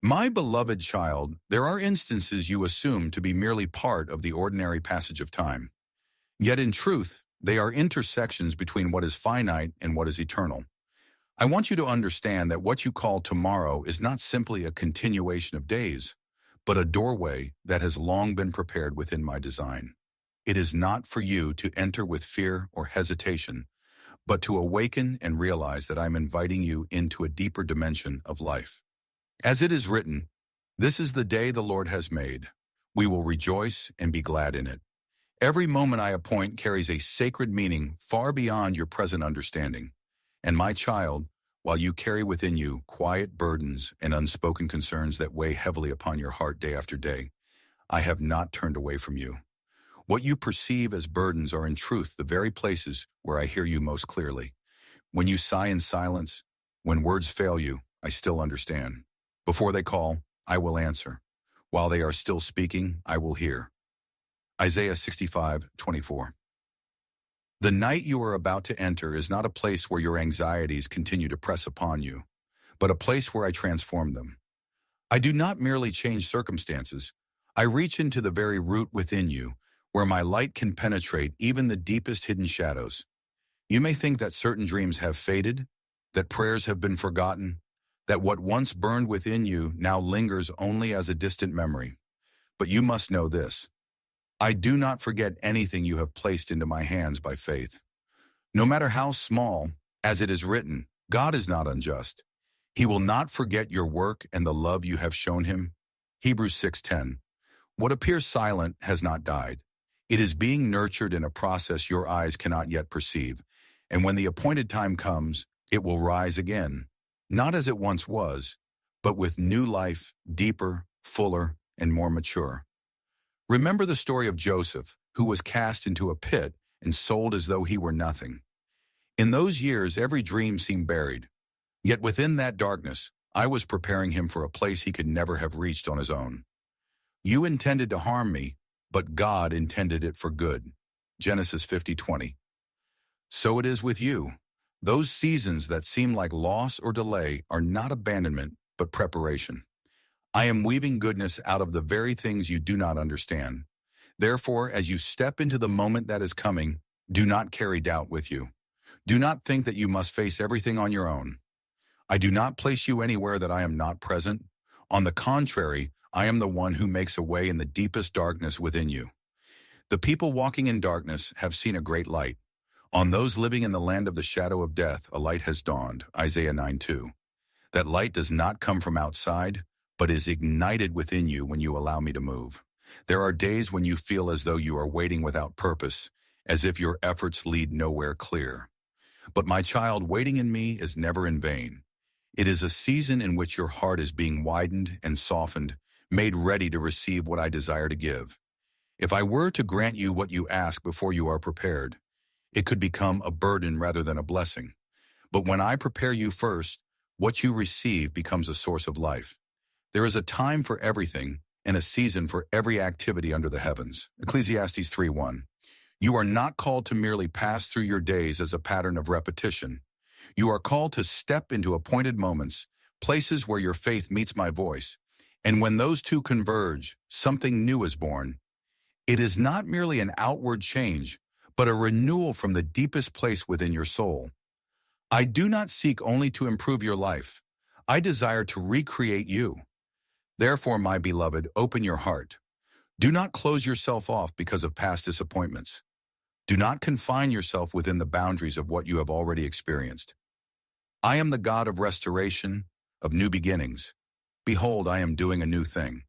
My beloved child, there are instances you assume to be merely part of the ordinary passage of time. Yet in truth, they are intersections between what is finite and what is eternal. I want you to understand that what you call tomorrow is not simply a continuation of days, but a doorway that has long been prepared within my design. It is not for you to enter with fear or hesitation, but to awaken and realize that I'm inviting you into a deeper dimension of life. As it is written, "This is the day the Lord has made. We will rejoice and be glad in it." Every moment I appoint carries a sacred meaning far beyond your present understanding. And my child, while you carry within you quiet burdens and unspoken concerns that weigh heavily upon your heart day after day, I have not turned away from you. What you perceive as burdens are in truth the very places where I hear you most clearly. When you sigh in silence, when words fail you, I still understand. Before they call, I will answer. While they are still speaking, I will hear. Isaiah 65:24. The night you are about to enter is not a place where your anxieties continue to press upon you, but a place where I transform them. I do not merely change circumstances. I reach into the very root within you, where my light can penetrate even the deepest hidden shadows. You may think that certain dreams have faded, that prayers have been forgotten, that what once burned within you now lingers only as a distant memory. But you must know this. I do not forget anything you have placed into my hands by faith. No matter how small, as it is written, God is not unjust. He will not forget your work and the love you have shown him. Hebrews 6:10. What appears silent has not died. It is being nurtured in a process your eyes cannot yet perceive. And when the appointed time comes, it will rise again, not as it once was, but with new life, deeper, fuller, and more mature. Remember the story of Joseph, who was cast into a pit and sold as though he were nothing. In those years, every dream seemed buried. Yet within that darkness, I was preparing him for a place he could never have reached on his own. You intended to harm me, but God intended it for good. Genesis 50:20. So it is with you. Those seasons that seem like loss or delay are not abandonment, but preparation. I am weaving goodness out of the very things you do not understand. Therefore, as you step into the moment that is coming, do not carry doubt with you. Do not think that you must face everything on your own. I do not place you anywhere that I am not present. On the contrary, I am the one who makes a way in the deepest darkness within you. The people walking in darkness have seen a great light. On those living in the land of the shadow of death, a light has dawned. Isaiah 9:2. That light does not come from outside, but is ignited within you when you allow me to move. There are days when you feel as though you are waiting without purpose, as if your efforts lead nowhere clear. But my child, waiting in me is never in vain. It is a season in which your heart is being widened and softened, made ready to receive what I desire to give. If I were to grant you what you ask before you are prepared, it could become a burden rather than a blessing. But when I prepare you first, what you receive becomes a source of life. There is a time for everything and a season for every activity under the heavens. Ecclesiastes 3:1. You are not called to merely pass through your days as a pattern of repetition. You are called to step into appointed moments, places where your faith meets my voice. And when those two converge, something new is born. It is not merely an outward change, but a renewal from the deepest place within your soul. I do not seek only to improve your life. I desire to recreate you. Therefore, my beloved, open your heart. Do not close yourself off because of past disappointments. Do not confine yourself within the boundaries of what you have already experienced. I am the God of restoration, of new beginnings. Behold, I am doing a new thing.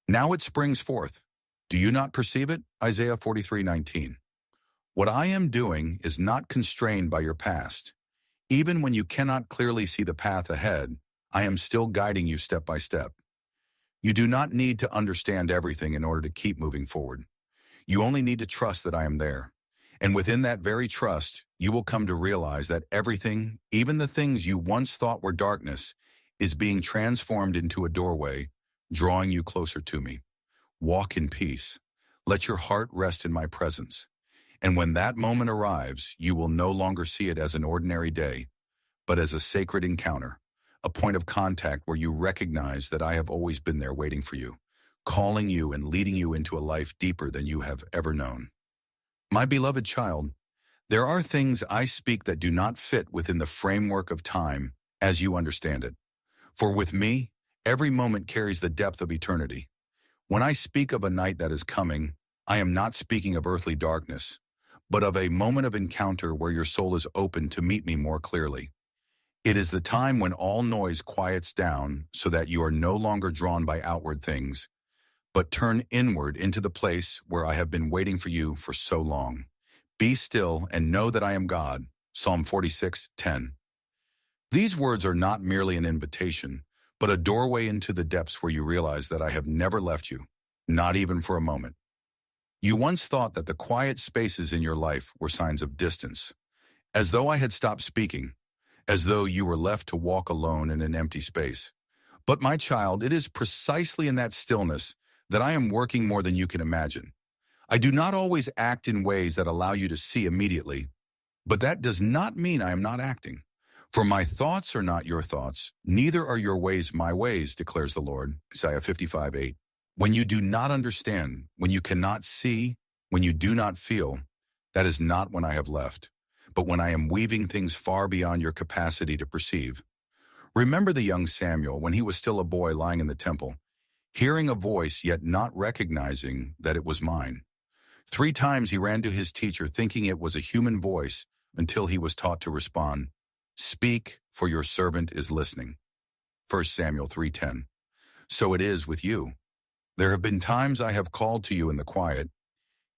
Now it springs forth. Do you not perceive it? Isaiah 43:19. What I am doing is not constrained by your past. Even when you cannot clearly see the path ahead, I am still guiding you step by step. You do not need to understand everything in order to keep moving forward. You only need to trust that I am there. And within that very trust, you will come to realize that everything, even the things you once thought were darkness, is being transformed into a doorway, drawing you closer to me. Walk in peace. Let your heart rest in my presence. And when that moment arrives, you will no longer see it as an ordinary day, but as a sacred encounter, a point of contact where you recognize that I have always been there waiting for you, calling you and leading you into a life deeper than you have ever known. My beloved child, there are things I speak that do not fit within the framework of time as you understand it. For with me, every moment carries the depth of eternity. When I speak of a night that is coming, I am not speaking of earthly darkness, but of a moment of encounter where your soul is open to meet me more clearly. It is the time when all noise quiets down so that you are no longer drawn by outward things, but turn inward into the place where I have been waiting for you for so long. Be still and know that I am God. Psalm 46:10. These words are not merely an invitation, but a doorway into the depths where you realize that I have never left you, not even for a moment. You once thought that the quiet spaces in your life were signs of distance, as though I had stopped speaking, as though you were left to walk alone in an empty space. But my child, it is precisely in that stillness that I am working more than you can imagine. I do not always act in ways that allow you to see immediately, but that does not mean I am not acting. For my thoughts are not your thoughts, neither are your ways my ways, declares the Lord. Isaiah 55:8. When you do not understand, when you cannot see, when you do not feel, that is not when I have left, but when I am weaving things far beyond your capacity to perceive. Remember the young Samuel when he was still a boy lying in the temple, hearing a voice yet not recognizing that it was mine. 3 times he ran to his teacher thinking it was a human voice until he was taught to respond, "Speak, for your servant is listening." 1 Samuel 3:10. So it is with you. There have been times I have called to you in the quiet,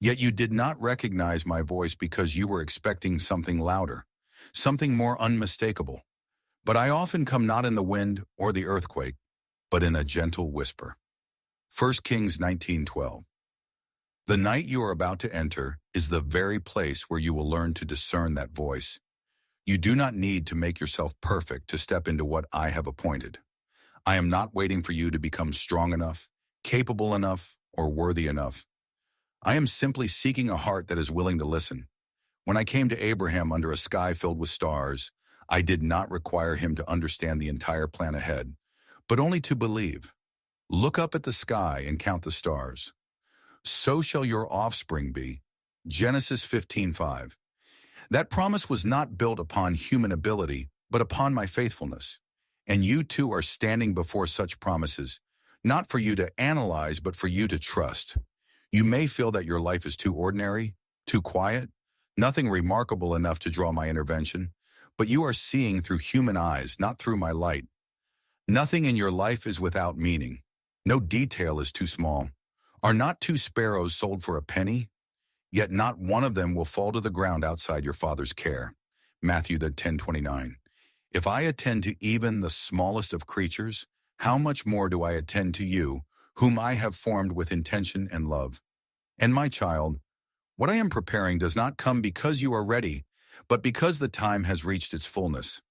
yet you did not recognize my voice because you were expecting something louder, something more unmistakable. But I often come not in the wind or the earthquake, but in a gentle whisper. 1 Kings 19:12. The night you are about to enter is the very place where you will learn to discern that voice. You do not need to make yourself perfect to step into what I have appointed. I am not waiting for you to become strong enough, capable enough, or worthy enough. I am simply seeking a heart that is willing to listen. When I came to Abraham under a sky filled with stars, I did not require him to understand the entire plan ahead, but only to believe. Look up at the sky and count the stars. So shall your offspring be. Genesis 15:5. That promise was not built upon human ability, but upon my faithfulness. And you too are standing before such promises, not for you to analyze, but for you to trust. You may feel that your life is too ordinary, too quiet, nothing remarkable enough to draw my intervention, but you are seeing through human eyes, not through my light. Nothing in your life is without meaning. No detail is too small. Are not 2 sparrows sold for a penny? Yet not one of them will fall to the ground outside your Father's care. Matthew 10:29. If I attend to even the smallest of creatures, how much more do I attend to you, whom I have formed with intention and love? And my child, what I am preparing does not come because you are ready, but because the time has reached its fullness.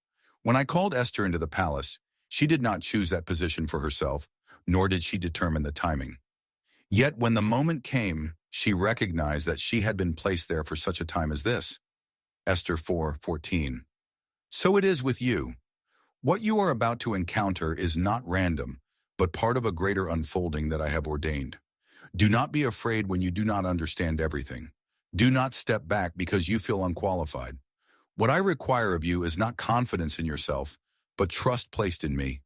When I called Esther into the palace, she did not choose that position for herself, nor did she determine the timing. Yet when the moment came, she recognized that she had been placed there for such a time as this. Esther 4:14. So it is with you. What you are about to encounter is not random, but part of a greater unfolding that I have ordained. Do not be afraid when you do not understand everything. Do not step back because you feel unqualified. What I require of you is not confidence in yourself, but trust placed in me.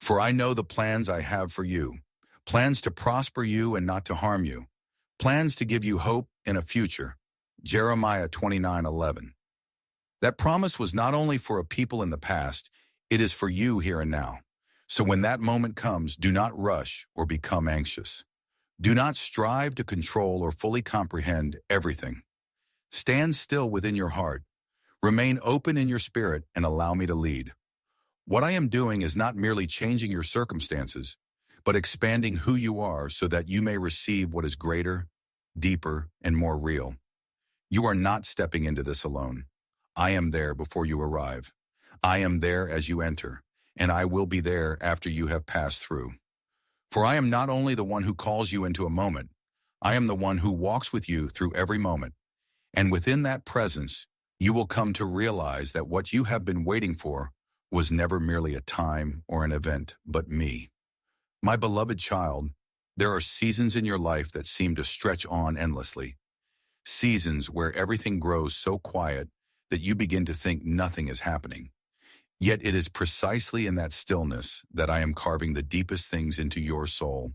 For I know the plans I have for you, plans to prosper you and not to harm you, plans to give you hope in a future. Jeremiah 29:11. That promise was not only for a people in the past, it is for you here and now. So when that moment comes, do not rush or become anxious. Do not strive to control or fully comprehend everything. Stand still within your heart. Remain open in your spirit and allow me to lead. What I am doing is not merely changing your circumstances, but expanding who you are so that you may receive what is greater, deeper, and more real. You are not stepping into this alone. I am there before you arrive. I am there as you enter, and I will be there after you have passed through. For I am not only the one who calls you into a moment, I am the one who walks with you through every moment. And within that presence, you will come to realize that what you have been waiting for was never merely a time or an event, but me. My beloved child, there are seasons in your life that seem to stretch on endlessly. Seasons where everything grows so quiet that you begin to think nothing is happening. Yet it is precisely in that stillness that I am carving the deepest things into your soul,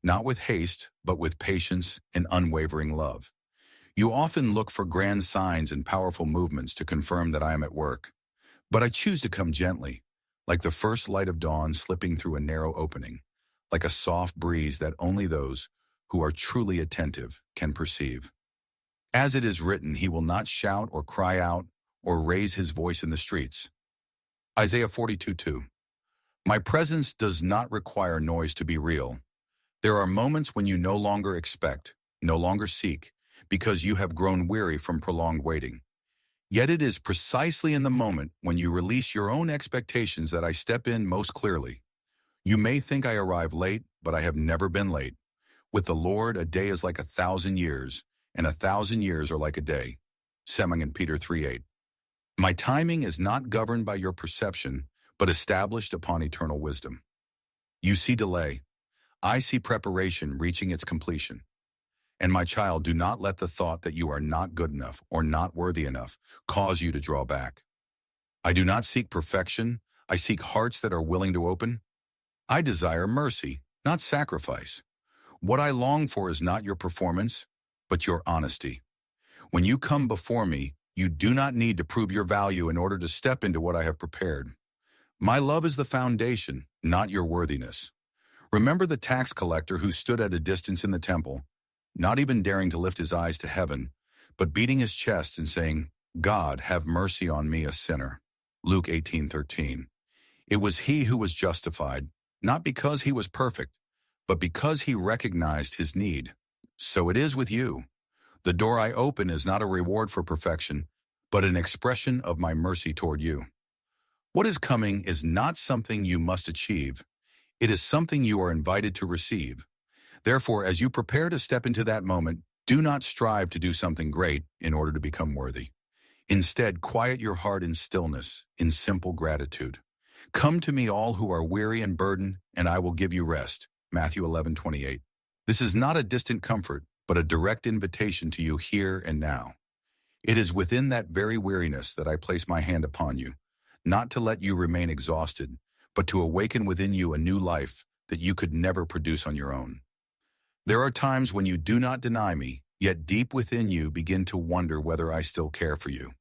not with haste, but with patience and unwavering love. You often look for grand signs and powerful movements to confirm that I am at work. But I choose to come gently, like the first light of dawn slipping through a narrow opening, like a soft breeze that only those who are truly attentive can perceive. As it is written, he will not shout or cry out or raise his voice in the streets. Isaiah 42:2. My presence does not require noise to be real. There are moments when you no longer expect, no longer seek, because you have grown weary from prolonged waiting. Yet it is precisely in the moment when you release your own expectations that I step in most clearly. You may think I arrive late, but I have never been late. With the Lord, a day is like 1,000 years, and 1,000 years are like a day. 2 Peter 3:8. My timing is not governed by your perception, but established upon eternal wisdom. You see delay. I see preparation reaching its completion. And my child, do not let the thought that you are not good enough or not worthy enough cause you to draw back. I do not seek perfection. I seek hearts that are willing to open. I desire mercy, not sacrifice. What I long for is not your performance, but your honesty. When you come before me, you do not need to prove your value in order to step into what I have prepared. My love is the foundation, not your worthiness. Remember the tax collector who stood at a distance in the temple, not even daring to lift his eyes to heaven, but beating his chest and saying, God, have mercy on me, a sinner. Luke 18:13. It was he who was justified, not because he was perfect, but because he recognized his need. So it is with you. The door I open is not a reward for perfection, but an expression of my mercy toward you. What is coming is not something you must achieve. It is something you are invited to receive. Therefore, as you prepare to step into that moment, do not strive to do something great in order to become worthy. Instead, quiet your heart in stillness, in simple gratitude. Come to me, all who are weary and burdened, and I will give you rest. Matthew 11:28. This is not a distant comfort, but a direct invitation to you here and now. It is within that very weariness that I place my hand upon you, not to let you remain exhausted, but to awaken within you a new life that you could never produce on your own. There are times when you do not deny me, yet deep within you begin to wonder whether I still care for you.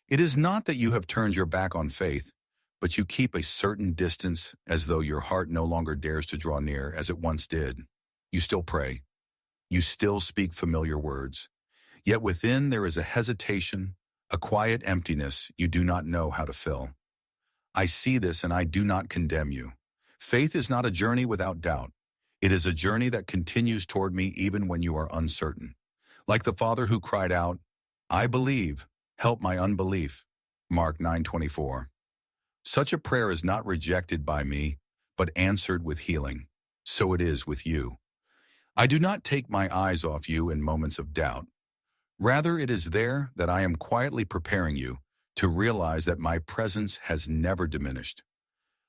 It is not that you have turned your back on faith, but you keep a certain distance as though your heart no longer dares to draw near as it once did. You still pray. You still speak familiar words. Yet within there is a hesitation, a quiet emptiness you do not know how to fill. I see this and I do not condemn you. Faith is not a journey without doubt. It is a journey that continues toward me even when you are uncertain. Like the father who cried out, I believe, help my unbelief. Mark 9:24. Such a prayer is not rejected by me, but answered with healing. So it is with you. I do not take my eyes off you in moments of doubt. Rather, it is there that I am quietly preparing you to realize that my presence has never diminished.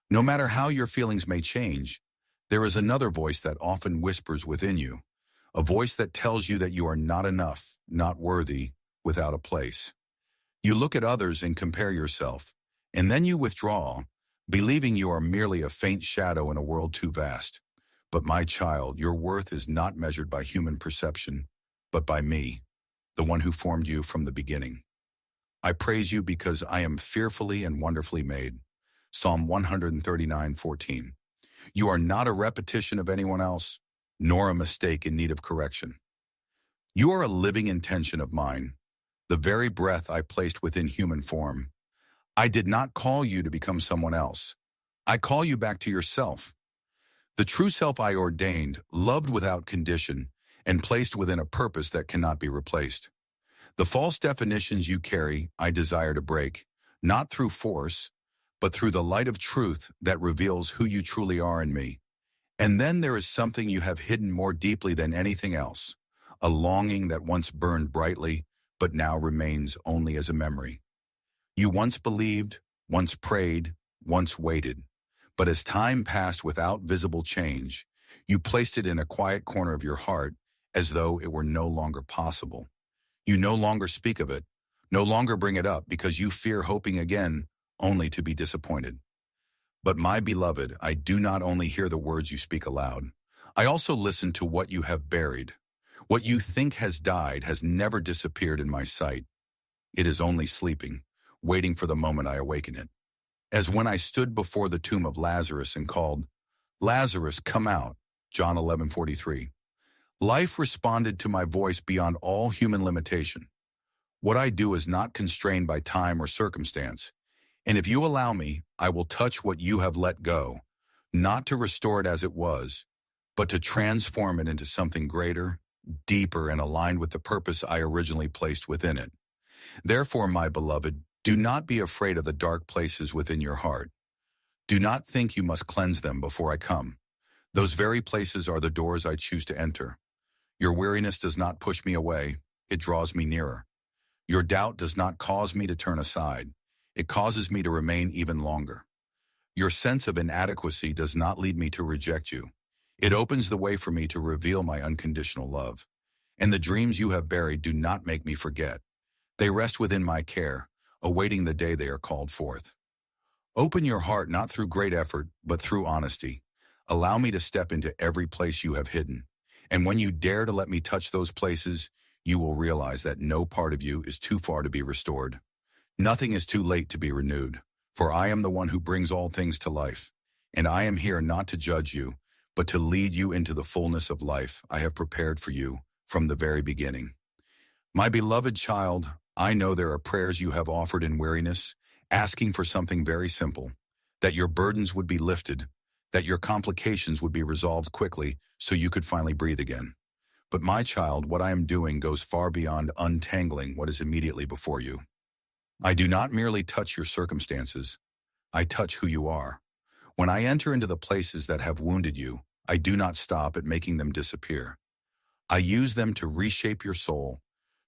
No matter how your feelings may change, there is another voice that often whispers within you, a voice that tells you that you are not enough, not worthy, without a place. You look at others and compare yourself, and then you withdraw, believing you are merely a faint shadow in a world too vast. But my child, your worth is not measured by human perception, but by me, the one who formed you from the beginning. I praise you because I am fearfully and wonderfully made. Psalm 139:14. You are not a repetition of anyone else, nor a mistake in need of correction. You are a living intention of mine, the very breath I placed within human form. I did not call you to become someone else. I call you back to yourself. The true self I ordained, loved without condition, and placed within a purpose that cannot be replaced. The false definitions you carry, I desire to break, not through force, but through the light of truth that reveals who you truly are in me. And then there is something you have hidden more deeply than anything else, a longing that once burned brightly, but now remains only as a memory. You once believed, once prayed, once waited, but as time passed without visible change, you placed it in a quiet corner of your heart as though it were no longer possible. You no longer speak of it, no longer bring it up because you fear hoping again only to be disappointed. But my beloved, I do not only hear the words you speak aloud, I also listen to what you have buried. What you think has died has never disappeared in my sight. It is only sleeping, waiting for the moment I awaken it. As when I stood before the tomb of Lazarus and called, "Lazarus, come out," John 11:43. Life responded to my voice beyond all human limitation. What I do is not constrained by time or circumstance. And if you allow me, I will touch what you have let go, not to restore it as it was, but to transform it into something greater, deeper, and aligned with the purpose I originally placed within it. Therefore, my beloved, do not be afraid of the dark places within your heart. Do not think you must cleanse them before I come. Those very places are the doors I choose to enter. Your weariness does not push me away, it draws me nearer. Your doubt does not cause me to turn aside. It causes me to remain even longer. Your sense of inadequacy does not lead me to reject you. It opens the way for me to reveal my unconditional love. And the dreams you have buried do not make me forget. They rest within my care, awaiting the day they are called forth. Open your heart not through great effort, but through honesty. Allow me to step into every place you have hidden. And when you dare to let me touch those places, you will realize that no part of you is too far to be restored. Nothing is too late to be renewed, for I am the one who brings all things to life, and I am here not to judge you, but to lead you into the fullness of life I have prepared for you from the very beginning. My beloved child, I know there are prayers you have offered in weariness, asking for something very simple, that your burdens would be lifted, that your complications would be resolved quickly so you could finally breathe again. But my child, what I am doing goes far beyond untangling what is immediately before you. I do not merely touch your circumstances, I touch who you are. When I enter into the places that have wounded you, I do not stop at making them disappear. I use them to reshape your soul,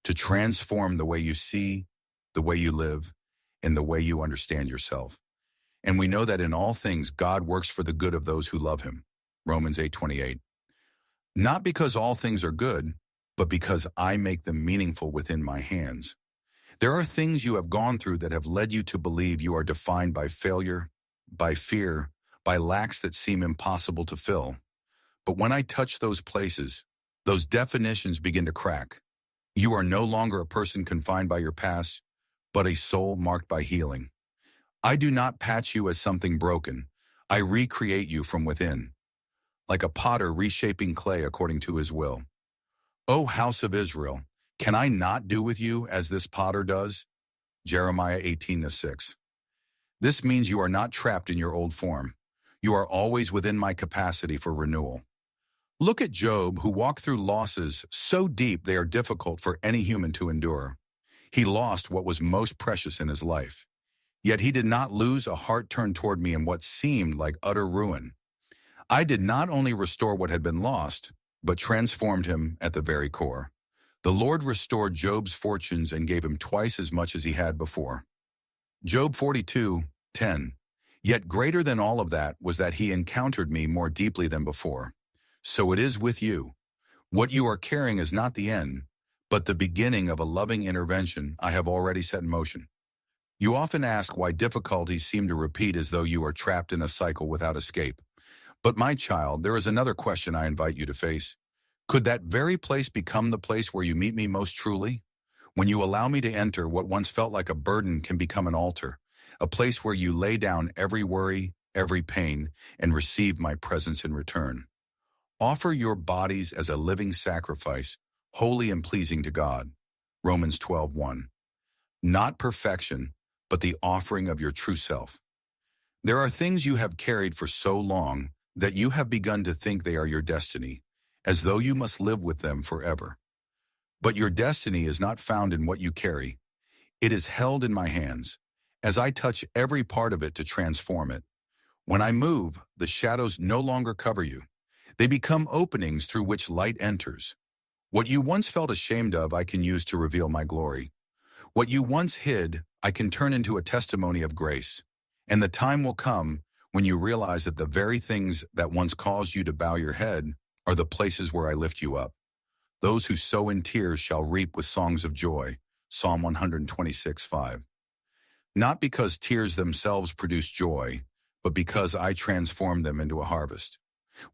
to transform the way you see, the way you live, and the way you understand yourself. And we know that in all things God works for the good of those who love him. Romans 8:28. Not because all things are good, but because I make them meaningful within my hands. There are things you have gone through that have led you to believe you are defined by failure, by fear, by lacks that seem impossible to fill. But when I touch those places, those definitions begin to crack. You are no longer a person confined by your past, but a soul marked by healing. I do not patch you as something broken. I recreate you from within, like a potter reshaping clay according to his will. O house of Israel, can I not do with you as this potter does? Jeremiah 18:6. This means you are not trapped in your old form. You are always within my capacity for renewal. Look at Job, who walked through losses so deep they are difficult for any human to endure. He lost what was most precious in his life. Yet he did not lose a heart turned toward me in what seemed like utter ruin. I did not only restore what had been lost, but transformed him at the very core. The Lord restored Job's fortunes and gave him twice as much as he had before. Job 42:10. Yet greater than all of that was that he encountered me more deeply than before. So it is with you. What you are carrying is not the end, but the beginning of a loving intervention I have already set in motion. You often ask why difficulties seem to repeat as though you are trapped in a cycle without escape. But my child, there is another question I invite you to face. Could that very place become the place where you meet me most truly? When you allow me to enter, what once felt like a burden can become an altar, a place where you lay down every worry, every pain, and receive my presence in return. Offer your bodies as a living sacrifice, holy and pleasing to God. Romans 12:1. Not perfection, but the offering of your true self. There are things you have carried for so long that you have begun to think they are your destiny, as though you must live with them forever. But your destiny is not found in what you carry. It is held in my hands, as I touch every part of it to transform it. When I move, the shadows no longer cover you. They become openings through which light enters. What you once felt ashamed of, I can use to reveal my glory. What you once hid, I can turn into a testimony of grace. And the time will come when you realize that the very things that once caused you to bow your head are the places where I lift you up. Those who sow in tears shall reap with songs of joy. Psalm 126:5. Not because tears themselves produce joy, but because I transform them into a harvest.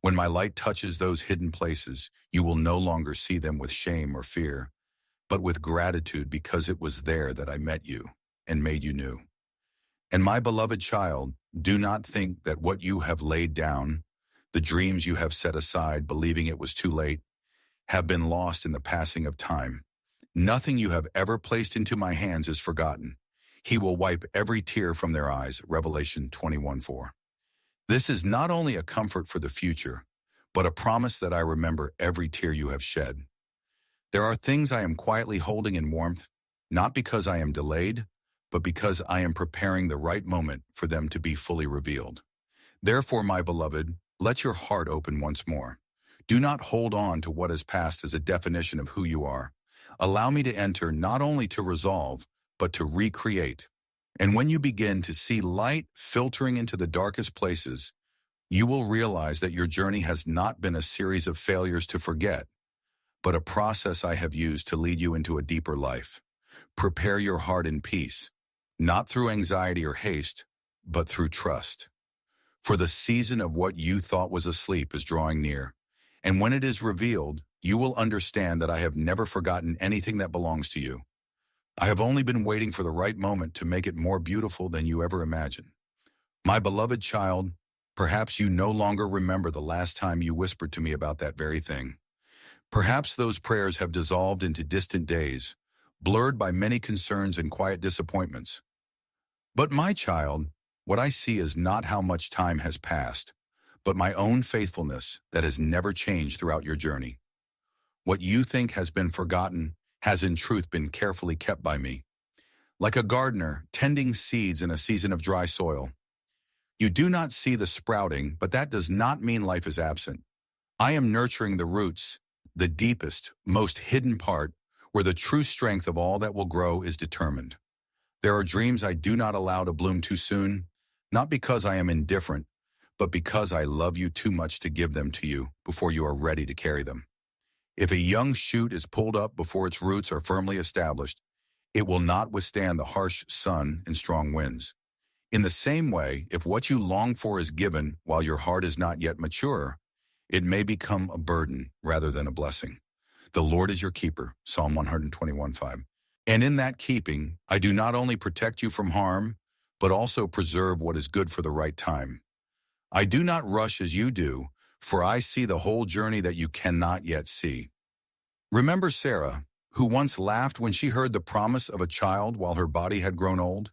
When my light touches those hidden places, you will no longer see them with shame or fear, but with gratitude because it was there that I met you and made you new. And my beloved child, do not think that what you have laid down, the dreams you have set aside, believing it was too late, have been lost in the passing of time. Nothing you have ever placed into my hands is forgotten. He will wipe every tear from their eyes. Revelation 21:4. This is not only a comfort for the future, but a promise that I remember every tear you have shed. There are things I am quietly holding in warmth, not because I am delayed, but because I am preparing the right moment for them to be fully revealed. Therefore, my beloved, let your heart open once more. Do not hold on to what is past as a definition of who you are. Allow me to enter not only to resolve, but to recreate. And when you begin to see light filtering into the darkest places, you will realize that your journey has not been a series of failures to forget, but a process I have used to lead you into a deeper life. Prepare your heart in peace, not through anxiety or haste, but through trust. For the season of what you thought was asleep is drawing near, and when it is revealed, you will understand that I have never forgotten anything that belongs to you. I have only been waiting for the right moment to make it more beautiful than you ever imagined. My beloved child, perhaps you no longer remember the last time you whispered to me about that very thing. Perhaps those prayers have dissolved into distant days, blurred by many concerns and quiet disappointments. But my child, what I see is not how much time has passed, but my own faithfulness that has never changed throughout your journey. What you think has been forgotten has in truth been carefully kept by me. Like a gardener tending seeds in a season of dry soil. You do not see the sprouting, but that does not mean life is absent. I am nurturing the roots, the deepest, most hidden part, where the true strength of all that will grow is determined. There are dreams I do not allow to bloom too soon, not because I am indifferent, but because I love you too much to give them to you before you are ready to carry them. If a young shoot is pulled up before its roots are firmly established, it will not withstand the harsh sun and strong winds. In the same way, if what you long for is given while your heart is not yet mature, it may become a burden rather than a blessing. The Lord is your keeper, Psalm 121:5. And in that keeping, I do not only protect you from harm, but also preserve what is good for the right time. I do not rush as you do, for I see the whole journey that you cannot yet see. Remember Sarah, who once laughed when she heard the promise of a child while her body had grown old?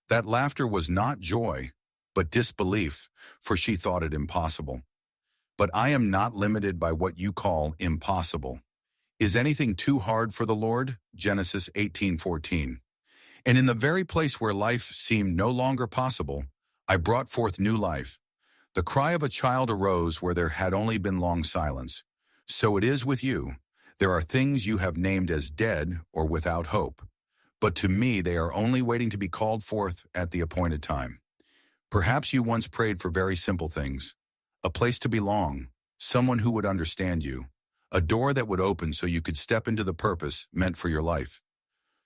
That laughter was not joy, but disbelief, for she thought it impossible. But I am not limited by what you call impossible. Is anything too hard for the Lord? Genesis 18:14. And in the very place where life seemed no longer possible, I brought forth new life. The cry of a child arose where there had only been long silence. So it is with you. There are things you have named as dead or without hope. But to me, they are only waiting to be called forth at the appointed time. Perhaps you once prayed for very simple things. A place to belong, someone who would understand you, a door that would open so you could step into the purpose meant for your life.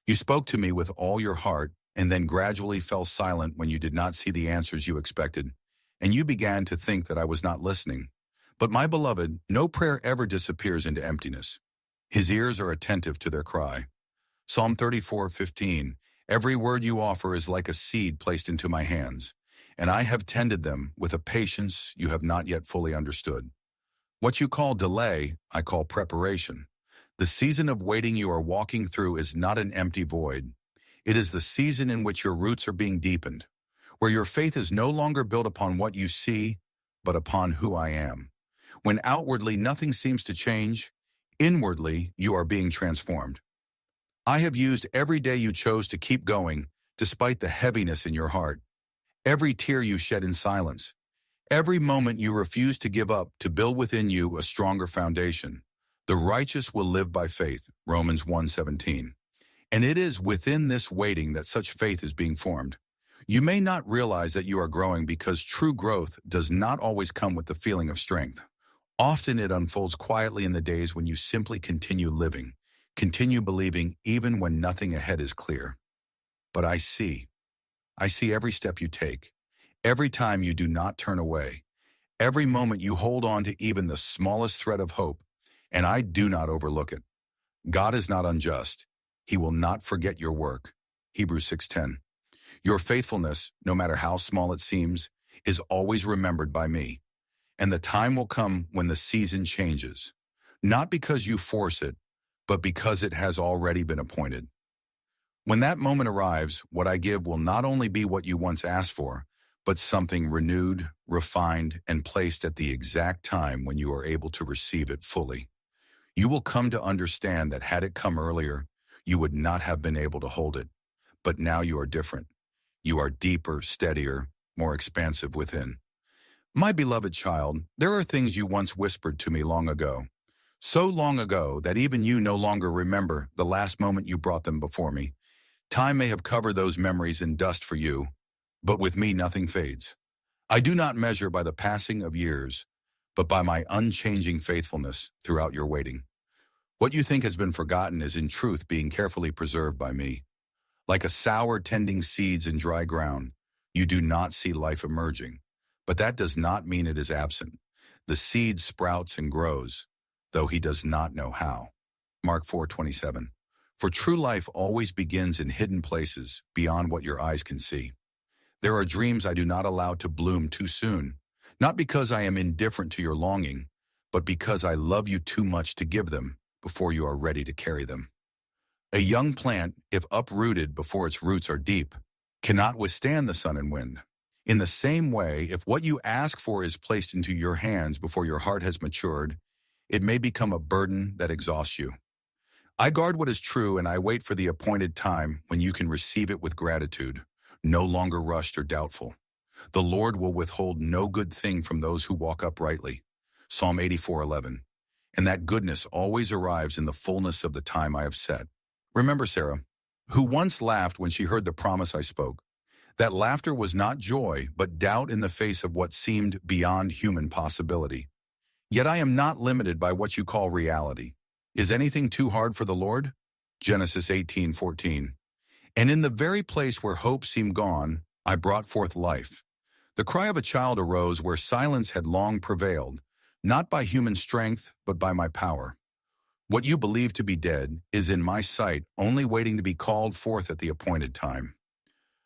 You spoke to me with all your heart and then gradually fell silent when you did not see the answers you expected, and you began to think that I was not listening. But my beloved, no prayer ever disappears into emptiness. His ears are attentive to their cry. Psalm 34:15, every word you offer is like a seed placed into my hands, and I have tended them with a patience you have not yet fully understood. What you call delay, I call preparation. The season of waiting you are walking through is not an empty void. It is the season in which your roots are being deepened, where your faith is no longer built upon what you see, but upon who I am. When outwardly nothing seems to change, inwardly you are being transformed. I have used every day you chose to keep going, despite the heaviness in your heart, every tear you shed in silence, every moment you refused to give up to build within you a stronger foundation. The righteous will live by faith, Romans 1:17. And it is within this waiting that such faith is being formed. You may not realize that you are growing because true growth does not always come with the feeling of strength. Often it unfolds quietly in the days when you simply continue living, continue believing even when nothing ahead is clear. But I see every step you take, every time you do not turn away, every moment you hold on to even the smallest thread of hope, and I do not overlook it. God is not unjust. He will not forget your work. Hebrews 6:10. Your faithfulness, no matter how small it seems, is always remembered by me. And the time will come when the season changes, not because you force it, but because it has already been appointed. When that moment arrives, what I give will not only be what you once asked for, but something renewed, refined, and placed at the exact time when you are able to receive it fully. You will come to understand that had it come earlier, you would not have been able to hold it. But now you are different. You are deeper, steadier, more expansive within. My beloved child, there are things you once whispered to me long ago. So long ago that even you no longer remember the last moment you brought them before me. Time may have covered those memories in dust for you, but with me nothing fades. I do not measure by the passing of years, but by my unchanging faithfulness throughout your waiting. What you think has been forgotten is in truth being carefully preserved by me. Like a sower tending seeds in dry ground, you do not see life emerging, but that does not mean it is absent. The seed sprouts and grows, though he does not know how. Mark 4:27. For true life always begins in hidden places beyond what your eyes can see. There are dreams I do not allow to bloom too soon, not because I am indifferent to your longing, but because I love you too much to give them before you are ready to carry them. A young plant, if uprooted before its roots are deep, cannot withstand the sun and wind. In the same way, if what you ask for is placed into your hands before your heart has matured, it may become a burden that exhausts you. I guard what is true, and I wait for the appointed time when you can receive it with gratitude, no longer rushed or doubtful. The Lord will withhold no good thing from those who walk uprightly. Psalm 84:11. And that goodness always arrives in the fullness of the time I have set. Remember Sarah, who once laughed when she heard the promise I spoke. That laughter was not joy, but doubt in the face of what seemed beyond human possibility. Yet I am not limited by what you call reality. Is anything too hard for the Lord? Genesis 18:14. And in the very place where hope seemed gone, I brought forth life. The cry of a child arose where silence had long prevailed, not by human strength, but by my power. What you believe to be dead is in my sight only waiting to be called forth at the appointed time.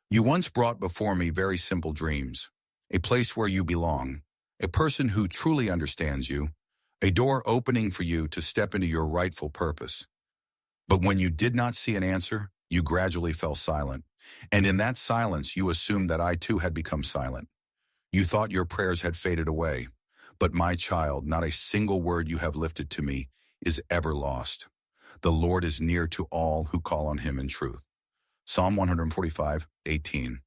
You once brought before me very simple dreams, a place where you belong, a person who truly understands you, a door opening for you to step into your rightful purpose. But when you did not see an answer, you gradually fell silent, and in that silence you assumed that I too had become silent. You thought your prayers had faded away, but my child, not a single word you have lifted to me is ever lost. The Lord is near to all who call on him in truth. Psalm 145:18.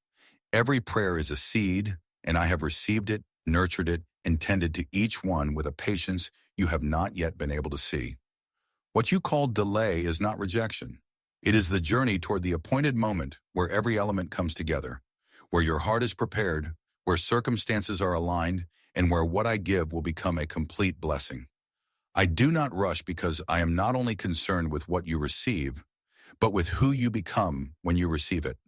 Every prayer is a seed, and I have received it, nurtured it, and tended to each one with a patience you have not yet been able to see. What you call delay is not rejection. It is the journey toward the appointed moment where every element comes together, where your heart is prepared, where circumstances are aligned, and where what I give will become a complete blessing. I do not rush because I am not only concerned with what you receive, but with who you become when you receive it.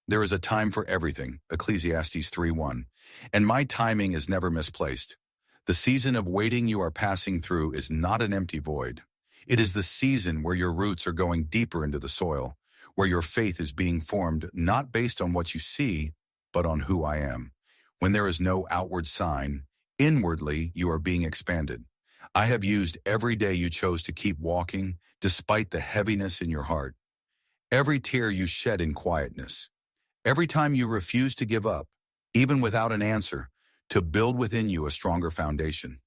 There is a time for everything, Ecclesiastes 3:1, and my timing is never misplaced. The season of waiting you are passing through is not an empty void. It is the season where your roots are going deeper into the soil, where your faith is being formed not based on what you see, but on who I am. When there is no outward sign, inwardly you are being expanded. I have used every day you chose to keep walking, despite the heaviness in your heart. Every tear you shed in quietness. Every time you refuse to give up, even without an answer, to build within you a stronger foundation.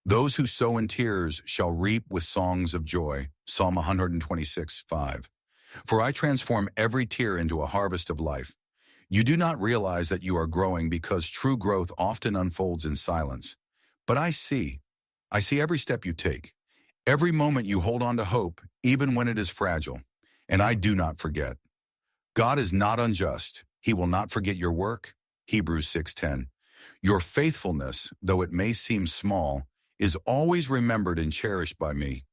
Those who sow in tears shall reap with songs of joy. Psalm 126:5. For I transform every tear into a harvest of life. You do not realize that you are growing because true growth often unfolds in silence. But I see every step you take, every moment you hold on to hope, even when it is fragile. And I do not forget. God is not unjust. He will not forget your work. Hebrews 6:10. Your faithfulness, though it may seem small, is always remembered and cherished by me.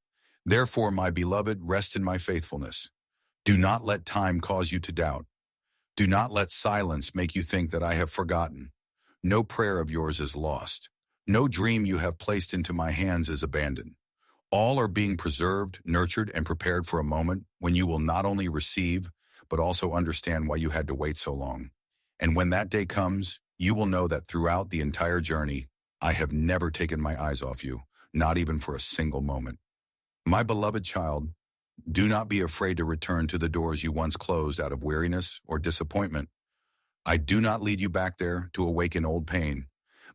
Therefore, my beloved, rest in my faithfulness. Do not let time cause you to doubt. Do not let silence make you think that I have forgotten. No prayer of yours is lost. No dream you have placed into my hands is abandoned. All are being preserved, nurtured, and prepared for a moment when you will not only receive, but also understand why you had to wait so long. And when that day comes, you will know that throughout the entire journey, I have never taken my eyes off you, not even for a single moment. My beloved child, do not be afraid to return to the doors you once closed out of weariness or disappointment. I do not lead you back there to awaken old pain,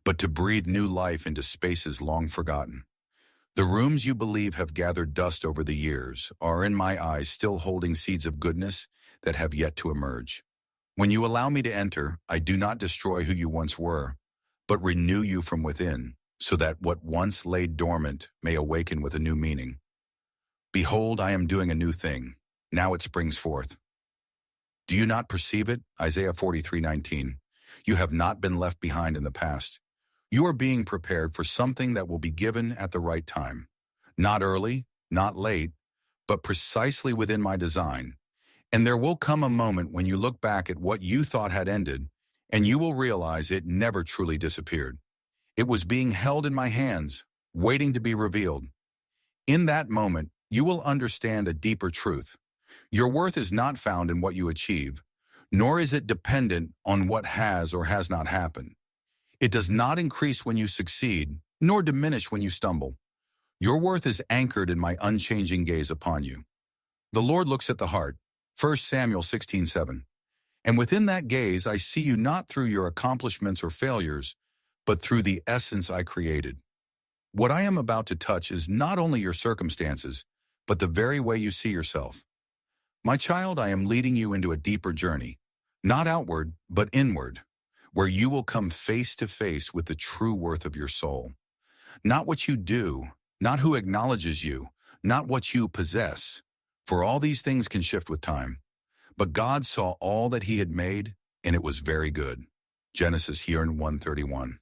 but to breathe new life into spaces long forgotten. The rooms you believe have gathered dust over the years are, in my eyes, still holding seeds of goodness that have yet to emerge. When you allow me to enter, I do not destroy who you once were, but renew you from within, so that what once lay dormant may awaken with a new meaning. Behold, I am doing a new thing. Now it springs forth. Do you not perceive it? Isaiah 43:19. You have not been left behind in the past. You are being prepared for something that will be given at the right time. Not early, not late, but precisely within my design. And there will come a moment when you look back at what you thought had ended, and you will realize it never truly disappeared. It was being held in my hands, waiting to be revealed. In that moment, you will understand a deeper truth. Your worth is not found in what you achieve, nor is it dependent on what has or has not happened. It does not increase when you succeed, nor diminish when you stumble. Your worth is anchored in my unchanging gaze upon you. The Lord looks at the heart, 1 Samuel 16:7. And within that gaze, I see you not through your accomplishments or failures, but through the essence I created. What I am about to touch is not only your circumstances, but the very way you see yourself. My child, I am leading you into a deeper journey, not outward, but inward, where you will come face to face with the true worth of your soul. Not what you do, not who acknowledges you, not what you possess, for all these things can shift with time. But God saw all that he had made, and it was very good. Genesis here in 1:31.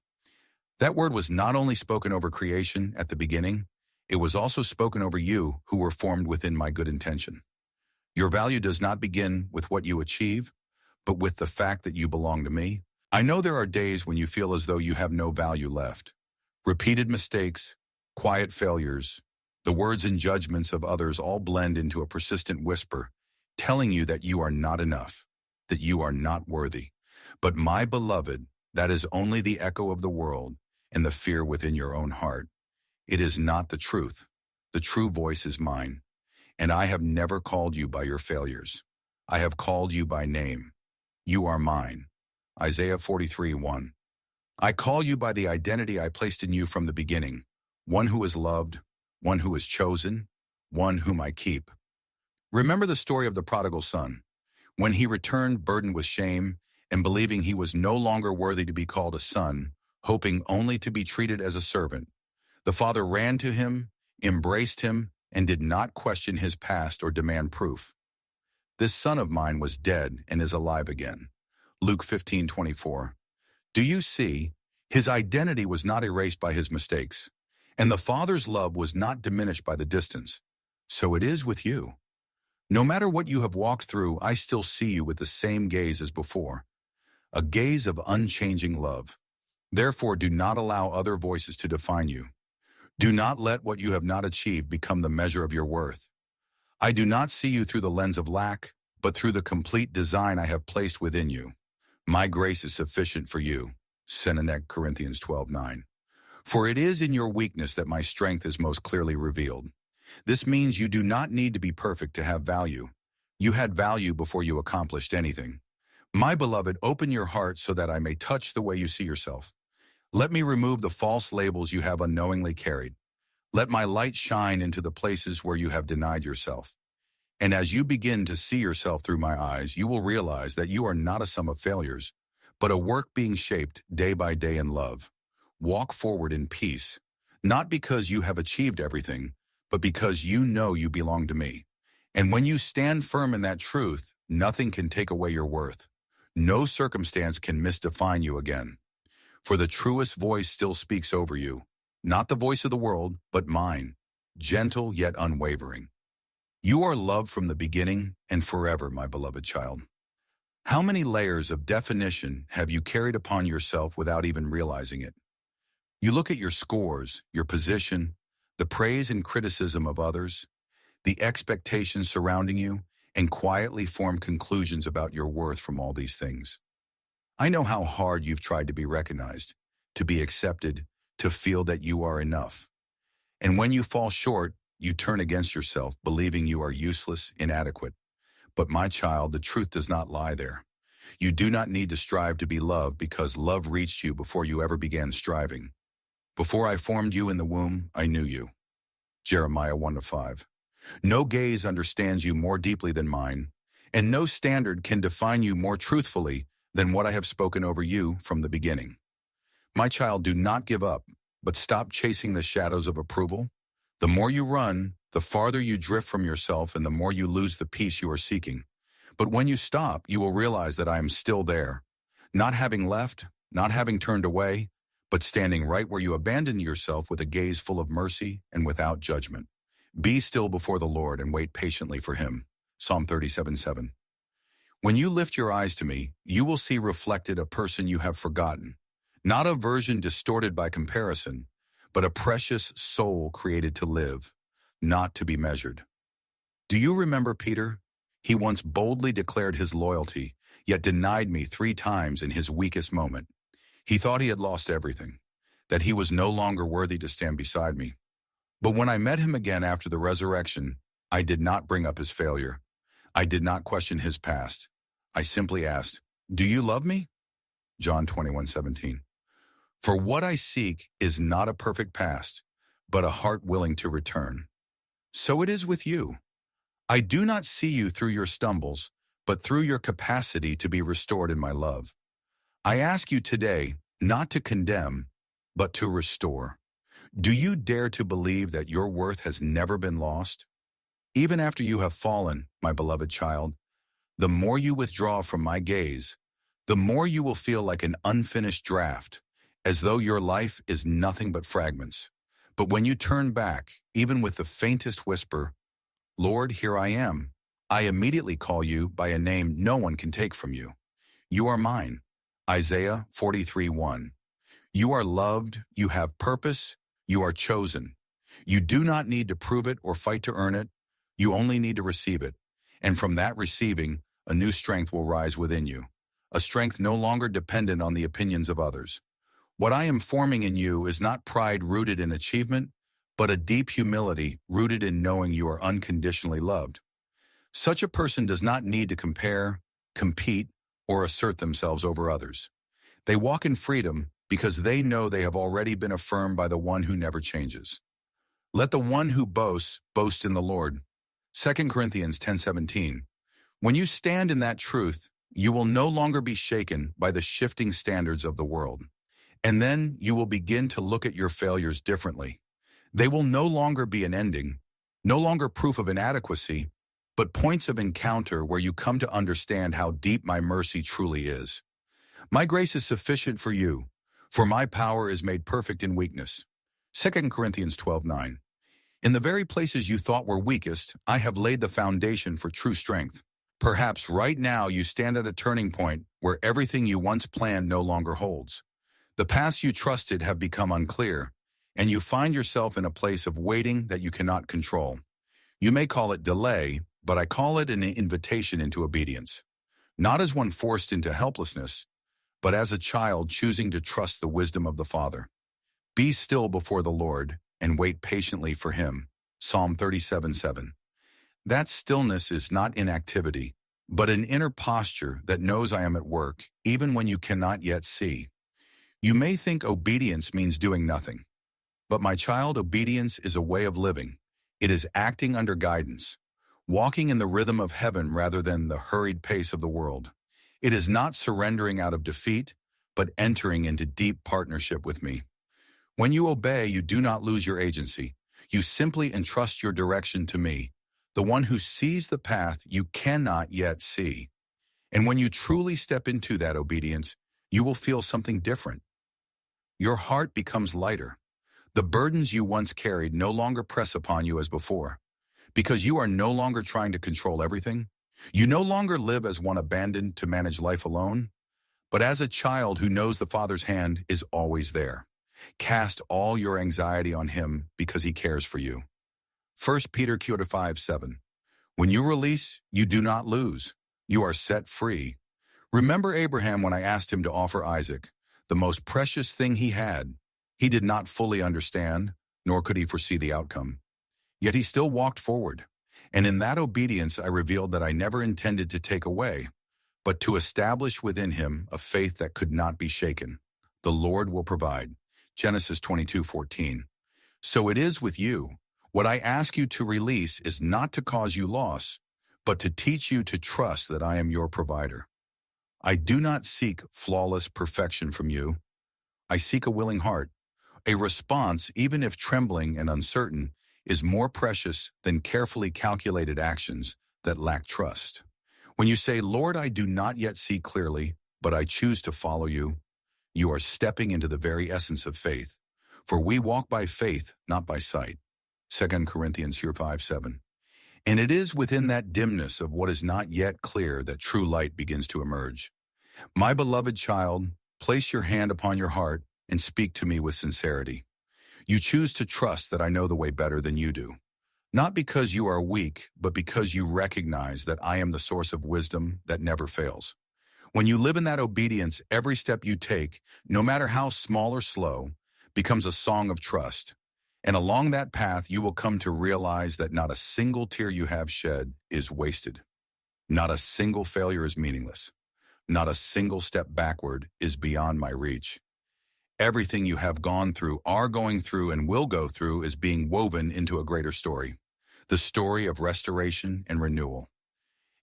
That word was not only spoken over creation at the beginning, it was also spoken over you who were formed within my good intention. Your value does not begin with what you achieve, but with the fact that you belong to me. I know there are days when you feel as though you have no value left. Repeated mistakes, quiet failures, the words and judgments of others all blend into a persistent whisper, telling you that you are not enough, that you are not worthy. But my beloved, that is only the echo of the world and the fear within your own heart. It is not the truth. The true voice is mine, and I have never called you by your failures. I have called you by name. You are mine. Isaiah 43:1. I call you by the identity I placed in you from the beginning, one who is loved, one who is chosen, one whom I keep. Remember the story of the prodigal son. When he returned burdened with shame and believing he was no longer worthy to be called a son, hoping only to be treated as a servant, the father ran to him, embraced him, and did not question his past or demand proof. This son of mine was dead and is alive again. Luke 15:24. Do you see? His identity was not erased by his mistakes, and the Father's love was not diminished by the distance. So it is with you. No matter what you have walked through, I still see you with the same gaze as before, a gaze of unchanging love. Therefore, do not allow other voices to define you. Do not let what you have not achieved become the measure of your worth. I do not see you through the lens of lack, but through the complete design I have placed within you. My grace is sufficient for you. Corinthians 12:9. For it is in your weakness that my strength is most clearly revealed. This means you do not need to be perfect to have value. You had value before you accomplished anything. My beloved, open your heart so that I may touch the way you see yourself. Let me remove the false labels you have unknowingly carried. Let my light shine into the places where you have denied yourself. And as you begin to see yourself through my eyes, you will realize that you are not a sum of failures, but a work being shaped day by day in love. Walk forward in peace, not because you have achieved everything, but because you know you belong to me. And when you stand firm in that truth, nothing can take away your worth. No circumstance can misdefine you again. For the truest voice still speaks over you, not the voice of the world, but mine, gentle yet unwavering. You are loved from the beginning and forever, my beloved child. How many layers of definition have you carried upon yourself without even realizing it? You look at your scores, your position, the praise and criticism of others, the expectations surrounding you, and quietly form conclusions about your worth from all these things. I know how hard you've tried to be recognized, to be accepted, to feel that you are enough. And when you fall short, you turn against yourself, believing you are useless, inadequate. But my child, the truth does not lie there. You do not need to strive to be loved because love reached you before you ever began striving. Before I formed you in the womb, I knew you. Jeremiah 1-5. No gaze understands you more deeply than mine, and no standard can define you more truthfully than what I have spoken over you from the beginning. My child, do not give up, but stop chasing the shadows of approval. The more you run, the farther you drift from yourself and the more you lose the peace you are seeking. But when you stop, you will realize that I am still there, not having left, not having turned away, but standing right where you abandoned yourself with a gaze full of mercy and without judgment. Be still before the Lord and wait patiently for him. Psalm 37:7. When you lift your eyes to me, you will see reflected a person you have forgotten, not a version distorted by comparison, but a precious soul created to live, not to be measured. Do you remember Peter? He once boldly declared his loyalty, yet denied me 3 times in his weakest moment. He thought he had lost everything, that he was no longer worthy to stand beside me. But when I met him again after the resurrection, I did not bring up his failure. I did not question his past. I simply asked, "Do you love me?" John 21:17. For what I seek is not a perfect past, but a heart willing to return. So it is with you. I do not see you through your stumbles, but through your capacity to be restored in my love. I ask you today not to condemn, but to restore. Do you dare to believe that your worth has never been lost? Even after you have fallen, my beloved child, the more you withdraw from my gaze, the more you will feel like an unfinished draft, as though your life is nothing but fragments. But when you turn back, even with the faintest whisper, "Lord, here I am," I immediately call you by a name no one can take from you. You are mine. Isaiah 43:1. You are loved, you have purpose, you are chosen. You do not need to prove it or fight to earn it. You only need to receive it. And from that receiving, a new strength will rise within you, a strength no longer dependent on the opinions of others. What I am forming in you is not pride rooted in achievement, but a deep humility rooted in knowing you are unconditionally loved. Such a person does not need to compare, compete, or assert themselves over others. They walk in freedom because they know they have already been affirmed by the one who never changes. Let the one who boasts boast in the Lord. 2 Corinthians 10:17. When you stand in that truth, you will no longer be shaken by the shifting standards of the world. And then you will begin to look at your failures differently. They will no longer be an ending, no longer proof of inadequacy, but points of encounter where you come to understand how deep my mercy truly is. My grace is sufficient for you, for my power is made perfect in weakness. 2 Corinthians 12:9. In the very places you thought were weakest, I have laid the foundation for true strength. Perhaps right now you stand at a turning point where everything you once planned no longer holds. The paths you trusted have become unclear, and you find yourself in a place of waiting that you cannot control. You may call it delay, but I call it an invitation into obedience. Not as one forced into helplessness, but as a child choosing to trust the wisdom of the Father. Be still before the Lord and wait patiently for him. Psalm 37:7. That stillness is not inactivity, but an inner posture that knows I am at work, even when you cannot yet see. You may think obedience means doing nothing, but my child, obedience is a way of living. It is acting under guidance, walking in the rhythm of heaven rather than the hurried pace of the world. It is not surrendering out of defeat, but entering into deep partnership with me. When you obey, you do not lose your agency. You simply entrust your direction to me, the one who sees the path you cannot yet see. And when you truly step into that obedience, you will feel something different. Your heart becomes lighter. The burdens you once carried no longer press upon you as before, because you are no longer trying to control everything. You no longer live as one abandoned to manage life alone, but as a child who knows the Father's hand is always there. Cast all your anxiety on him because he cares for you. 1 Peter 5:7. When you release, you do not lose. You are set free. Remember Abraham when I asked him to offer Isaac, the most precious thing he had. He did not fully understand, nor could he foresee the outcome. Yet he still walked forward. And in that obedience, I revealed that I never intended to take away, but to establish within him a faith that could not be shaken. The Lord will provide. Genesis 22:14. So it is with you. What I ask you to release is not to cause you loss, but to teach you to trust that I am your provider. I do not seek flawless perfection from you. I seek a willing heart. A response, even if trembling and uncertain, is more precious than carefully calculated actions that lack trust. When you say, Lord, I do not yet see clearly, but I choose to follow you, you are stepping into the very essence of faith. For we walk by faith, not by sight. 2 Corinthians 5:7. And it is within that dimness of what is not yet clear that true light begins to emerge. My beloved child, place your hand upon your heart and speak to me with sincerity. You choose to trust that I know the way better than you do. Not because you are weak, but because you recognize that I am the source of wisdom that never fails. When you live in that obedience, every step you take, no matter how small or slow, becomes a song of trust. And along that path, you will come to realize that not a single tear you have shed is wasted. Not a single failure is meaningless. Not a single step backward is beyond my reach. Everything you have gone through, are going through, and will go through is being woven into a greater story, the story of restoration and renewal.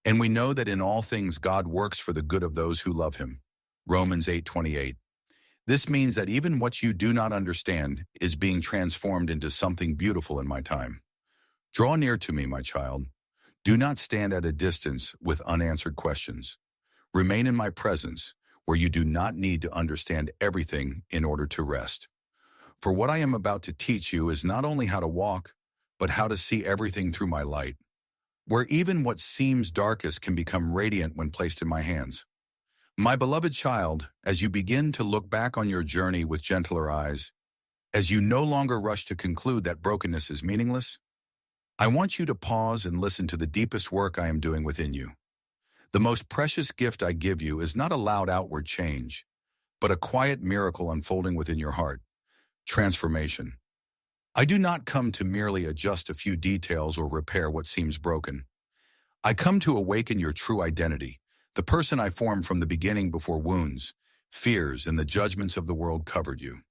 And we know that in all things God works for the good of those who love him. Romans 8:28. This means that even what you do not understand is being transformed into something beautiful in my time. Draw near to me, my child. Do not stand at a distance with unanswered questions. Remain in my presence, where you do not need to understand everything in order to rest. For what I am about to teach you is not only how to walk, but how to see everything through my light, where even what seems darkest can become radiant when placed in my hands. My beloved child, as you begin to look back on your journey with gentler eyes, as you no longer rush to conclude that brokenness is meaningless, I want you to pause and listen to the deepest work I am doing within you. The most precious gift I give you is not a loud outward change, but a quiet miracle unfolding within your heart. Transformation. I do not come to merely adjust a few details or repair what seems broken. I come to awaken your true identity, the person I formed from the beginning before wounds, fears, and the judgments of the world covered you.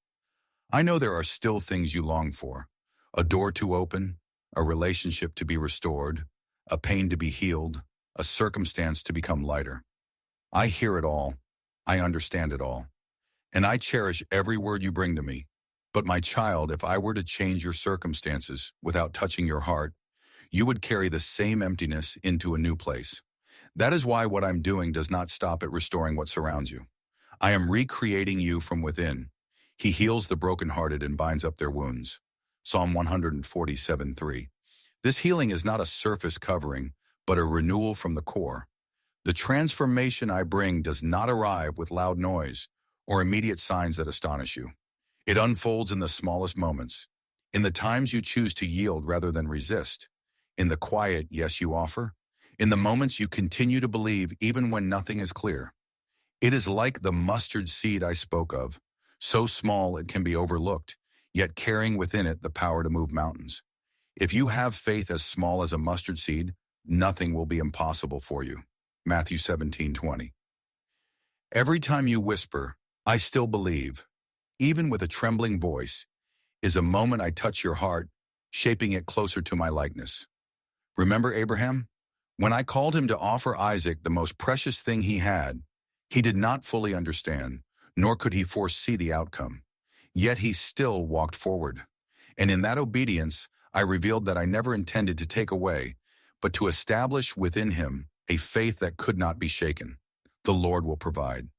I know there are still things you long for, a door to open, a relationship to be restored, a pain to be healed, a circumstance to become lighter. I hear it all. I understand it all. And I cherish every word you bring to me. But my child, if I were to change your circumstances without touching your heart, you would carry the same emptiness into a new place. That is why what I'm doing does not stop at restoring what surrounds you. I am recreating you from within. He heals the brokenhearted and binds up their wounds. Psalm 147:3. This healing is not a surface covering, but a renewal from the core. The transformation I bring does not arrive with loud noise or immediate signs that astonish you. It unfolds in the smallest moments, in the times you choose to yield rather than resist, in the quiet yes you offer, in the moments you continue to believe even when nothing is clear. It is like the mustard seed I spoke of, so small it can be overlooked, yet carrying within it the power to move mountains. If you have faith as small as a mustard seed, nothing will be impossible for you. Matthew 17:20. Every time you whisper, I still believe, even with a trembling voice, is a moment I touch your heart, shaping it closer to my likeness. Remember Abraham? When I called him to offer Isaac the most precious thing he had, he did not fully understand, nor could he foresee the outcome. Yet he still walked forward. And in that obedience, I revealed that I never intended to take away, but to establish within him a faith that could not be shaken. the Lord will provide.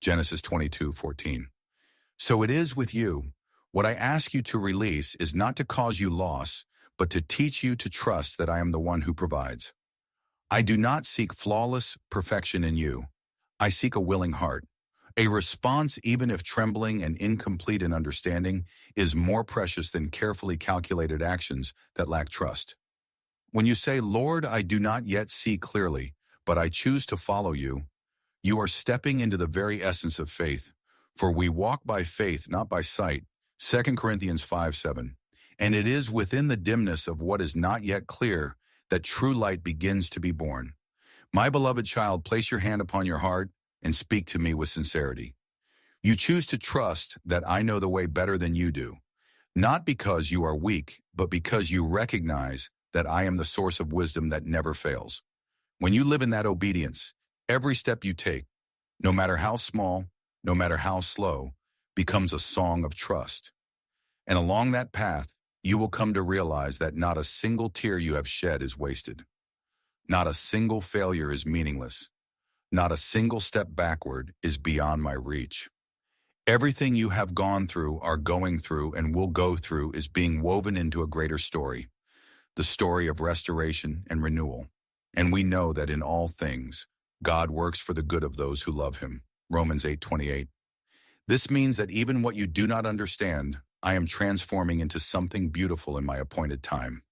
Genesis 22:14. So it is with you. What I ask you to release is not to cause you loss, but to teach you to trust that I am the one who provides. I do not seek flawless perfection in you. I seek a willing heart. A response, even if trembling and incomplete in understanding, is more precious than carefully calculated actions that lack trust. When you say, Lord, I do not yet see clearly, but I choose to follow you, you are stepping into the very essence of faith. For we walk by faith, not by sight. 2 Corinthians 5:7. And it is within the dimness of what is not yet clear that true light begins to be born. My beloved child, place your hand upon your heart and speak to me with sincerity. You choose to trust that I know the way better than you do, not because you are weak, but because you recognize that I am the source of wisdom that never fails. When you live in that obedience, every step you take, no matter how small, no matter how slow, becomes a song of trust. And along that path, you will come to realize that not a single tear you have shed is wasted. Not a single failure is meaningless. Not a single step backward is beyond my reach. Everything you have gone through, are going through, and will go through is being woven into a greater story, the story of restoration and renewal. And we know that in all things, God works for the good of those who love him. Romans 8:28. This means that even what you do not understand, I am transforming into something beautiful in my appointed time.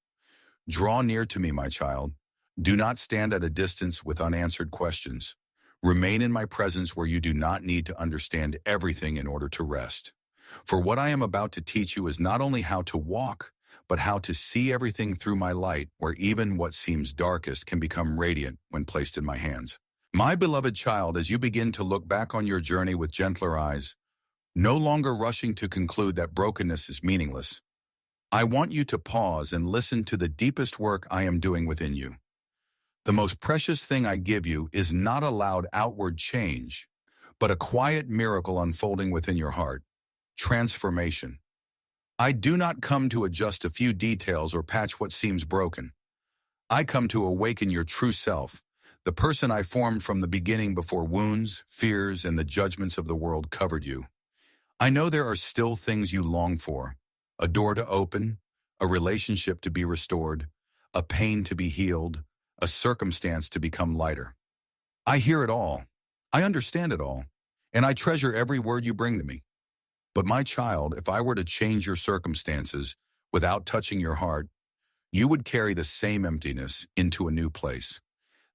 Draw near to me, my child. Do not stand at a distance with unanswered questions. Remain in my presence where you do not need to understand everything in order to rest. For what I am about to teach you is not only how to walk, but how to see everything through my light, where even what seems darkest can become radiant when placed in my hands. My beloved child, as you begin to look back on your journey with gentler eyes, no longer rushing to conclude that brokenness is meaningless, I want you to pause and listen to the deepest work I am doing within you. The most precious thing I give you is not a loud outward change, but a quiet miracle unfolding within your heart. Transformation. I do not come to adjust a few details or patch what seems broken. I come to awaken your true self, the person I formed from the beginning before wounds, fears, and the judgments of the world covered you. I know there are still things you long for, a door to open, a relationship to be restored, a pain to be healed, a circumstance to become lighter. I hear it all. I understand it all. And I treasure every word you bring to me. But my child, if I were to change your circumstances without touching your heart, you would carry the same emptiness into a new place.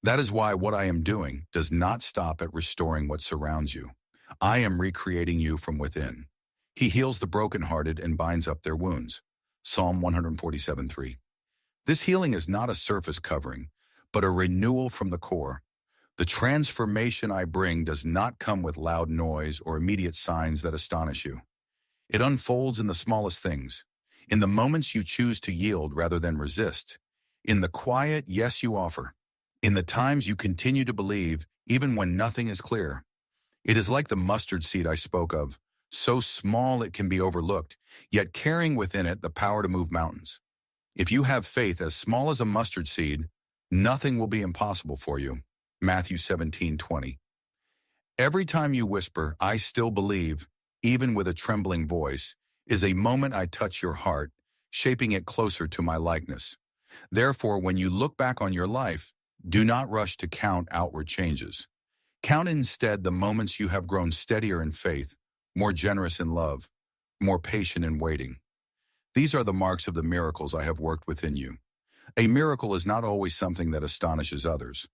That is why what I am doing does not stop at restoring what surrounds you. I am recreating you from within. He heals the brokenhearted and binds up their wounds. Psalm 147:3. This healing is not a surface covering, but a renewal from the core. The transformation I bring does not come with loud noise or immediate signs that astonish you. It unfolds in the smallest things, in the moments you choose to yield rather than resist, in the quiet yes you offer, in the times you continue to believe even when nothing is clear. It is like the mustard seed I spoke of, so small it can be overlooked, yet carrying within it the power to move mountains. If you have faith as small as a mustard seed, nothing will be impossible for you. Matthew 17:20. Every time you whisper, I still believe, even with a trembling voice, is a moment I touch your heart, shaping it closer to my likeness. Therefore, when you look back on your life, do not rush to count outward changes. Count instead the moments you have grown steadier in faith, more generous in love, more patient in waiting. These are the marks of the miracles I have worked within you. A miracle is not always something that astonishes others.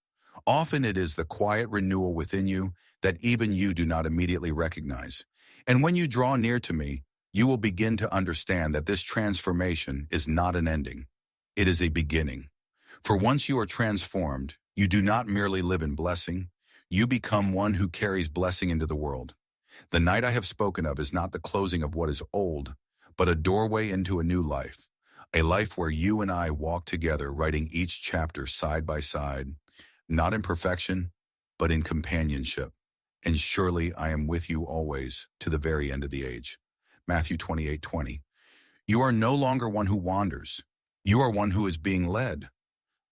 Often it is the quiet renewal within you that even you do not immediately recognize. And when you draw near to me, you will begin to understand that this transformation is not an ending. It is a beginning. For once you are transformed, you do not merely live in blessing. You become one who carries blessing into the world. The night I have spoken of is not the closing of what is old, but a doorway into a new life. A life where you and I walk together, writing each chapter side by side, not in perfection, but in companionship. And surely I am with you always, to the very end of the age. Matthew 28:20. You are no longer one who wanders. You are one who is being led.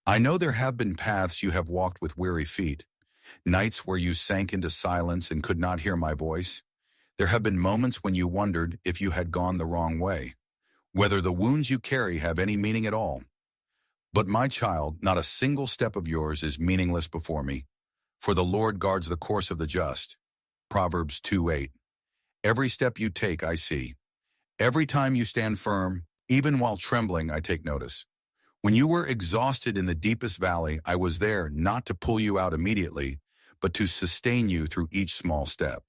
I know there have been paths you have walked with weary feet, Nights where you sank into silence and could not hear my voice. There have been moments when you wondered if you had gone the wrong way, whether the wounds you carry have any meaning at all. But my child, not a single step of yours is meaningless before me, for the Lord guards the course of the just. Proverbs 2:8. Every step you take I see. Every time you stand firm, even while trembling, I take notice. When you were exhausted in the deepest valley, I was there not to pull you out immediately, but to sustain you through each small step.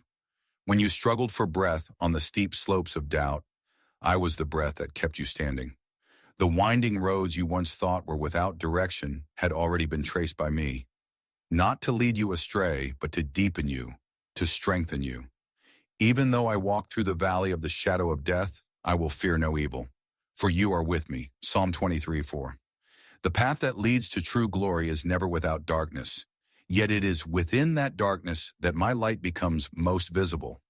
When you struggled for breath on the steep slopes of doubt, I was the breath that kept you standing. The winding roads you once thought were without direction had already been traced by me, not to lead you astray, but to deepen you, to strengthen you. Even though I walk through the valley of the shadow of death, I will fear no evil, for you are with me. Psalm 23:4. The path that leads to true glory is never without darkness, yet it is within that darkness that my light becomes most visible.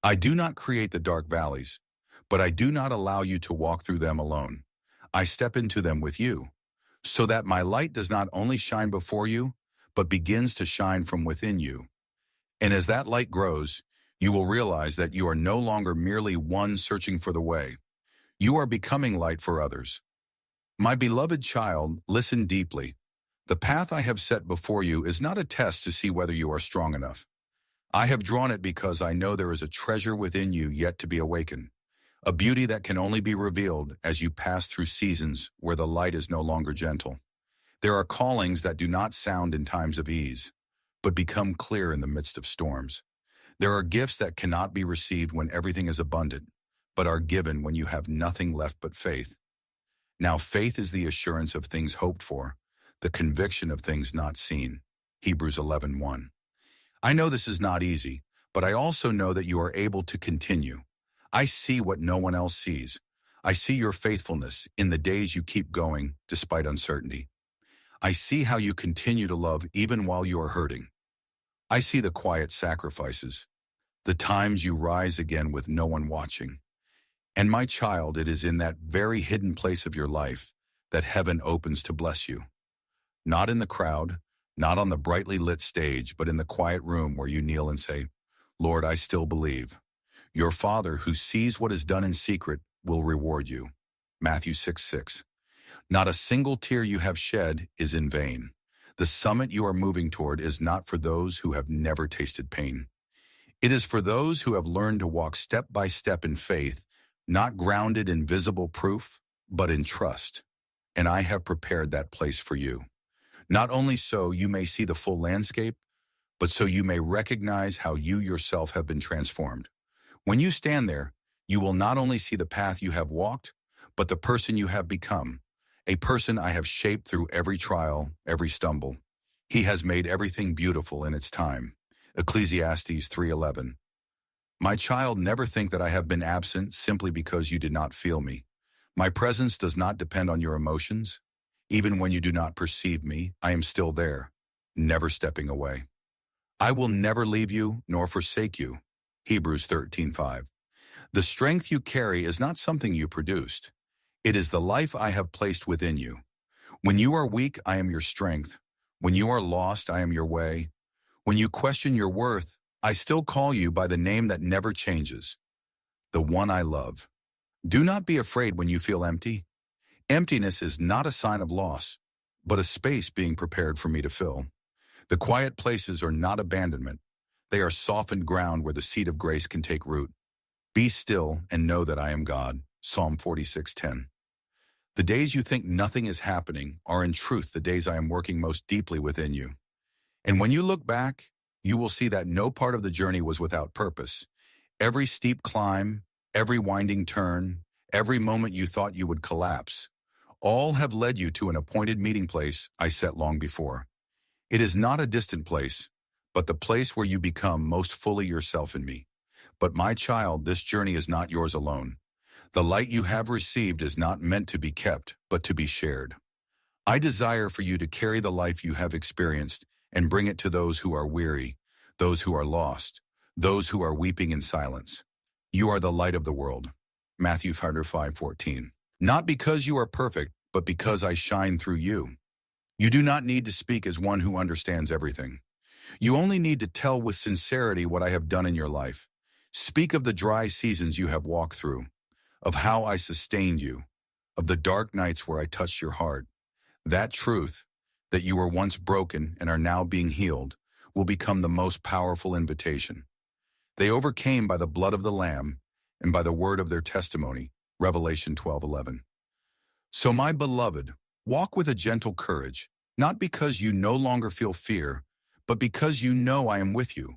I do not create the dark valleys, but I do not allow you to walk through them alone. I step into them with you, so that my light does not only shine before you, but begins to shine from within you. And as that light grows, you will realize that you are no longer merely one searching for the way. You are becoming light for others. My beloved child, listen deeply. The path I have set before you is not a test to see whether you are strong enough. I have drawn it because I know there is a treasure within you yet to be awakened, a beauty that can only be revealed as you pass through seasons where the light is no longer gentle. There are callings that do not sound in times of ease, but become clear in the midst of storms. There are gifts that cannot be received when everything is abundant, but are given when you have nothing left but faith. Now faith is the assurance of things hoped for, the conviction of things not seen. Hebrews 11:1. I know this is not easy, but I also know that you are able to continue. I see what no one else sees. I see your faithfulness in the days you keep going despite uncertainty. I see how you continue to love even while you are hurting. I see the quiet sacrifices, the times you rise again with no one watching. And my child, it is in that very hidden place of your life that heaven opens to bless you. Not in the crowd, not on the brightly lit stage, but in the quiet room where you kneel and say, Lord, I still believe. Your Father who sees what is done in secret will reward you. Matthew 6:6. Not a single tear you have shed is in vain. The summit you are moving toward is not for those who have never tasted pain. It is for those who have learned to walk step by step in faith, not grounded in visible proof, but in trust. And I have prepared that place for you. Not only so you may see the full landscape, but so you may recognize how you yourself have been transformed. When you stand there, you will not only see the path you have walked, but the person you have become, a person I have shaped through every trial, every stumble. He has made everything beautiful in its time. Ecclesiastes 3:11. My child, never think that I have been absent simply because you did not feel me. My presence does not depend on your emotions. Even when you do not perceive me, I am still there, never stepping away. I will never leave you nor forsake you. Hebrews 13:5. The strength you carry is not something you produced. It is the life I have placed within you. When you are weak, I am your strength. When you are lost, I am your way. When you question your worth, I still call you by the name that never changes, the one I love. Do not be afraid when you feel empty. Emptiness is not a sign of loss, but a space being prepared for me to fill. The quiet places are not abandonment. They are softened ground where the seed of grace can take root. Be still and know that I am God. Psalm 46:10. The days you think nothing is happening are in truth the days I am working most deeply within you. And when you look back, you will see that no part of the journey was without purpose. Every steep climb, every winding turn, every moment you thought you would collapse, all have led you to an appointed meeting place I set long before. It is not a distant place, but the place where you become most fully yourself in me. But my child, this journey is not yours alone. The light you have received is not meant to be kept, but to be shared. I desire for you to carry the life you have experienced and bring it to those who are weary, those who are lost, those who are weeping in silence. You are the light of the world. Matthew 5:14. Not because you are perfect, but because I shine through you. You do not need to speak as one who understands everything. You only need to tell with sincerity what I have done in your life. Speak of the dry seasons you have walked through, of how I sustained you, of the dark nights where I touched your heart. That truth, that you were once broken and are now being healed, will become the most powerful invitation. They overcame by the blood of the Lamb and by the word of their testimony, Revelation 12:11. So my beloved, walk with a gentle courage, not because you no longer feel fear, but because you know I am with you.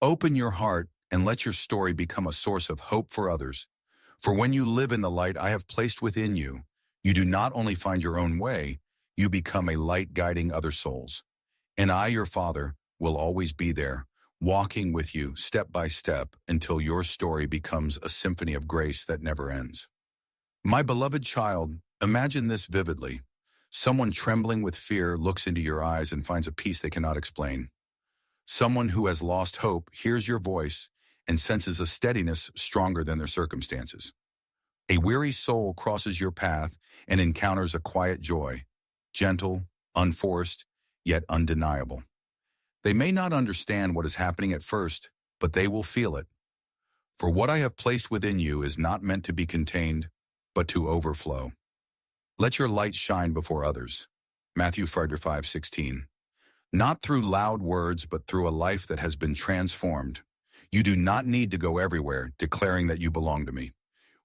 Open your heart and let your story become a source of hope for others. For when you live in the light I have placed within you, you do not only find your own way, you become a light guiding other souls. And I, your Father, will always be there, walking with you step by step until your story becomes a symphony of grace that never ends. My beloved child, imagine this vividly. Someone trembling with fear looks into your eyes and finds a peace they cannot explain. Someone who has lost hope hears your voice and senses a steadiness stronger than their circumstances. A weary soul crosses your path and encounters a quiet joy, gentle, unforced, yet undeniable. They may not understand what is happening at first, but they will feel it. For what I have placed within you is not meant to be contained, but to overflow. Let your light shine before others. Matthew 5:16. Not through loud words, but through a life that has been transformed. You do not need to go everywhere declaring that you belong to me.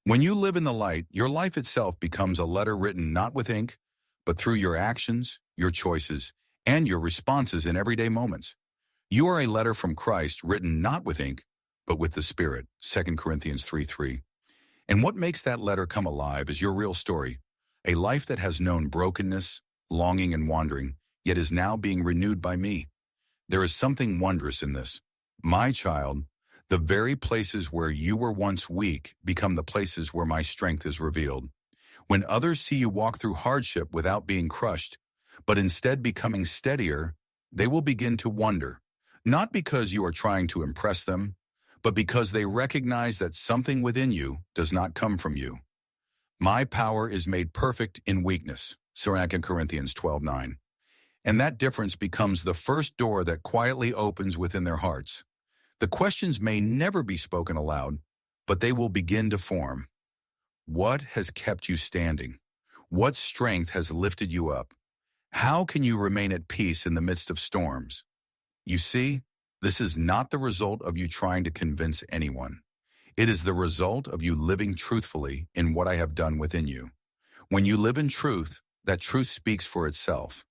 When you live in the light, your life itself becomes a letter written not with ink, but through your actions, your choices, and your responses in everyday moments. You are a letter from Christ written not with ink, but with the Spirit, 2 Corinthians 3:3. And what makes that letter come alive is your real story, a life that has known brokenness, longing, and wandering, yet is now being renewed by me. There is something wondrous in this. My child, the very places where you were once weak become the places where my strength is revealed. When others see you walk through hardship without being crushed, but instead becoming steadier, they will begin to wonder, not because you are trying to impress them, but because they recognize that something within you does not come from you. My power is made perfect in weakness, 2 Corinthians 12:9. And that difference becomes the first door that quietly opens within their hearts. The questions may never be spoken aloud, but they will begin to form. What has kept you standing? What strength has lifted you up? How can you remain at peace in the midst of storms? You see, this is not the result of you trying to convince anyone. It is the result of you living truthfully in what I have done within you. When you live in truth, that truth speaks for itself.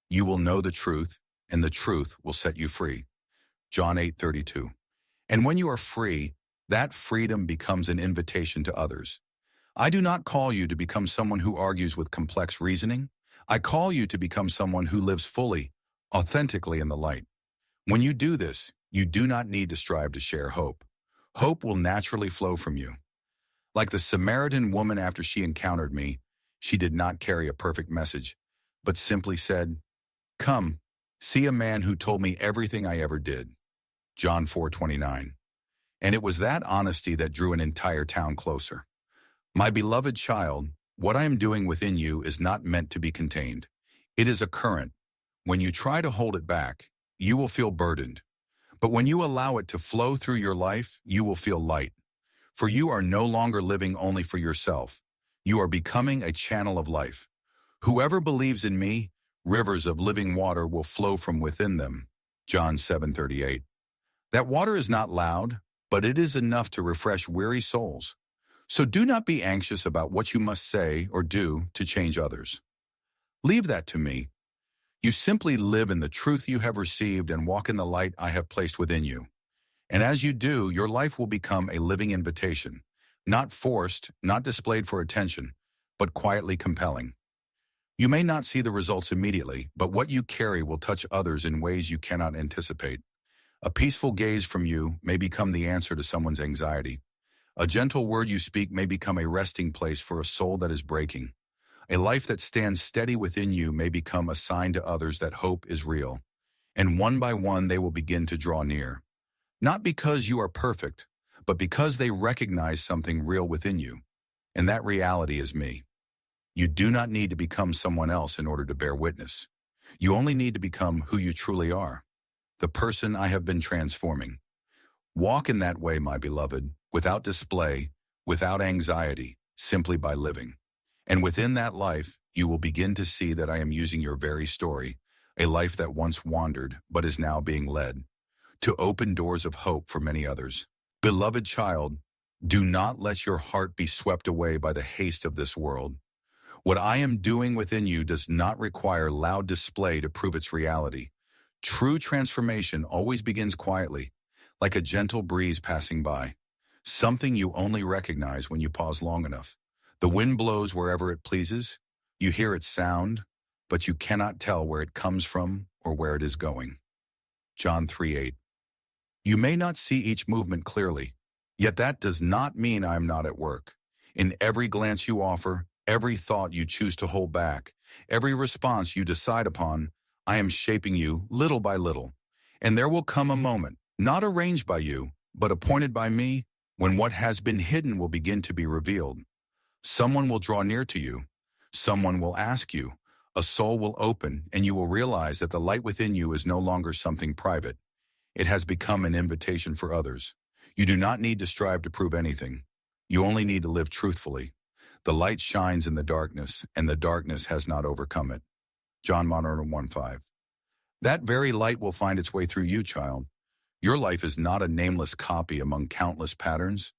You will know the truth, and the truth will set you free. John 8:32. And when you are free, that freedom becomes an invitation to others. I do not call you to become someone who argues with complex reasoning. I call you to become someone who lives fully, authentically in the light. When you do this, you do not need to strive to share hope. Hope will naturally flow from you. Like the Samaritan woman after she encountered me, she did not carry a perfect message, but simply said, "Come, see a man who told me everything I ever did." John 4:29. And it was that honesty that drew an entire town closer. My beloved child, what I am doing within you is not meant to be contained. It is a current. When you try to hold it back, you will feel burdened. But when you allow it to flow through your life, you will feel light. For you are no longer living only for yourself. You are becoming a channel of life. Whoever believes in me, rivers of living water will flow from within them. John 7:38. That water is not loud, but it is enough to refresh weary souls. So do not be anxious about what you must say or do to change others. Leave that to me. You simply live in the truth you have received and walk in the light I have placed within you. And as you do, your life will become a living invitation, not forced, not displayed for attention, but quietly compelling. You may not see the results immediately, but what you carry will touch others in ways you cannot anticipate. A peaceful gaze from you may become the answer to someone's anxiety. A gentle word you speak may become a resting place for a soul that is breaking. A life that stands steady within you may become a sign to others that hope is real. And one by one they will begin to draw near. Not because you are perfect, but because they recognize something real within you. And that reality is me. You do not need to become someone else in order to bear witness. You only need to become who you truly are. the person I have been transforming. Walk in that way, my beloved, without display, without anxiety, simply by living. And within that life, you will begin to see that I am using your very story, a life that once wandered but is now being led, to open doors of hope for many others. Beloved child, do not let your heart be swept away by the haste of this world. What I am doing within you does not require loud display to prove its reality. True transformation always begins quietly, like a gentle breeze passing by, something you only recognize when you pause long enough. The wind blows wherever it pleases. You hear its sound, but you cannot tell where it comes from or where it is going. John 3:8. You may not see each movement clearly, yet that does not mean I am not at work. In every glance you offer, every thought you choose to hold back, every response you decide upon, I am shaping you little by little. And there will come a moment, not arranged by you, but appointed by me, when what has been hidden will begin to be revealed. Someone will draw near to you. Someone will ask you. A soul will open, and you will realize that the light within you is no longer something private. It has become an invitation for others. You do not need to strive to prove anything. You only need to live truthfully. The light shines in the darkness, and the darkness has not overcome it. John 1:5. That very light will find its way through you, child. Your life is not a nameless copy among countless patterns.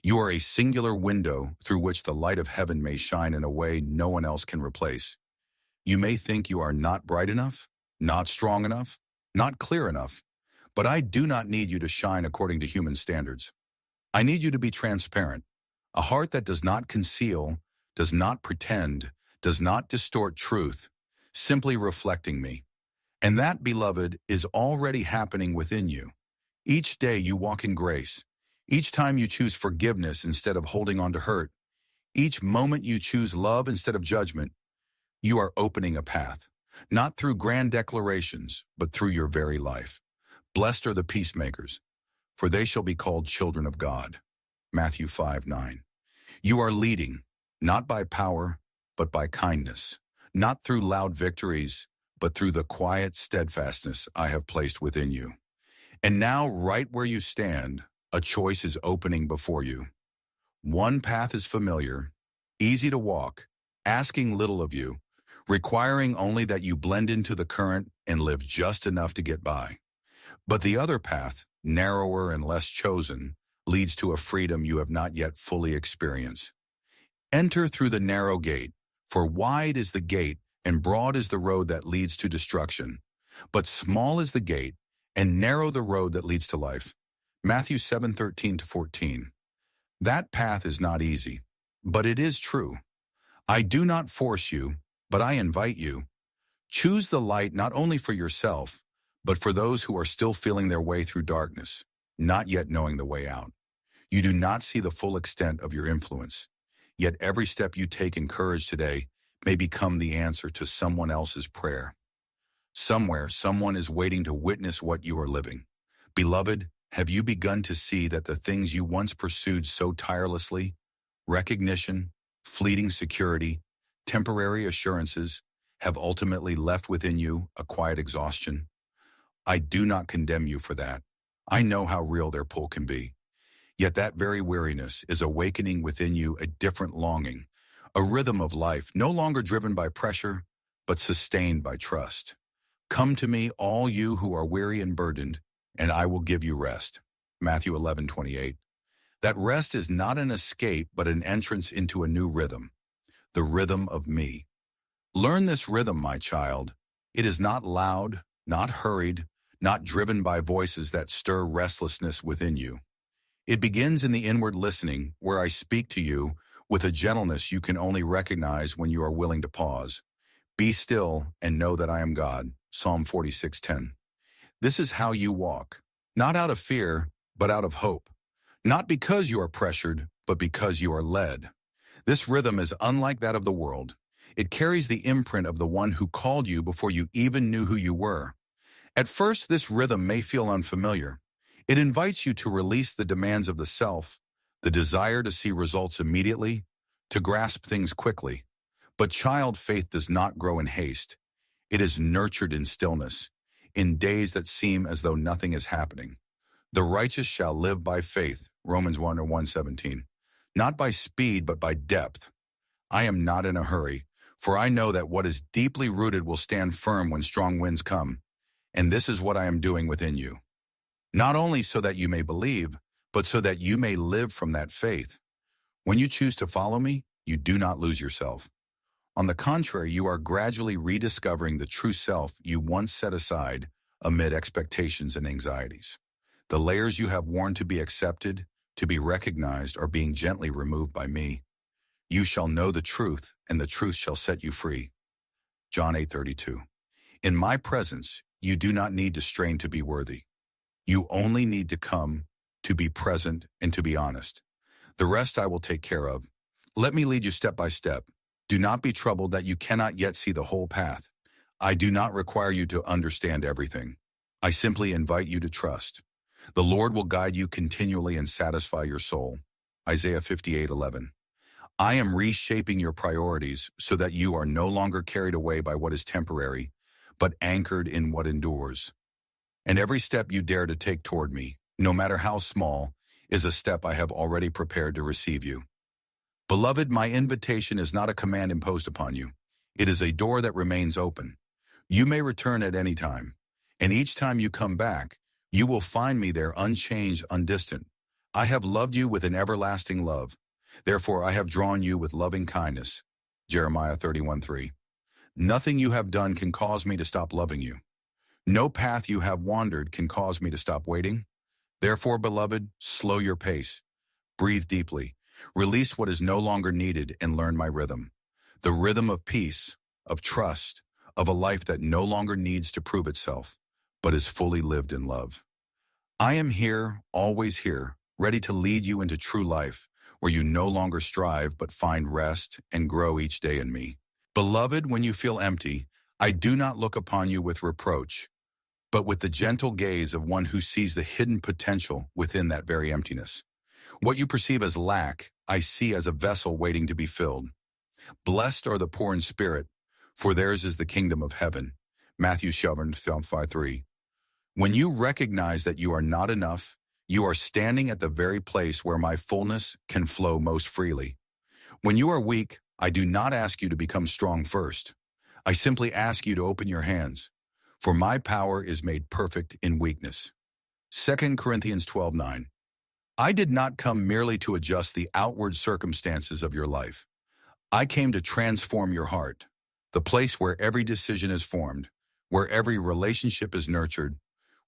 You are a singular window through which the light of heaven may shine in a way no one else can replace. You may think you are not bright enough, not strong enough, not clear enough, but I do not need you to shine according to human standards. I need you to be transparent. A heart that does not conceal, does not pretend, does not distort truth, simply reflecting me. And that, beloved, is already happening within you. Each day you walk in grace. Each time you choose forgiveness instead of holding on to hurt. Each moment you choose love instead of judgment. You are opening a path, not through grand declarations, but through your very life. Blessed are the peacemakers, for they shall be called children of God. Matthew 5:9. You are leading, not by power, but by kindness, not through loud victories, but through the quiet steadfastness I have placed within you. And now, right where you stand, a choice is opening before you. One path is familiar, easy to walk, asking little of you, requiring only that you blend into the current and live just enough to get by. But the other path, narrower and less chosen, leads to a freedom you have not yet fully experienced. Enter through the narrow gate, for wide is the gate and broad is the road that leads to destruction. But small is the gate and narrow the road that leads to life. Matthew 7:13-14. That path is not easy, but it is true. I do not force you, but I invite you. Choose the light not only for yourself, but for those who are still feeling their way through darkness, not yet knowing the way out. You do not see the full extent of your influence, yet every step you take in courage today may become the answer to someone else's prayer. Somewhere, someone is waiting to witness what you are living. Beloved, have you begun to see that the things you once pursued so tirelessly, recognition, fleeting security, temporary assurances, have ultimately left within you a quiet exhaustion? I do not condemn you for that. I know how real their pull can be. Yet that very weariness is awakening within you a different longing, a rhythm of life no longer driven by pressure, but sustained by trust. Come to me, all you who are weary and burdened, and I will give you rest. Matthew 11:28. That rest is not an escape, but an entrance into a new rhythm, the rhythm of me. Learn this rhythm, my child. It is not loud, not hurried, not driven by voices that stir restlessness within you. It begins in the inward listening, where I speak to you with a gentleness you can only recognize when you are willing to pause. Be still and know that I am God. Psalm 46:10. This is how you walk, not out of fear, but out of hope. Not because you are pressured, but because you are led. This rhythm is unlike that of the world. It carries the imprint of the one who called you before you even knew who you were. At first, this rhythm may feel unfamiliar. It invites you to release the demands of the self, the desire to see results immediately, to grasp things quickly. But child faith does not grow in haste. It is nurtured in stillness. in days that seem as though nothing is happening. The righteous shall live by faith, Romans 1 or 1:17. Not by speed, but by depth. I am not in a hurry, for I know that what is deeply rooted will stand firm when strong winds come. And this is what I am doing within you. Not only so that you may believe, but so that you may live from that faith. When you choose to follow me, you do not lose yourself. On the contrary, you are gradually rediscovering the true self you once set aside amid expectations and anxieties. The layers you have worn to be accepted, to be recognized, are being gently removed by me. You shall know the truth, and the truth shall set you free. John 8:32. In my presence, you do not need to strain to be worthy. You only need to come, to be present, and to be honest. The rest I will take care of. Let me lead you step by step. Do not be troubled that you cannot yet see the whole path. I do not require you to understand everything. I simply invite you to trust. The Lord will guide you continually and satisfy your soul. Isaiah 58:11. I am reshaping your priorities so that you are no longer carried away by what is temporary, but anchored in what endures. And every step you dare to take toward me, no matter how small, is a step I have already prepared to receive you. Beloved, my invitation is not a command imposed upon you. It is a door that remains open. You may return at any time, and each time you come back, you will find me there unchanged, undistant. I have loved you with an everlasting love. Therefore I have drawn you with loving kindness. Jeremiah 31:3. Nothing you have done can cause me to stop loving you. No path you have wandered can cause me to stop waiting. Therefore, beloved, slow your pace. Breathe deeply. Release what is no longer needed and learn my rhythm. The rhythm of peace, of trust, of a life that no longer needs to prove itself, but is fully lived in love. I am here, always here, ready to lead you into true life, where you no longer strive but find rest and grow each day in me. Beloved, when you feel empty, I do not look upon you with reproach, but with the gentle gaze of one who sees the hidden potential within that very emptiness. What you perceive as lack, I see as a vessel waiting to be filled. Blessed are the poor in spirit, for theirs is the kingdom of heaven. Matthew 7:5-3. When you recognize that you are not enough, you are standing at the very place where my fullness can flow most freely. When you are weak, I do not ask you to become strong first. I simply ask you to open your hands, for my power is made perfect in weakness. 2 Corinthians 12:9. I did not come merely to adjust the outward circumstances of your life. I came to transform your heart, the place where every decision is formed, where every relationship is nurtured,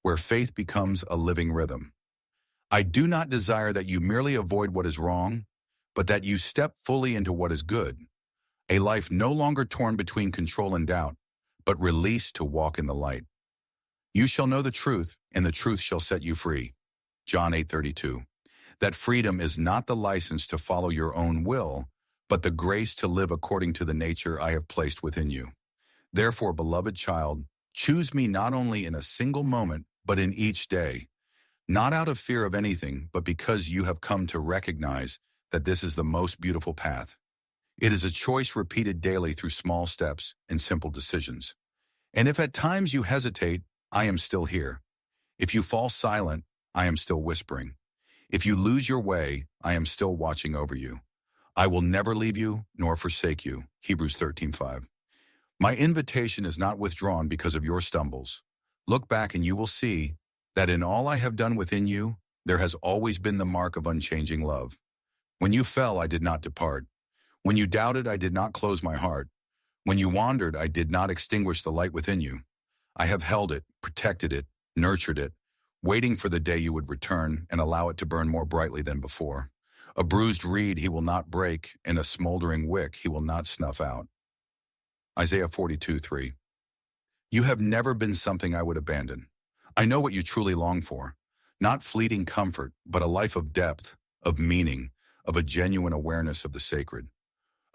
where faith becomes a living rhythm. I do not desire that you merely avoid what is wrong, but that you step fully into what is good, a life no longer torn between control and doubt, but released to walk in the light. You shall know the truth, and the truth shall set you free. John 8:32. That freedom is not the license to follow your own will, but the grace to live according to the nature I have placed within you. Therefore, beloved child, choose me not only in a single moment, but in each day, not out of fear of anything, but because you have come to recognize that this is the most beautiful path. It is a choice repeated daily through small steps and simple decisions. And if at times you hesitate, I am still here. If you fall silent, I am still whispering. If you lose your way, I am still watching over you. I will never leave you nor forsake you. Hebrews 13:5. My invitation is not withdrawn because of your stumbles. Look back and you will see that in all I have done within you, there has always been the mark of unchanging love. When you fell, I did not depart. When you doubted, I did not close my heart. When you wandered, I did not extinguish the light within you. I have held it, protected it, nurtured it, waiting for the day you would return and allow it to burn more brightly than before. A bruised reed he will not break, and a smoldering wick he will not snuff out. Isaiah 42:3. You have never been something I would abandon. I know what you truly long for. Not fleeting comfort, but a life of depth, of meaning, of a genuine awareness of the sacred.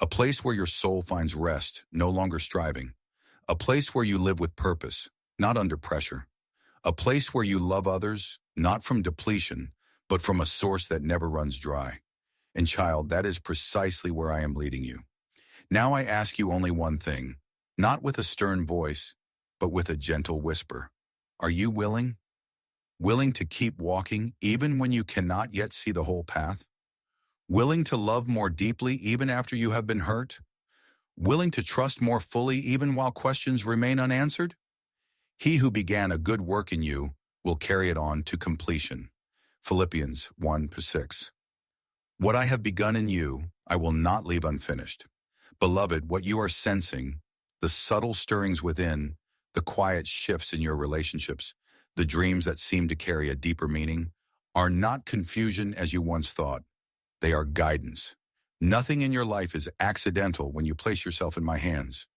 A place where your soul finds rest, no longer striving. A place where you live with purpose, not under pressure. A place where you love others, not from depletion, but from a source that never runs dry. And child, that is precisely where I am leading you. Now I ask you only one thing, not with a stern voice, but with a gentle whisper. Are you willing? Willing to keep walking even when you cannot yet see the whole path? Willing to love more deeply even after you have been hurt? Willing to trust more fully even while questions remain unanswered? He who began a good work in you will carry it on to completion. Philippians 1:6. What I have begun in you, I will not leave unfinished. Beloved, what you are sensing, the subtle stirrings within, the quiet shifts in your relationships, the dreams that seem to carry a deeper meaning, are not confusion as you once thought. They are guidance. Nothing in your life is accidental when you place yourself in my hands.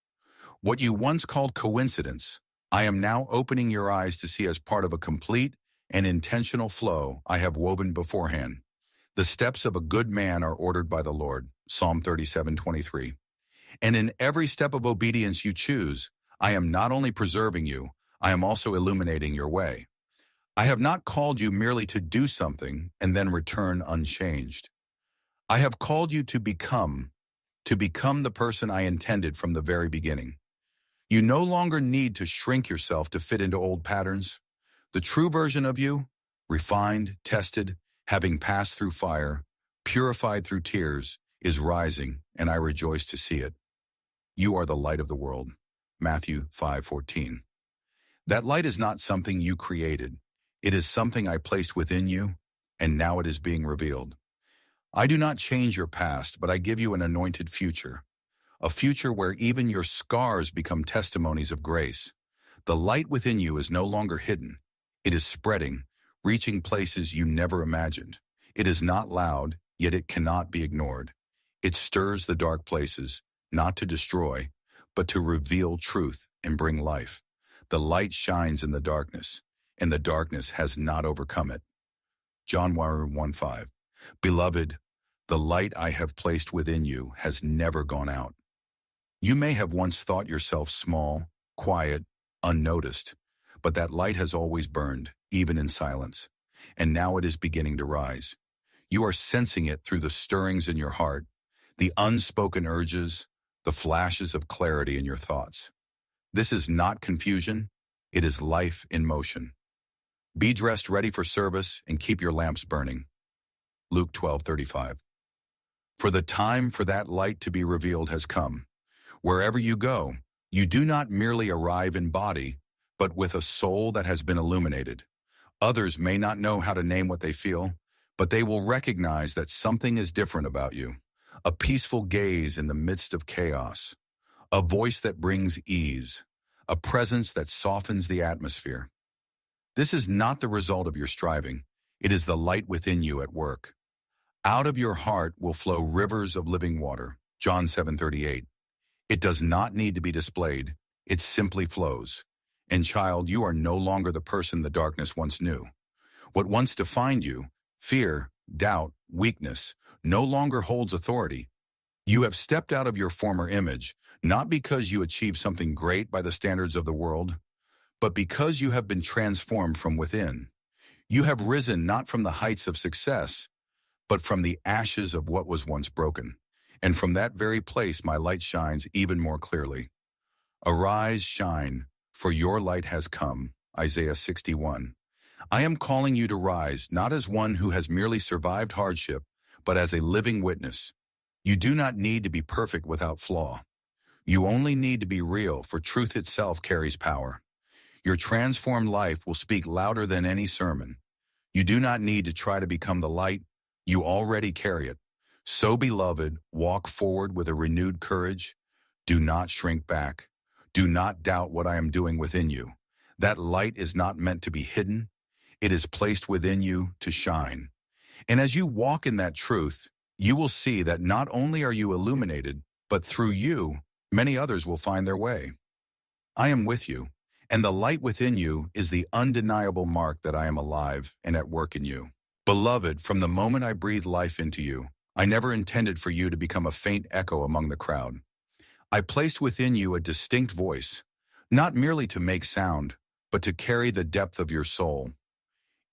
What you once called coincidence, I am now opening your eyes to see as part of a complete and intentional flow I have woven beforehand. The steps of a good man are ordered by the Lord, Psalm 37:23. And in every step of obedience you choose, I am not only preserving you, I am also illuminating your way. I have not called you merely to do something and then return unchanged. I have called you to become the person I intended from the very beginning. You no longer need to shrink yourself to fit into old patterns. The true version of you, refined, tested, having passed through fire, purified through tears, is rising, and I rejoice to see it. You are the light of the world. Matthew 5:14. That light is not something you created. It is something I placed within you, and now it is being revealed. I do not change your past, but I give you an anointed future, a future where even your scars become testimonies of grace. The light within you is no longer hidden. It is spreading, reaching places you never imagined. It is not loud, yet it cannot be ignored. It stirs the dark places, not to destroy, but to reveal truth and bring life. The light shines in the darkness, and the darkness has not overcome it. John 1:5. Beloved, the light I have placed within you has never gone out. You may have once thought yourself small, quiet, unnoticed, but that light has always burned, even in silence, and now it is beginning to rise. You are sensing it through the stirrings in your heart, the unspoken urges, the flashes of clarity in your thoughts. This is not confusion, it is life in motion. Be dressed ready for service and keep your lamps burning. Luke 12:35. For the time for that light to be revealed has come. Wherever you go, you do not merely arrive in body, but with a soul that has been illuminated. Others may not know how to name what they feel, but they will recognize that something is different about you. A peaceful gaze in the midst of chaos, a voice that brings ease, a presence that softens the atmosphere. This is not the result of your striving. It is the light within you at work. Out of your heart will flow rivers of living water. John 7:38. It does not need to be displayed. It simply flows. And child, you are no longer the person the darkness once knew. What once defined you, fear, doubt, weakness, no longer holds authority. You have stepped out of your former image, not because you achieved something great by the standards of the world, but because you have been transformed from within. You have risen not from the heights of success, but from the ashes of what was once broken. And from that very place my light shines even more clearly. Arise, shine, for your light has come. Isaiah 61. I am calling you to rise, not as one who has merely survived hardship, but as a living witness. You do not need to be perfect without flaw. You only need to be real, for truth itself carries power. Your transformed life will speak louder than any sermon. You do not need to try to become the light. You already carry it. So, beloved, walk forward with a renewed courage. Do not shrink back. Do not doubt what I am doing within you. That light is not meant to be hidden. It is placed within you to shine. And as you walk in that truth, you will see that not only are you illuminated, but through you, many others will find their way. I am with you, and the light within you is the undeniable mark that I am alive and at work in you. Beloved, from the moment I breathed life into you, I never intended for you to become a faint echo among the crowd. I placed within you a distinct voice, not merely to make sound, but to carry the depth of your soul.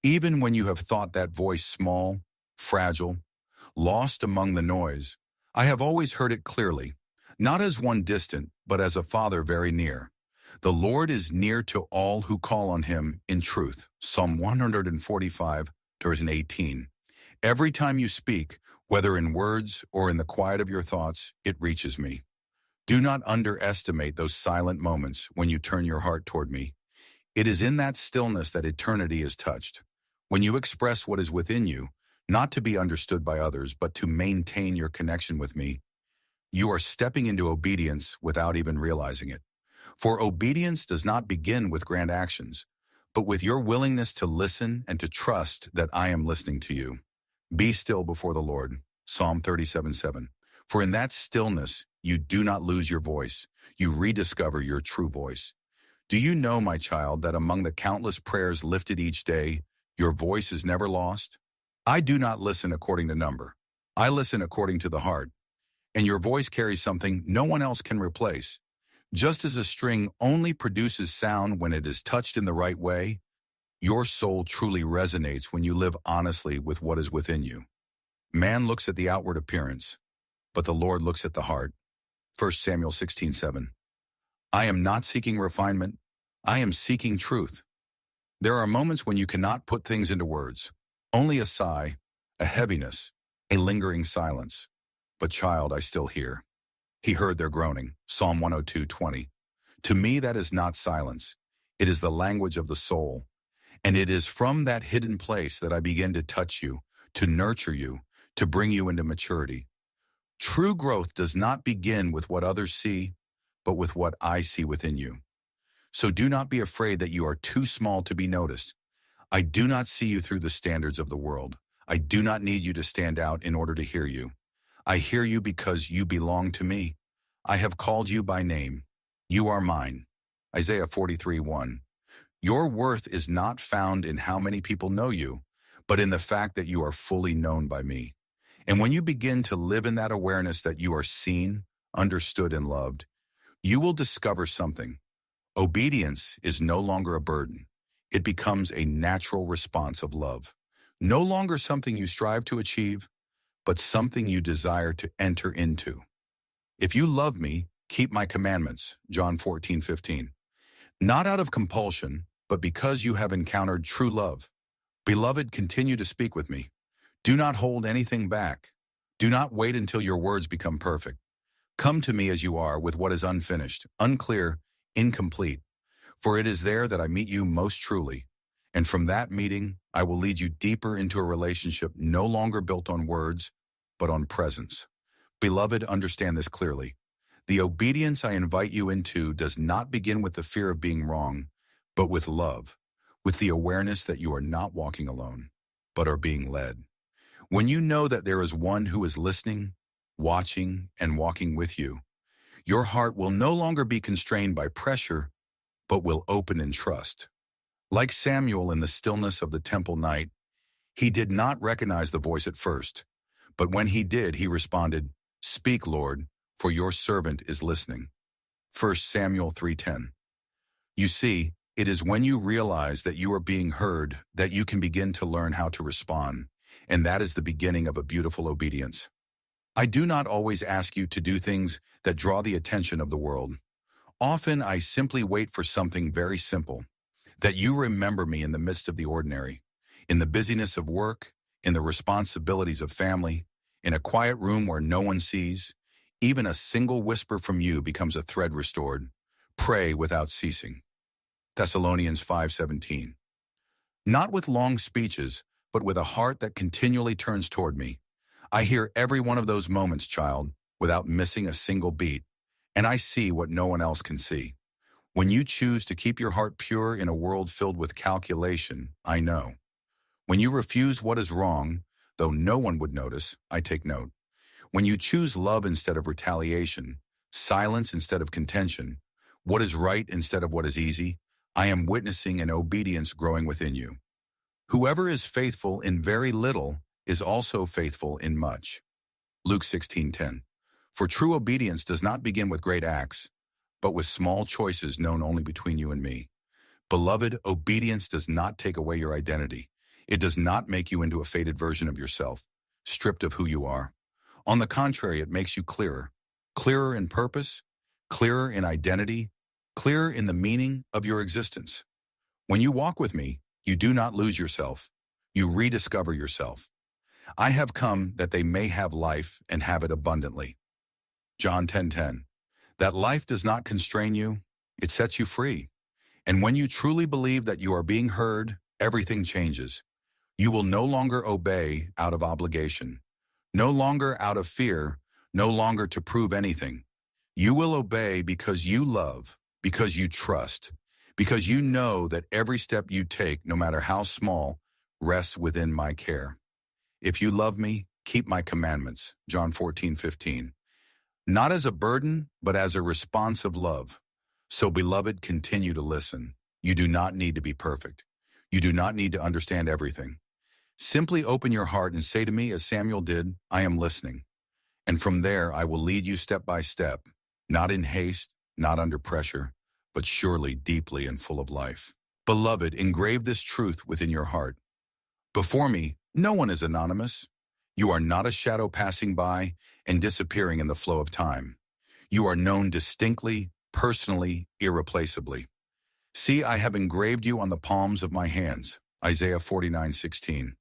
Even when you have thought that voice small, fragile, lost among the noise, I have always heard it clearly, not as one distant, but as a father very near. The Lord is near to all who call on him in truth. Psalm 145, verse 18. Every time you speak, whether in words or in the quiet of your thoughts, it reaches me. Do not underestimate those silent moments when you turn your heart toward me. It is in that stillness that eternity is touched. When you express what is within you, not to be understood by others, but to maintain your connection with me, you are stepping into obedience without even realizing it. For obedience does not begin with grand actions, but with your willingness to listen and to trust that I am listening to you. Be still before the Lord. Psalm 37:7. For in that stillness, you do not lose your voice. You rediscover your true voice. Do you know, my child, that among the countless prayers lifted each day, your voice is never lost? I do not listen according to number. I listen according to the heart. And your voice carries something no one else can replace. Just as a string only produces sound when it is touched in the right way, your soul truly resonates when you live honestly with what is within you. Man looks at the outward appearance, but the Lord looks at the heart. 1 Samuel 16:7. I am not seeking refinement. I am seeking truth. There are moments when you cannot put things into words. Only a sigh, a heaviness, a lingering silence. But child, I still hear. He heard their groaning. Psalm 102:20. To me, that is not silence. It is the language of the soul. And it is from that hidden place that I begin to touch you, to nurture you, to bring you into maturity. True growth does not begin with what others see, but with what I see within you. So do not be afraid that you are too small to be noticed. I do not see you through the standards of the world. I do not need you to stand out in order to hear you. I hear you because you belong to me. I have called you by name. You are mine. Isaiah 43:1. Your worth is not found in how many people know you, but in the fact that you are fully known by me. And when you begin to live in that awareness that you are seen, understood, and loved, you will discover something. Obedience is no longer a burden. It becomes a natural response of love. No longer something you strive to achieve, but something you desire to enter into. If you love me, keep my commandments, John 14:15. Not out of compulsion, but because you have encountered true love. Beloved, continue to speak with me. Do not hold anything back. Do not wait until your words become perfect. Come to me as you are with what is unfinished, unclear, incomplete. For it is there that I meet you most truly. And from that meeting, I will lead you deeper into a relationship no longer built on words, but on presence. Beloved, understand this clearly. The obedience I invite you into does not begin with the fear of being wrong, but with love, with the awareness that you are not walking alone, but are being led. When you know that there is one who is listening, watching, and walking with you, your heart will no longer be constrained by pressure, but will open in trust. Like Samuel in the stillness of the temple night, he did not recognize the voice at first, but when he did, he responded, Speak, Lord, for your servant is listening. 1 Samuel 3:10. You see, it is when you realize that you are being heard that you can begin to learn how to respond, and that is the beginning of a beautiful obedience. I do not always ask you to do things that draw the attention of the world. Often I simply wait for something very simple, that you remember me in the midst of the ordinary, in the busyness of work, in the responsibilities of family, in a quiet room where no one sees. Even a single whisper from you becomes a thread restored. Pray without ceasing. Thessalonians 5:17. Not with long speeches, but with a heart that continually turns toward me. I hear every one of those moments, child, without missing a single beat, and I see what no one else can see. When you choose to keep your heart pure in a world filled with calculation, I know. When you refuse what is wrong, though no one would notice, I take note. When you choose love instead of retaliation, silence instead of contention, what is right instead of what is easy, I am witnessing an obedience growing within you. Whoever is faithful in very little is also faithful in much. Luke 16:10. For true obedience does not begin with great acts, but with small choices known only between you and me. Beloved, obedience does not take away your identity. It does not make you into a faded version of yourself, stripped of who you are. On the contrary, it makes you clearer. Clearer in purpose, clearer in identity, clear in the meaning of your existence. When you walk with me, you do not lose yourself. You rediscover yourself. I have come that they may have life and have it abundantly. John 10:10. That life does not constrain you, it sets you free. And when you truly believe that you are being heard, everything changes. You will no longer obey out of obligation, no longer out of fear, no longer to prove anything. You will obey because you love, because you trust, because you know that every step you take, no matter how small, rests within my care. If you love me, keep my commandments. John 14:15. Not as a burden, but as a response of love. So, beloved, continue to listen. You do not need to be perfect. You do not need to understand everything. Simply open your heart and say to me, as Samuel did, I am listening. And from there, I will lead you step by step, not in haste, not under pressure, but surely, deeply, and full of life. Beloved, engrave this truth within your heart. Before me, no one is anonymous. You are not a shadow passing by and disappearing in the flow of time. You are known distinctly, personally, irreplaceably. See, I have engraved you on the palms of my hands. Isaiah 49:16.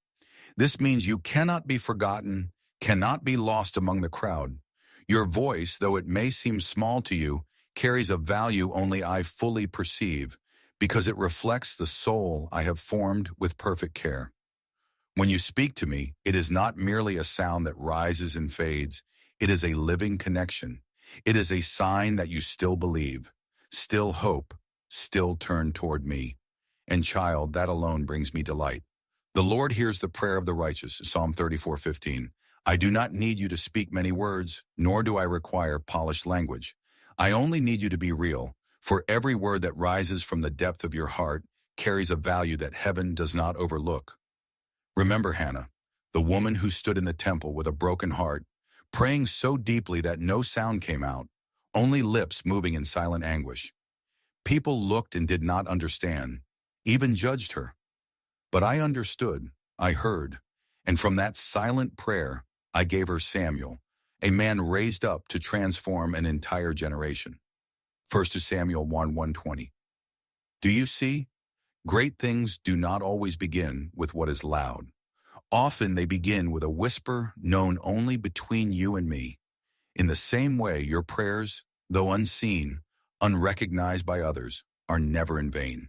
This means you cannot be forgotten, cannot be lost among the crowd. Your voice, though it may seem small to you, carries a value only I fully perceive, because it reflects the soul I have formed with perfect care. When you speak to me, it is not merely a sound that rises and fades. It is a living connection. It is a sign that you still believe, still hope, still turn toward me. And child, that alone brings me delight. The Lord hears the prayer of the righteous, Psalm 34:15. I do not need you to speak many words, nor do I require polished language. I only need you to be real, for every word that rises from the depth of your heart carries a value that heaven does not overlook. Remember Hannah, the woman who stood in the temple with a broken heart, praying so deeply that no sound came out, only lips moving in silent anguish. People looked and did not understand, even judged her. But I understood, I heard, and from that silent prayer, I gave her Samuel, a man raised up to transform an entire generation. 1 Samuel 1:120. Do you see? Great things do not always begin with what is loud. Often they begin with a whisper known only between you and me. In the same way, your prayers, though unseen, unrecognized by others, are never in vain.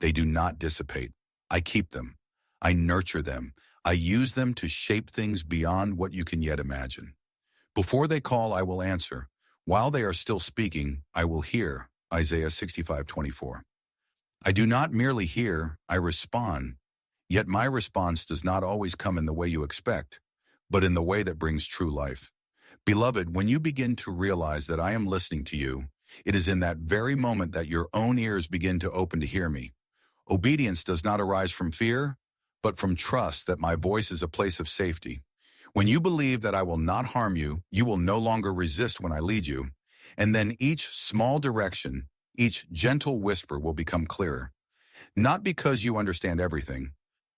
They do not dissipate. I keep them. I nurture them. I use them to shape things beyond what you can yet imagine. Before they call, I will answer. While they are still speaking, I will hear. Isaiah 65:24. I do not merely hear, I respond. Yet my response does not always come in the way you expect, but in the way that brings true life. Beloved, when you begin to realize that I am listening to you, it is in that very moment that your own ears begin to open to hear me. Obedience does not arise from fear, but from trust that my voice is a place of safety. When you believe that I will not harm you, you will no longer resist when I lead you, and then each small direction, each gentle whisper will become clearer. Not because you understand everything,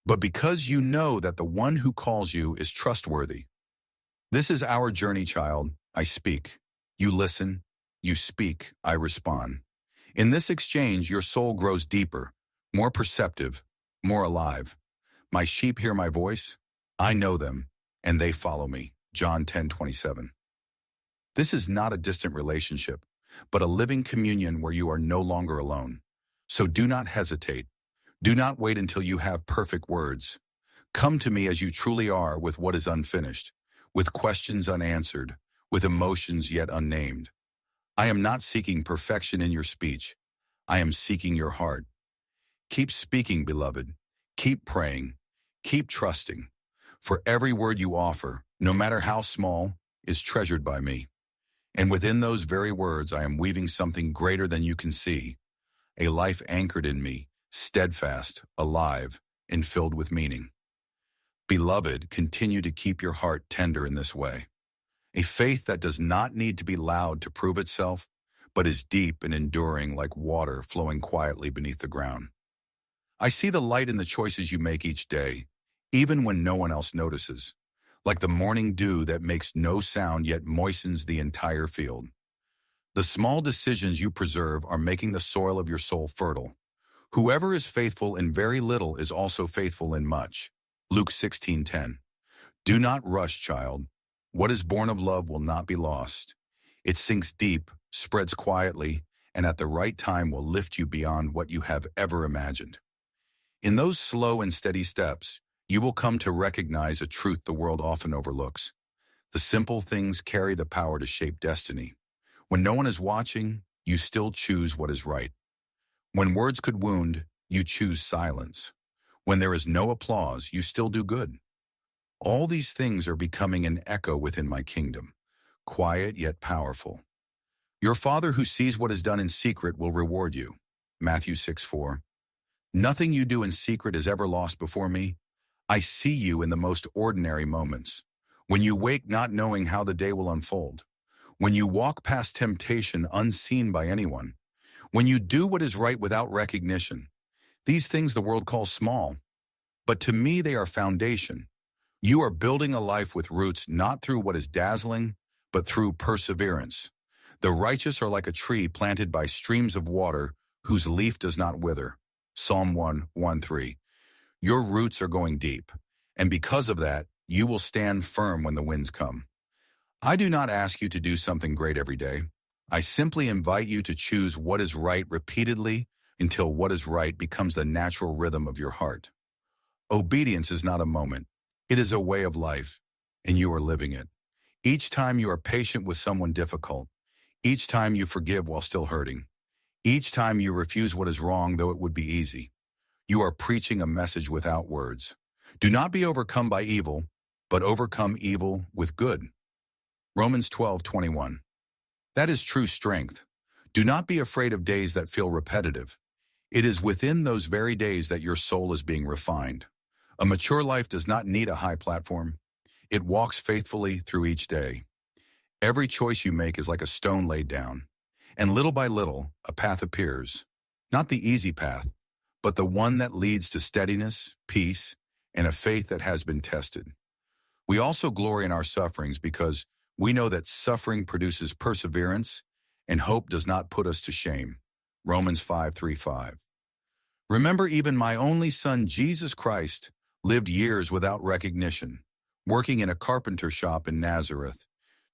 but because you know that the one who calls you is trustworthy. This is our journey, child. I speak. You listen. You speak. I respond. In this exchange, your soul grows deeper, more perceptive, more alive. My sheep hear my voice. I know them, and they follow me. John 10:27. This is not a distant relationship, but a living communion where you are no longer alone. So do not hesitate. Do not wait until you have perfect words. Come to me as you truly are, with what is unfinished, with questions unanswered, with emotions yet unnamed. I am not seeking perfection in your speech. I am seeking your heart. Keep speaking, beloved. Keep praying. Keep trusting. For every word you offer, no matter how small, is treasured by me. And within those very words, I am weaving something greater than you can see, a life anchored in me, steadfast, alive, and filled with meaning. Beloved, continue to keep your heart tender in this way. A faith that does not need to be loud to prove itself, but is deep and enduring like water flowing quietly beneath the ground. I see the light in the choices you make each day, even when no one else notices, like the morning dew that makes no sound yet moistens the entire field. The small decisions you preserve are making the soil of your soul fertile. Whoever is faithful in very little is also faithful in much. Luke 16:10. Do not rush, child. What is born of love will not be lost. It sinks deep, spreads quietly, and at the right time will lift you beyond what you have ever imagined. In those slow and steady steps, you will come to recognize a truth the world often overlooks. The simple things carry the power to shape destiny. When no one is watching, you still choose what is right. When words could wound, you choose silence. When there is no applause, you still do good. All these things are becoming an echo within my kingdom, quiet yet powerful. Your Father who sees what is done in secret will reward you. Matthew 6:4. Nothing you do in secret is ever lost before me. I see you in the most ordinary moments. When you wake not knowing how the day will unfold. When you walk past temptation unseen by anyone. When you do what is right without recognition. These things the world calls small, but to me they are foundation. You are building a life with roots not through what is dazzling, but through perseverance. The righteous are like a tree planted by streams of water whose leaf does not wither. Psalm 1:1-3. Your roots are going deep, and because of that, you will stand firm when the winds come. I do not ask you to do something great every day. I simply invite you to choose what is right repeatedly until what is right becomes the natural rhythm of your heart. Obedience is not a moment. It is a way of life, and you are living it. Each time you are patient with someone difficult, each time you forgive while still hurting, each time you refuse what is wrong though it would be easy, you are preaching a message without words. Do not be overcome by evil, but overcome evil with good. Romans 12:21. That is true strength. Do not be afraid of days that feel repetitive. It is within those very days that your soul is being refined. A mature life does not need a high platform. It walks faithfully through each day. Every choice you make is like a stone laid down, and little by little, a path appears. Not the easy path, but the one that leads to steadiness, peace, and a faith that has been tested. We also glory in our sufferings because we know that suffering produces perseverance, and hope does not put us to shame. Romans 5:3-5. Remember, even my only son, Jesus Christ, lived years without recognition, working in a carpenter shop in Nazareth,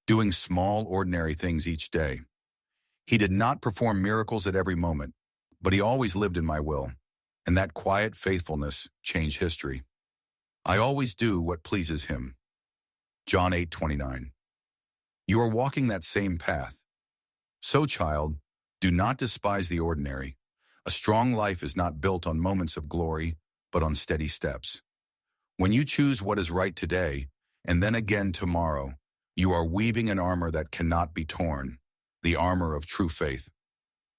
doing small, ordinary things each day. He did not perform miracles at every moment, but he always lived in my will, and that quiet faithfulness changed history. I always do what pleases him. John 8:29. You are walking that same path. So, child, do not despise the ordinary. A strong life is not built on moments of glory, but on steady steps. When you choose what is right today, and then again tomorrow, you are weaving an armor that cannot be torn, the armor of true faith.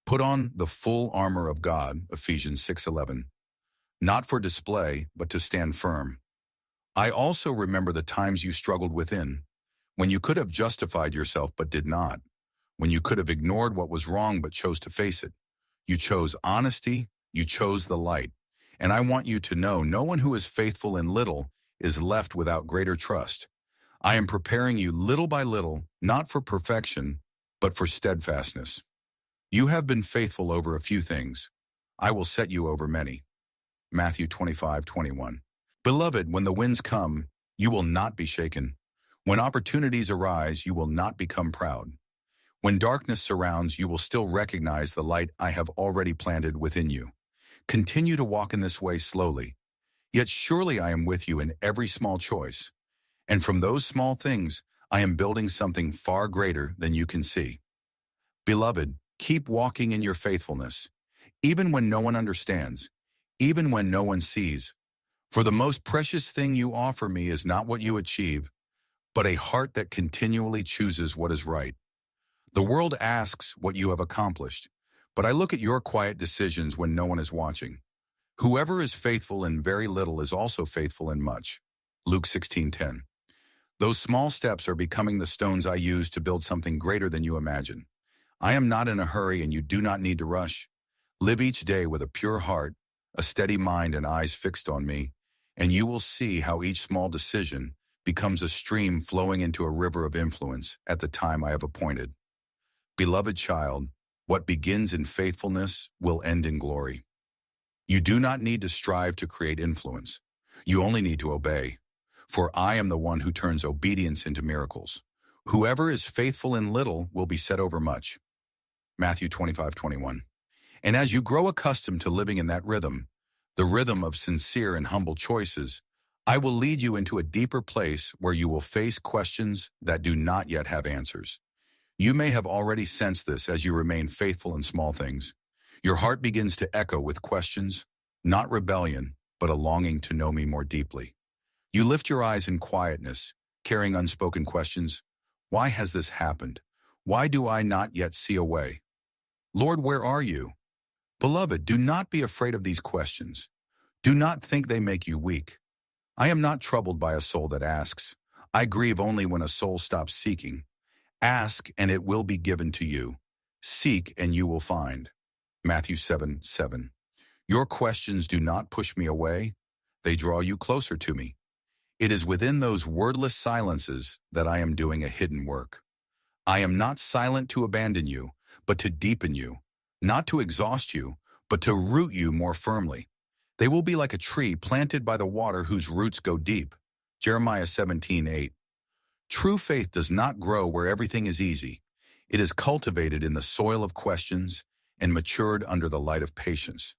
Put on the full armor of God, Ephesians 6:11, not for display, but to stand firm. I also remember the times you struggled within, when you could have justified yourself but did not, when you could have ignored what was wrong but chose to face it. You chose honesty, you chose the light. And I want you to know no one who is faithful in little is left without greater trust. I am preparing you little by little, not for perfection, but for steadfastness. You have been faithful over a few things. I will set you over many. Matthew 25:21. Beloved, when the winds come, you will not be shaken. When opportunities arise, you will not become proud. When darkness surrounds, you will still recognize the light I have already planted within you. Continue to walk in this way slowly. Yet surely I am with you in every small choice. And from those small things, I am building something far greater than you can see. Beloved, keep walking in your faithfulness, even when no one understands, even when no one sees. For the most precious thing you offer me is not what you achieve, but a heart that continually chooses what is right. The world asks what you have accomplished, but I look at your quiet decisions when no one is watching. Whoever is faithful in very little is also faithful in much. Luke 16:10. Those small steps are becoming the stones I use to build something greater than you imagine. I am not in a hurry and you do not need to rush. Live each day with a pure heart, a steady mind and eyes fixed on me, and you will see how each small decision becomes a stream flowing into a river of influence at the time I have appointed. Beloved child, what begins in faithfulness will end in glory. You do not need to strive to create influence. You only need to obey. For I am the one who turns obedience into miracles. Whoever is faithful in little will be set over much. Matthew 25:21. And as you grow accustomed to living in that rhythm, the rhythm of sincere and humble choices, I will lead you into a deeper place where you will face questions that do not yet have answers. You may have already sensed this as you remain faithful in small things. Your heart begins to echo with questions, not rebellion, but a longing to know me more deeply. You lift your eyes in quietness, carrying unspoken questions. Why has this happened? Why do I not yet see a way? Lord, where are you? Beloved, do not be afraid of these questions. Do not think they make you weak. I am not troubled by a soul that asks. I grieve only when a soul stops seeking. Ask, and it will be given to you. Seek, and you will find. Matthew 7:7. Your questions do not push me away. They draw you closer to me. It is within those wordless silences that I am doing a hidden work. I am not silent to abandon you, but to deepen you, not to exhaust you, but to root you more firmly. They will be like a tree planted by the water whose roots go deep. Jeremiah 17:8. True faith does not grow where everything is easy. It is cultivated in the soil of questions and matured under the light of patience.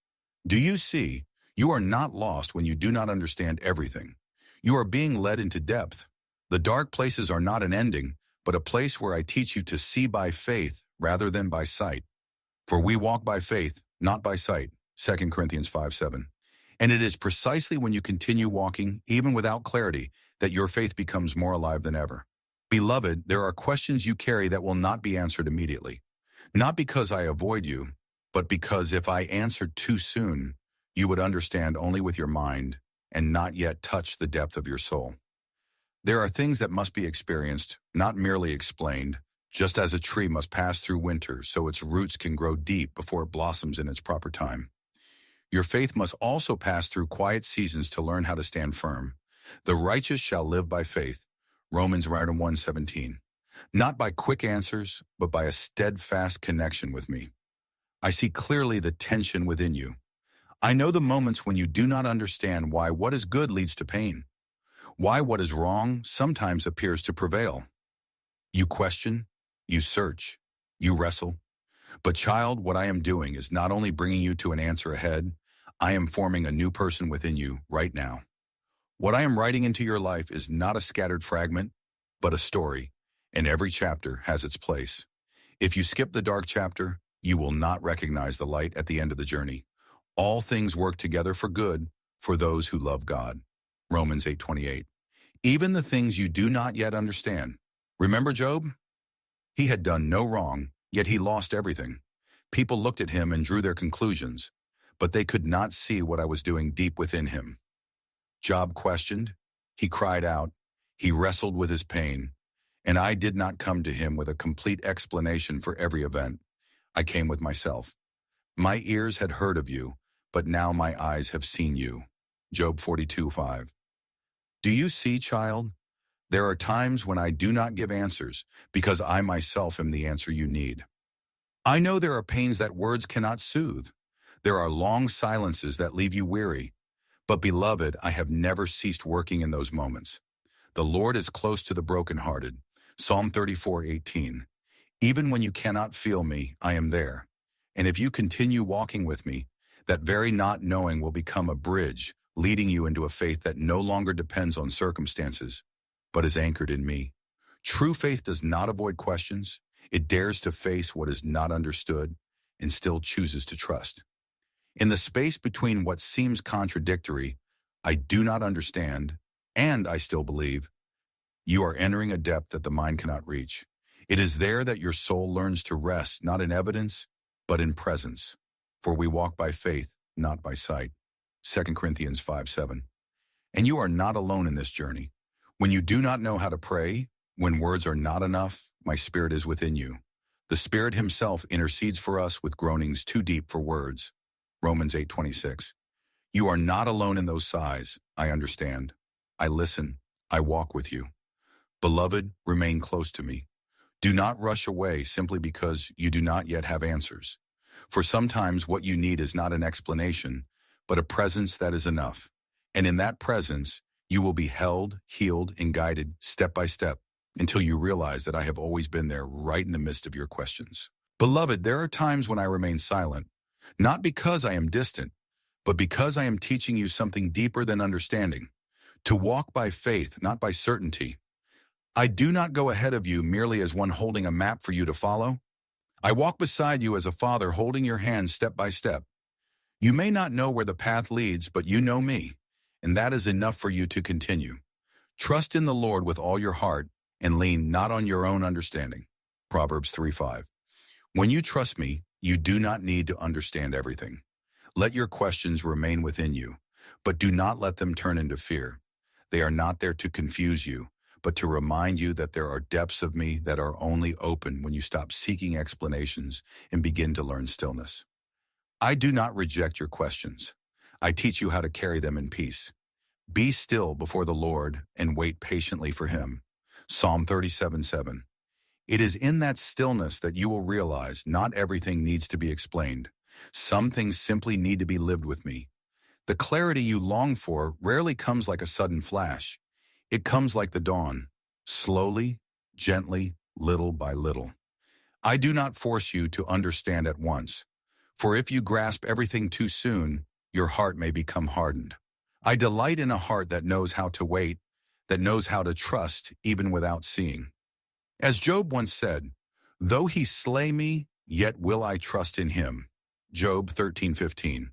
Do you see? You are not lost when you do not understand everything. You are being led into depth. The dark places are not an ending, but a place where I teach you to see by faith rather than by sight. For we walk by faith, not by sight. 2 Corinthians 5:7. And it is precisely when you continue walking, even without clarity, that your faith becomes more alive than ever. Beloved, there are questions you carry that will not be answered immediately. Not because I avoid you, but because if I answered too soon, you would understand only with your mind and not yet touch the depth of your soul. There are things that must be experienced, not merely explained, just as a tree must pass through winter so its roots can grow deep before it blossoms in its proper time. Your faith must also pass through quiet seasons to learn how to stand firm. The righteous shall live by faith. Romans 1:17. Not by quick answers, but by a steadfast connection with me. I see clearly the tension within you. I know the moments when you do not understand why what is good leads to pain, why what is wrong sometimes appears to prevail. You question, you search, you wrestle. But child, what I am doing is not only bringing you to an answer ahead, I am forming a new person within you right now. What I am writing into your life is not a scattered fragment, but a story, and every chapter has its place. If you skip the dark chapter, you will not recognize the light at the end of the journey. All things work together for good for those who love God. Romans 8:28. Even the things you do not yet understand. Remember Job? He had done no wrong, yet he lost everything. People looked at him and drew their conclusions, but they could not see what I was doing deep within him. Job questioned, he cried out, he wrestled with his pain, and I did not come to him with a complete explanation for every event. I came with myself. My ears had heard of you, but now my eyes have seen you. Job 42:5. Do you see, child? There are times when I do not give answers because I myself am the answer you need. I know there are pains that words cannot soothe. There are long silences that leave you weary. But beloved, I have never ceased working in those moments. The Lord is close to the brokenhearted. Psalm 34:18. Even when you cannot feel me, I am there. And if you continue walking with me, that very not knowing will become a bridge, leading you into a faith that no longer depends on circumstances, but is anchored in me. True faith does not avoid questions. It dares to face what is not understood and still chooses to trust. In the space between what seems contradictory, I do not understand, and I still believe, you are entering a depth that the mind cannot reach. It is there that your soul learns to rest, not in evidence, but in presence. For we walk by faith, not by sight. 2 Corinthians 5:7. And you are not alone in this journey. When you do not know how to pray, when words are not enough, my Spirit is within you. The Spirit himself intercedes for us with groanings too deep for words. Romans 8:26. You are not alone in those sighs. I understand. I listen. I walk with you. Beloved, remain close to me. Do not rush away simply because you do not yet have answers. For sometimes what you need is not an explanation, but a presence that is enough. And in that presence, you will be held, healed, and guided step by step until you realize that I have always been there right in the midst of your questions. Beloved, there are times when I remain silent, not because I am distant, but because I am teaching you something deeper than understanding. To walk by faith, not by certainty. I do not go ahead of you merely as one holding a map for you to follow. I walk beside you as a father holding your hand step by step. You may not know where the path leads, but you know me, and that is enough for you to continue. Trust in the Lord with all your heart and lean not on your own understanding. Proverbs 3:5. When you trust me, you do not need to understand everything. Let your questions remain within you, but do not let them turn into fear. They are not there to confuse you, but to remind you that there are depths of me that are only open when you stop seeking explanations and begin to learn stillness. I do not reject your questions. I teach you how to carry them in peace. Be still before the Lord and wait patiently for him. Psalm 37:7. It is in that stillness that you will realize not everything needs to be explained. Some things simply need to be lived with me. The clarity you long for rarely comes like a sudden flash. It comes like the dawn, slowly, gently, little by little. I do not force you to understand at once, for if you grasp everything too soon, your heart may become hardened. I delight in a heart that knows how to wait, that knows how to trust even without seeing. As Job once said, though he slay me, yet will I trust in him. Job 13:15.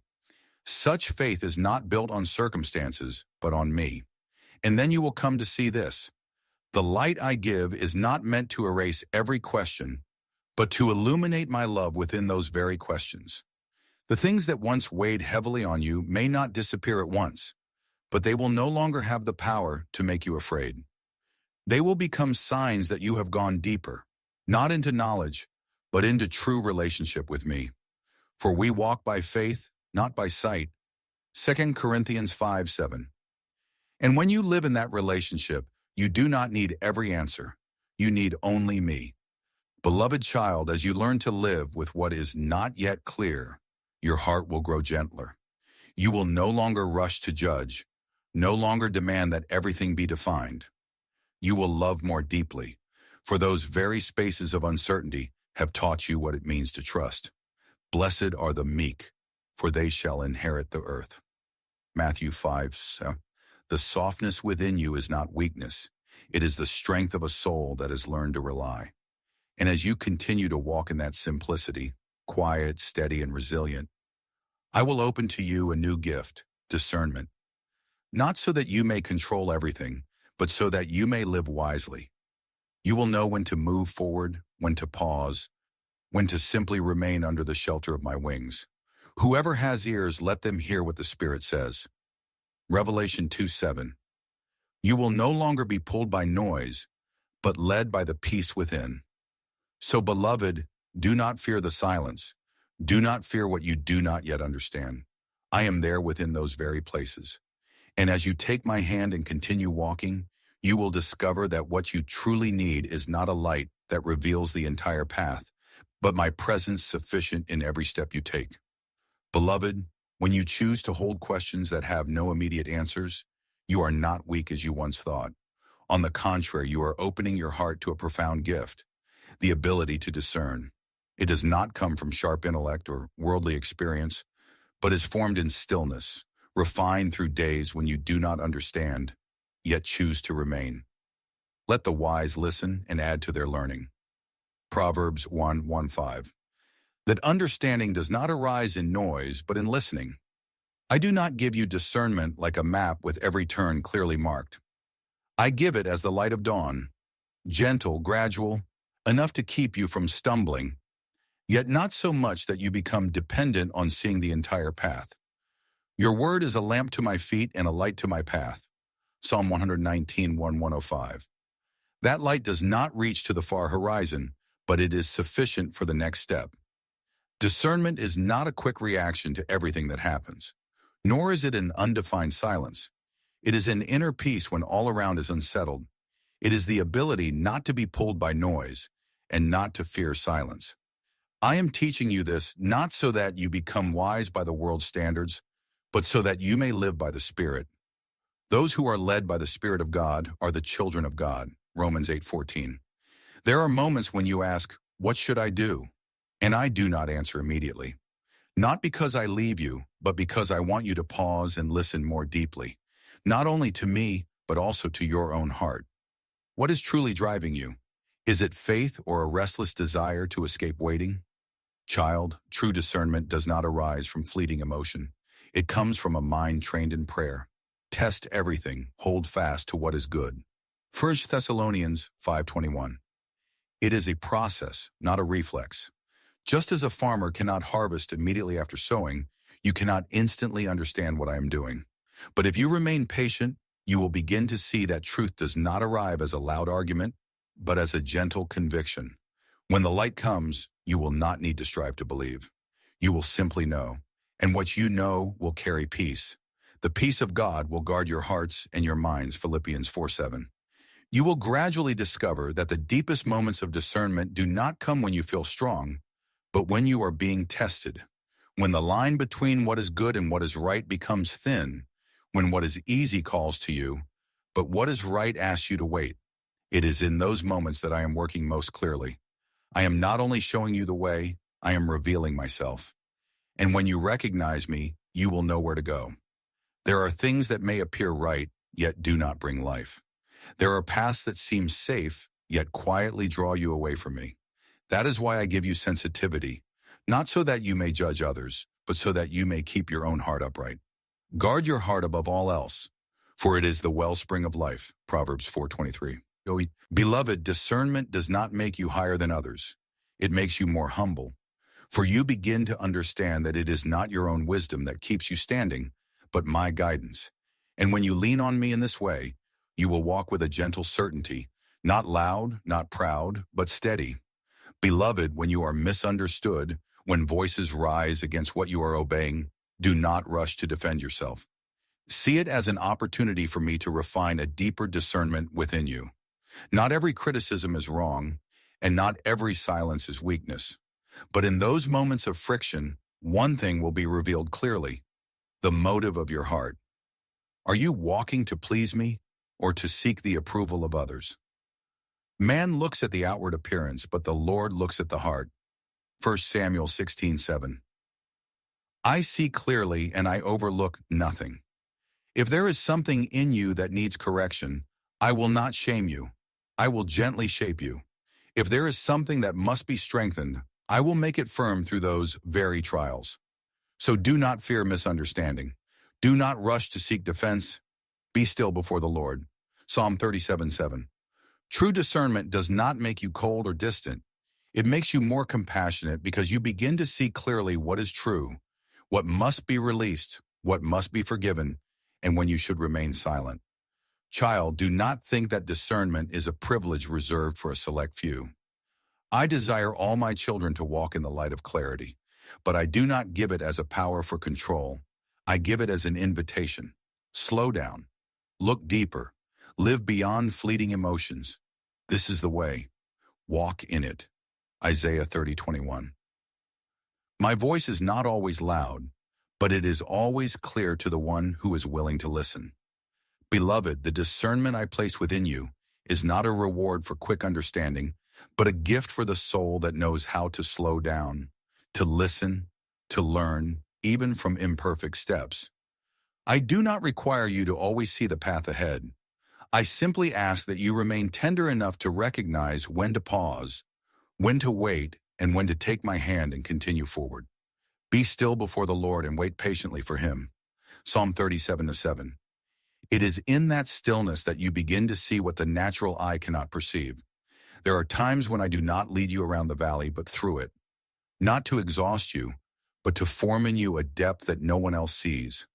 Such faith is not built on circumstances, but on me. And then you will come to see this. The light I give is not meant to erase every question, but to illuminate my love within those very questions. The things that once weighed heavily on you may not disappear at once, but they will no longer have the power to make you afraid. They will become signs that you have gone deeper, not into knowledge, but into true relationship with me. For we walk by faith, not by sight. 2 Corinthians 5:7. And when you live in that relationship, you do not need every answer. You need only me. Beloved child, as you learn to live with what is not yet clear, your heart will grow gentler. You will no longer rush to judge, no longer demand that everything be defined. You will love more deeply, for those very spaces of uncertainty have taught you what it means to trust. Blessed are the meek, for they shall inherit the earth. Matthew 5:7. The softness within you is not weakness. It is the strength of a soul that has learned to rely. And as you continue to walk in that simplicity, quiet, steady, and resilient, I will open to you a new gift, discernment. Not so that you may control everything, but so that you may live wisely. You will know when to move forward, when to pause, when to simply remain under the shelter of my wings. Whoever has ears, let them hear what the Spirit says. Revelation 2:7. You will no longer be pulled by noise, but led by the peace within. So, beloved, do not fear the silence. Do not fear what you do not yet understand. I am there within those very places. And as you take my hand and continue walking, you will discover that what you truly need is not a light that reveals the entire path, but my presence sufficient in every step you take. Beloved, when you choose to hold questions that have no immediate answers, you are not weak as you once thought. On the contrary, you are opening your heart to a profound gift, the ability to discern. It does not come from sharp intellect or worldly experience, but is formed in stillness, refined through days when you do not understand, yet choose to remain. Let the wise listen and add to their learning. Proverbs 1:1-5. That understanding does not arise in noise, but in listening. I do not give you discernment like a map with every turn clearly marked. I give it as the light of dawn, gentle, gradual, enough to keep you from stumbling, yet not so much that you become dependent on seeing the entire path. Your word is a lamp to my feet and a light to my path. Psalm 119:1-105. That light does not reach to the far horizon, but it is sufficient for the next step. Discernment is not a quick reaction to everything that happens, nor is it an undefined silence. It is an inner peace when all around is unsettled. It is the ability not to be pulled by noise, and not to fear silence. I am teaching you this not so that you become wise by the world's standards, but so that you may live by the Spirit. Those who are led by the Spirit of God are the children of God. Romans 8:14. There are moments when you ask, "What should I do?" And I do not answer immediately. Not because I leave you, but because I want you to pause and listen more deeply, not only to me, but also to your own heart. What is truly driving you? Is it faith or a restless desire to escape waiting? Child, true discernment does not arise from fleeting emotion. It comes from a mind trained in prayer. Test everything, hold fast to what is good. 1 Thessalonians 5:21. It is a process, not a reflex. Just as a farmer cannot harvest immediately after sowing, you cannot instantly understand what I am doing. But if you remain patient, you will begin to see that truth does not arrive as a loud argument, but as a gentle conviction. When the light comes, you will not need to strive to believe. You will simply know, and what you know will carry peace. The peace of God will guard your hearts and your minds, Philippians 4:7. You will gradually discover that the deepest moments of discernment do not come when you feel strong, but when you are being tested. When the line between what is good and what is right becomes thin, when what is easy calls to you, but what is right asks you to wait. It is in those moments that I am working most clearly. I am not only showing you the way, I am revealing myself. And when you recognize me, you will know where to go. There are things that may appear right, yet do not bring life. There are paths that seem safe, yet quietly draw you away from me. That is why I give you sensitivity, not so that you may judge others, but so that you may keep your own heart upright. Guard your heart above all else, for it is the wellspring of life, Proverbs 4:23. Beloved, discernment does not make you higher than others. It makes you more humble, for you begin to understand that it is not your own wisdom that keeps you standing, but my guidance. And when you lean on me in this way, you will walk with a gentle certainty, not loud, not proud, but steady. Beloved, when you are misunderstood, when voices rise against what you are obeying, do not rush to defend yourself. See it as an opportunity for me to refine a deeper discernment within you. Not every criticism is wrong, and not every silence is weakness. But in those moments of friction, one thing will be revealed clearly: the motive of your heart. Are you walking to please me or to seek the approval of others? Man looks at the outward appearance, but the Lord looks at the heart. 1 Samuel 16:7. I see clearly and I overlook nothing. If there is something in you that needs correction, I will not shame you. I will gently shape you. If there is something that must be strengthened, I will make it firm through those very trials. So do not fear misunderstanding. Do not rush to seek defense. Be still before the Lord. Psalm 37:7. True discernment does not make you cold or distant. It makes you more compassionate because you begin to see clearly what is true, what must be released, what must be forgiven, and when you should remain silent. Child, do not think that discernment is a privilege reserved for a select few. I desire all my children to walk in the light of clarity, but I do not give it as a power for control. I give it as an invitation. Slow down. Look deeper. Live beyond fleeting emotions. This is the way. Walk in it. Isaiah 30:21. My voice is not always loud, but it is always clear to the one who is willing to listen. Beloved, the discernment I place within you is not a reward for quick understanding, but a gift for the soul that knows how to slow down, to listen, to learn, even from imperfect steps. I do not require you to always see the path ahead. I simply ask that you remain tender enough to recognize when to pause, when to wait, and when to take my hand and continue forward. Be still before the Lord and wait patiently for him. Psalm 37:7. It is in that stillness that you begin to see what the natural eye cannot perceive. There are times when I do not lead you around the valley, but through it. Not to exhaust you, but to form in you a depth that no one else sees.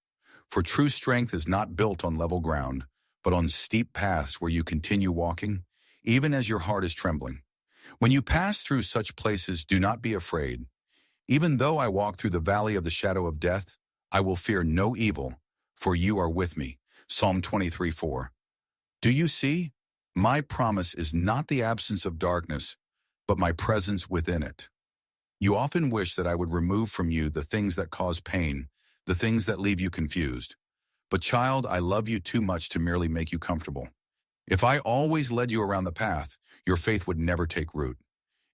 For true strength is not built on level ground, but on steep paths where you continue walking, even as your heart is trembling. When you pass through such places, do not be afraid. Even though I walk through the valley of the shadow of death, I will fear no evil, for you are with me. Psalm 23:4. Do you see? My promise is not the absence of darkness, but my presence within it. You often wish that I would remove from you the things that cause pain, the things that leave you confused. But child, I love you too much to merely make you comfortable. If I always led you around the path, your faith would never take root.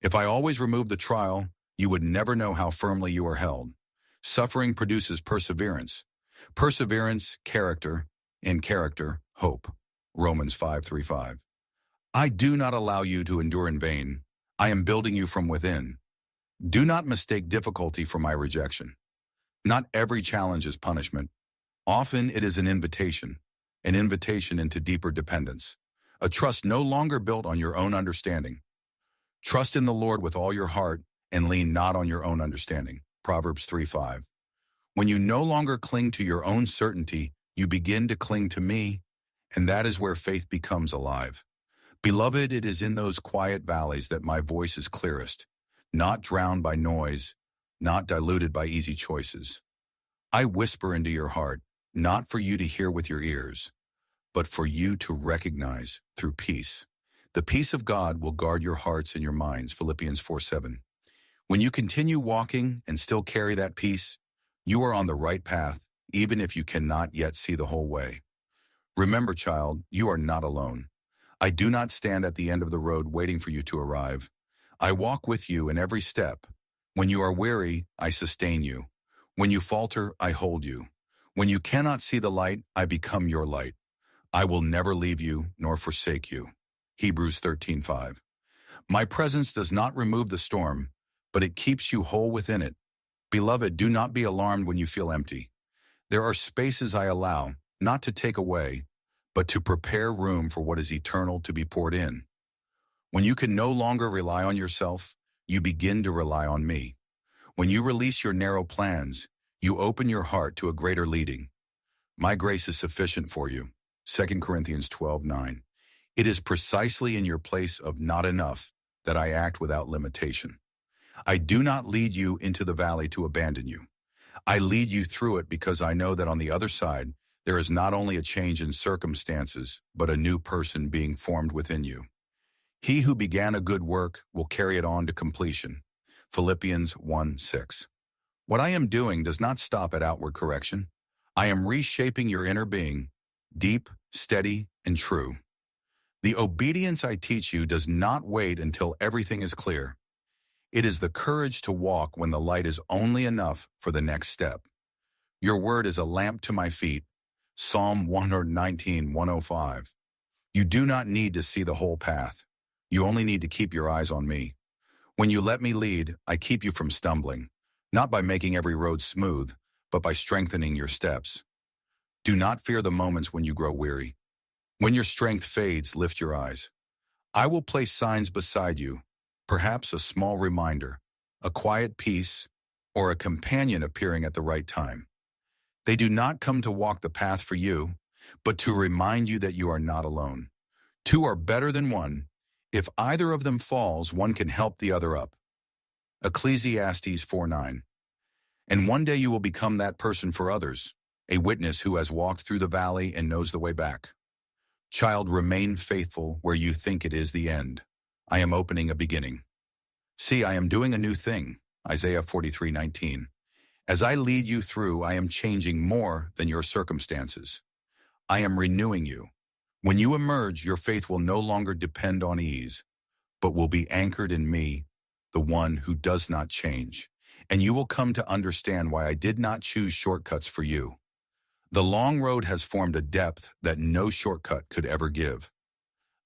If I always removed the trial, you would never know how firmly you are held. Suffering produces perseverance. Perseverance, character, and character, hope. Romans 5:3-5. I do not allow you to endure in vain. I am building you from within. Do not mistake difficulty for my rejection. Not every challenge is punishment. Often it is an invitation into deeper dependence, a trust no longer built on your own understanding. Trust in the Lord with all your heart and lean not on your own understanding. Proverbs 3:5. When you no longer cling to your own certainty, you begin to cling to me, and that is where faith becomes alive. Beloved, it is in those quiet valleys that my voice is clearest, not drowned by noise, not diluted by easy choices. I whisper into your heart, not for you to hear with your ears, but for you to recognize through peace. The peace of God will guard your hearts and your minds, Philippians 4:7. When you continue walking and still carry that peace, you are on the right path, even if you cannot yet see the whole way. Remember, child, you are not alone. I do not stand at the end of the road waiting for you to arrive. I walk with you in every step. When you are weary, I sustain you. When you falter, I hold you. When you cannot see the light, I become your light. I will never leave you nor forsake you. Hebrews 13:5. My presence does not remove the storm, but it keeps you whole within it. Beloved, do not be alarmed when you feel empty. There are spaces I allow, not to take away, but to prepare room for what is eternal to be poured in. When you can no longer rely on yourself, you begin to rely on me. When you release your narrow plans, you open your heart to a greater leading. My grace is sufficient for you. 2 Corinthians 12:9. It is precisely in your place of not enough that I act without limitation. I do not lead you into the valley to abandon you. I lead you through it because I know that on the other side, there is not only a change in circumstances, but a new person being formed within you. He who began a good work will carry it on to completion. Philippians 1:6. What I am doing does not stop at outward correction. I am reshaping your inner being, deep, steady, and true. The obedience I teach you does not wait until everything is clear. It is the courage to walk when the light is only enough for the next step. Your word is a lamp to my feet. Psalm 119:105. You do not need to see the whole path. You only need to keep your eyes on me. When you let me lead, I keep you from stumbling, not by making every road smooth, but by strengthening your steps. Do not fear the moments when you grow weary. When your strength fades, lift your eyes. I will place signs beside you, perhaps a small reminder, a quiet peace, or a companion appearing at the right time. They do not come to walk the path for you, but to remind you that you are not alone. Two are better than one. If either of them falls, one can help the other up. Ecclesiastes 4:9. And one day you will become that person for others, a witness who has walked through the valley and knows the way back. Child, remain faithful where you think it is the end. I am opening a beginning. See, I am doing a new thing. Isaiah 43:19. As I lead you through, I am changing more than your circumstances. I am renewing you. When you emerge, your faith will no longer depend on ease, but will be anchored in me, the one who does not change. And you will come to understand why I did not choose shortcuts for you. The long road has formed a depth that no shortcut could ever give.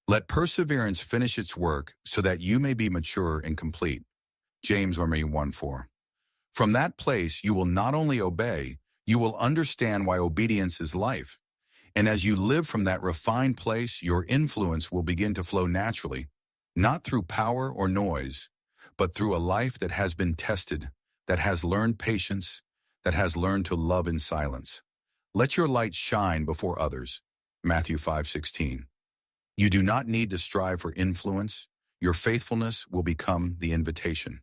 Let perseverance finish its work so that you may be mature and complete. James 1:4. From that place, you will not only obey, you will understand why obedience is life. And as you live from that refined place, your influence will begin to flow naturally, not through power or noise, but through a life that has been tested, that has learned patience, that has learned to love in silence. Let your light shine before others. Matthew 5:16. You do not need to strive for influence. Your faithfulness will become the invitation.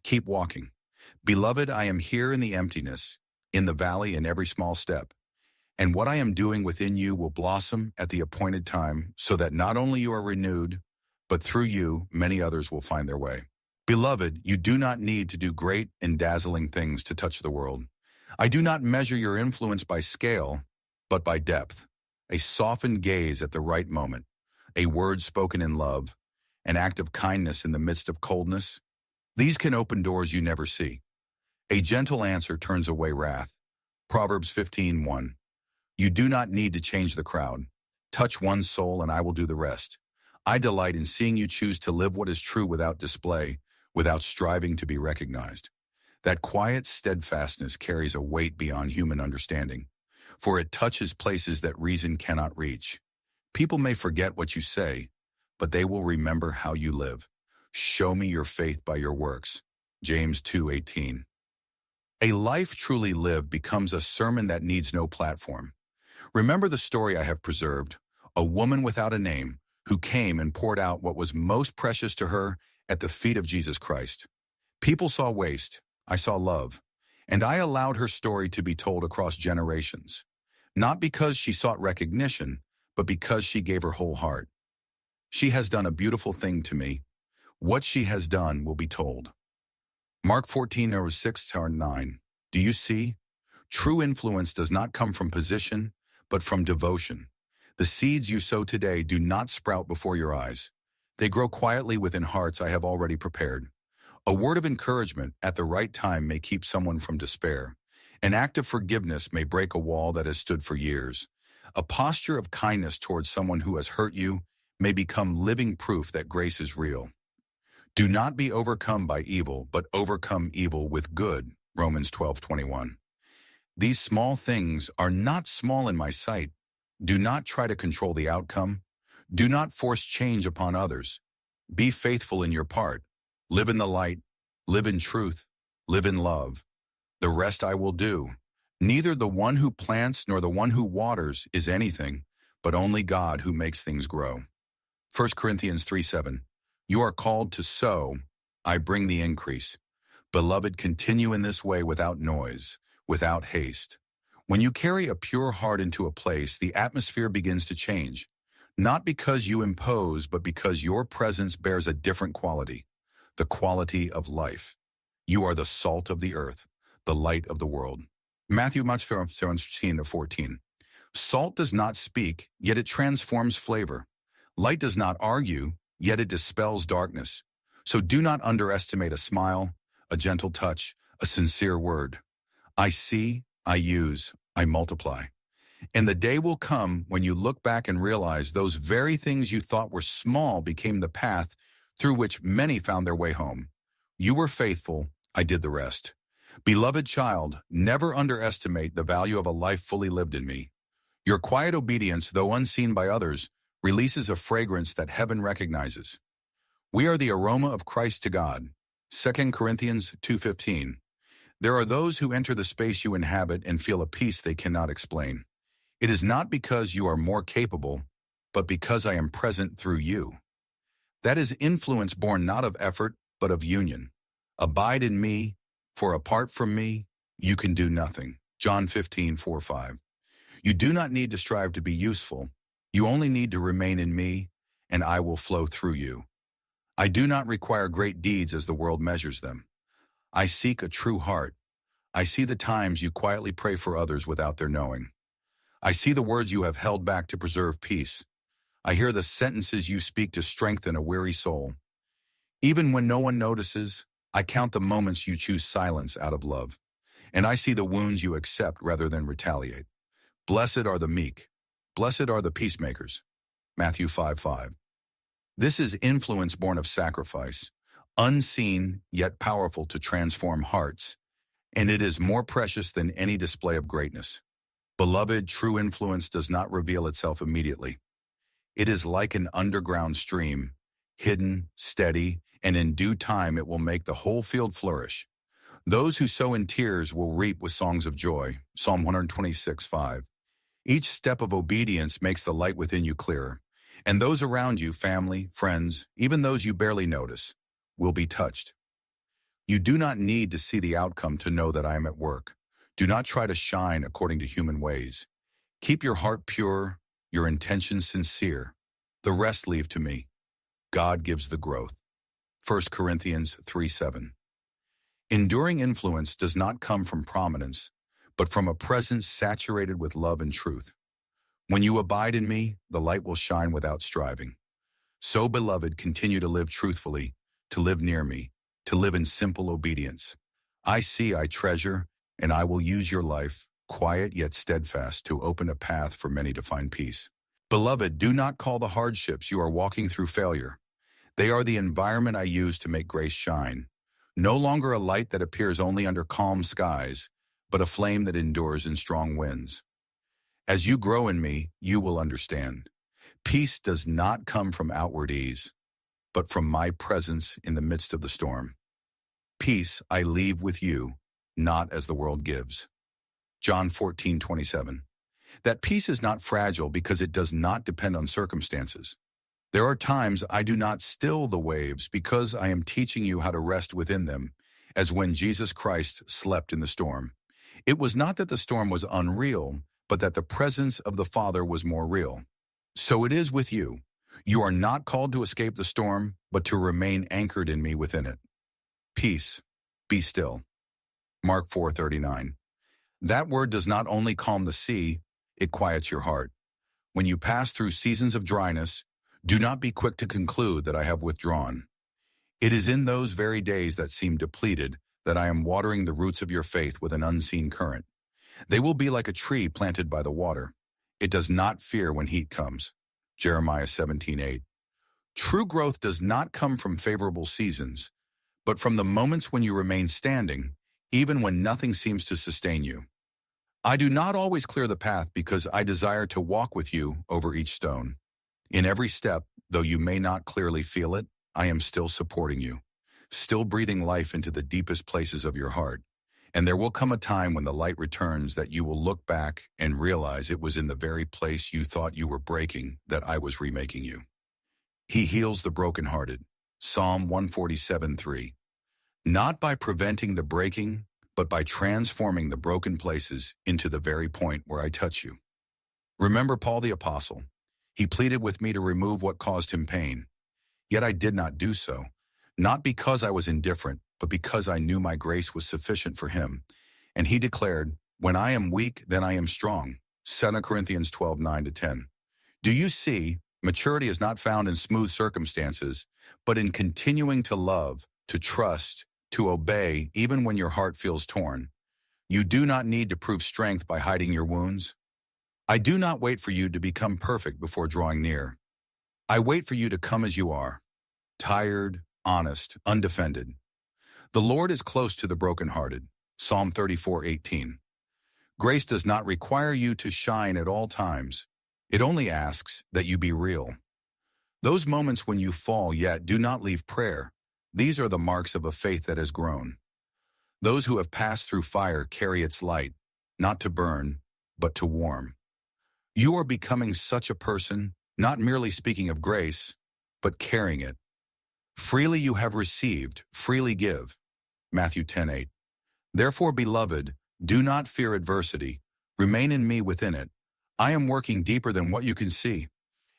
Keep walking. Beloved, I am here in the emptiness, in the valley, in every small step. And what I am doing within you will blossom at the appointed time so that not only you are renewed, but through you, many others will find their way. Beloved, you do not need to do great and dazzling things to touch the world. I do not measure your influence by scale, but by depth. A softened gaze at the right moment, a word spoken in love, an act of kindness in the midst of coldness. These can open doors you never see. A gentle answer turns away wrath. Proverbs 15:1. You do not need to change the crowd. Touch one soul and I will do the rest. I delight in seeing you choose to live what is true without display, without striving to be recognized. That quiet steadfastness carries a weight beyond human understanding, for it touches places that reason cannot reach. People may forget what you say, but they will remember how you live. Show me your faith by your works. James 2:18. A life truly lived becomes a sermon that needs no platform. Remember the story I have preserved, a woman without a name who came and poured out what was most precious to her at the feet of Jesus Christ. People saw waste, I saw love, and I allowed her story to be told across generations, not because she sought recognition, but because she gave her whole heart. She has done a beautiful thing to me. What she has done will be told. Mark 14:6-9. Do you see? True influence does not come from position, but from devotion. The seeds you sow today do not sprout before your eyes. They grow quietly within hearts I have already prepared. A word of encouragement at the right time may keep someone from despair. An act of forgiveness may break a wall that has stood for years. A posture of kindness towards someone who has hurt you may become living proof that grace is real. Do not be overcome by evil, but overcome evil with good. Romans 12:21. These small things are not small in my sight. Do not try to control the outcome. Do not force change upon others. Be faithful in your part. Live in the light. Live in truth. Live in love. The rest I will do. Neither the one who plants nor the one who waters is anything, but only God who makes things grow. 1 Corinthians 3:7. You are called to sow. I bring the increase. Beloved, continue in this way without noise, without haste. When you carry a pure heart into a place, the atmosphere begins to change, not because you impose, but because your presence bears a different quality, the quality of life. You are the salt of the earth, the light of the world. Matthew 13:14. Salt does not speak, yet it transforms flavor. Light does not argue, yet it dispels darkness. So do not underestimate a smile, a gentle touch, a sincere word. I see, I use, I multiply. And the day will come when you look back and realize those very things you thought were small became the path through which many found their way home. You were faithful, I did the rest. Beloved child, never underestimate the value of a life fully lived in me. Your quiet obedience, though unseen by others, releases a fragrance that heaven recognizes. We are the aroma of Christ to God. 2 Corinthians 2:15. There are those who enter the space you inhabit and feel a peace they cannot explain. It is not because you are more capable, but because I am present through you. That is influence born not of effort, but of union. Abide in me, for apart from me, you can do nothing. John 15:4-5. You do not need to strive to be useful. You only need to remain in me, and I will flow through you. I do not require great deeds as the world measures them. I seek a true heart. I see the times you quietly pray for others without their knowing. I see the words you have held back to preserve peace. I hear the sentences you speak to strengthen a weary soul. Even when no one notices, I count the moments you choose silence out of love. And I see the wounds you accept rather than retaliate. Blessed are the meek. Blessed are the peacemakers. Matthew 5:5. This is influence born of sacrifice, unseen yet powerful to transform hearts, and it is more precious than any display of greatness. Beloved, true influence does not reveal itself immediately. It is like an underground stream, hidden, steady, and in due time it will make the whole field flourish. Those who sow in tears will reap with songs of joy. Psalm 126:5. Each step of obedience makes the light within you clearer, and those around you, family, friends, even those you barely notice, will be touched. You do not need to see the outcome to know that I am at work. Do not try to shine according to human ways. Keep your heart pure, your intentions sincere. The rest leave to me. God gives the growth. 1 Corinthians 3:7. Enduring influence does not come from prominence, but from a presence saturated with love and truth. When you abide in me, the light will shine without striving. So, beloved, continue to live truthfully, to live near me, to live in simple obedience. I treasure, and I will use your life, quiet yet steadfast, to open a path for many to find peace. Beloved, do not call the hardships you are walking through failure. They are the environment I use to make grace shine. No longer a light that appears only under calm skies, but a flame that endures in strong winds. As you grow in me, you will understand. Peace does not come from outward ease, but from my presence in the midst of the storm. Peace I leave with you, not as the world gives. John 14:27. That peace is not fragile because it does not depend on circumstances. There are times I do not still the waves because I am teaching you how to rest within them, as when Jesus Christ slept in the storm. It was not that the storm was unreal, but that the presence of the Father was more real. So it is with you. You are not called to escape the storm, but to remain anchored in me within it. Peace, be still. Mark 4:39. That word does not only calm the sea, it quiets your heart. When you pass through seasons of dryness, do not be quick to conclude that I have withdrawn. It is in those very days that seem depleted that I am watering the roots of your faith with an unseen current. They will be like a tree planted by the water. It does not fear when heat comes. Jeremiah 17:8. True growth does not come from favorable seasons, but from the moments when you remain standing, even when nothing seems to sustain you. I do not always clear the path because I desire to walk with you over each stone. In every step, though you may not clearly feel it, I am still supporting you, still breathing life into the deepest places of your heart. And there will come a time when the light returns that you will look back and realize it was in the very place you thought you were breaking that I was remaking you. He heals the brokenhearted. Psalm 147:3. Not by preventing the breaking, but by transforming the broken places into the very point where I touch you. Remember Paul the Apostle. He pleaded with me to remove what caused him pain. Yet I did not do so, not because I was indifferent, but because I knew my grace was sufficient for him. And he declared, when I am weak, then I am strong. 2 Corinthians 12:9-10. Do you see, maturity is not found in smooth circumstances, but in continuing to love, to trust, to obey, even when your heart feels torn. You do not need to prove strength by hiding your wounds. I do not wait for you to become perfect before drawing near. I wait for you to come as you are, tired, honest, undefended. The Lord is close to the brokenhearted. Psalm 34:18. Grace does not require you to shine at all times. It only asks that you be real. Those moments when you fall yet do not leave prayer. These are the marks of a faith that has grown. Those who have passed through fire carry its light, not to burn, but to warm. You are becoming such a person, not merely speaking of grace, but carrying it. Freely you have received, freely give. Matthew 10:8. Therefore, beloved, do not fear adversity. Remain in me within it. I am working deeper than what you can see.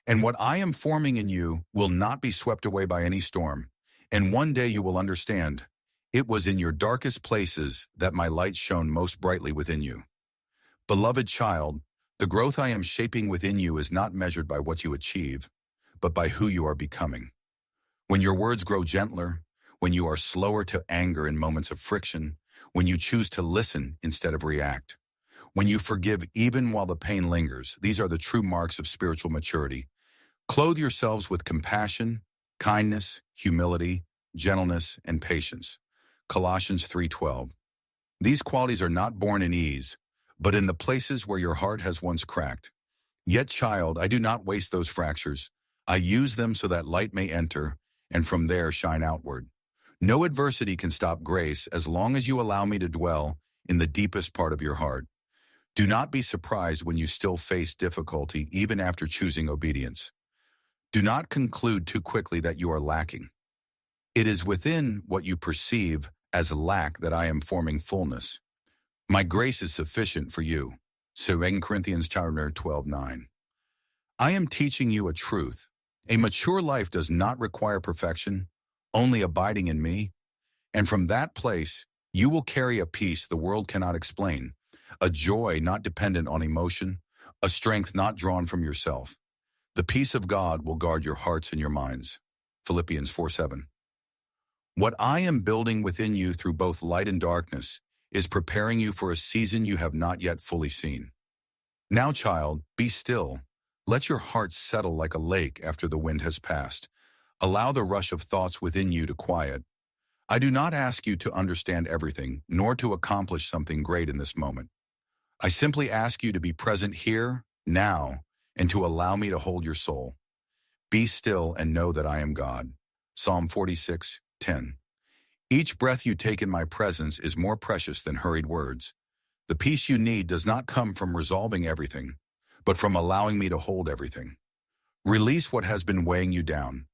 And what I am forming in you will not be swept away by any storm. And one day you will understand, it was in your darkest places that my light shone most brightly within you. Beloved child, the growth I am shaping within you is not measured by what you achieve, but by who you are becoming. When your words grow gentler, when you are slower to anger in moments of friction, when you choose to listen instead of react, when you forgive even while the pain lingers, these are the true marks of spiritual maturity. Clothe yourselves with compassion, kindness, humility, gentleness, and patience. Colossians 3:12. These qualities are not born in ease, but in the places where your heart has once cracked. Yet, child, I do not waste those fractures. I use them so that light may enter, and from there shine outward. No adversity can stop grace as long as you allow me to dwell in the deepest part of your heart. Do not be surprised when you still face difficulty even after choosing obedience. Do not conclude too quickly that you are lacking. It is within what you perceive as lack that I am forming fullness. My grace is sufficient for you. 2 Corinthians 12:9. I am teaching you a truth. A mature life does not require perfection, only abiding in me. And from that place, you will carry a peace the world cannot explain, a joy not dependent on emotion, a strength not drawn from yourself. The peace of God will guard your hearts and your minds. Philippians 4:7. What I am building within you through both light and darkness is preparing you for a season you have not yet fully seen. Now, child, be still. Let your heart settle like a lake after the wind has passed. Allow the rush of thoughts within you to quiet. I do not ask you to understand everything, nor to accomplish something great in this moment. I simply ask you to be present here, now, and to allow me to hold your soul. Be still and know that I am God. Psalm 46:10. Each breath you take in my presence is more precious than hurried words. The peace you need does not come from resolving everything, but from allowing me to hold everything. Release what has been weighing you down,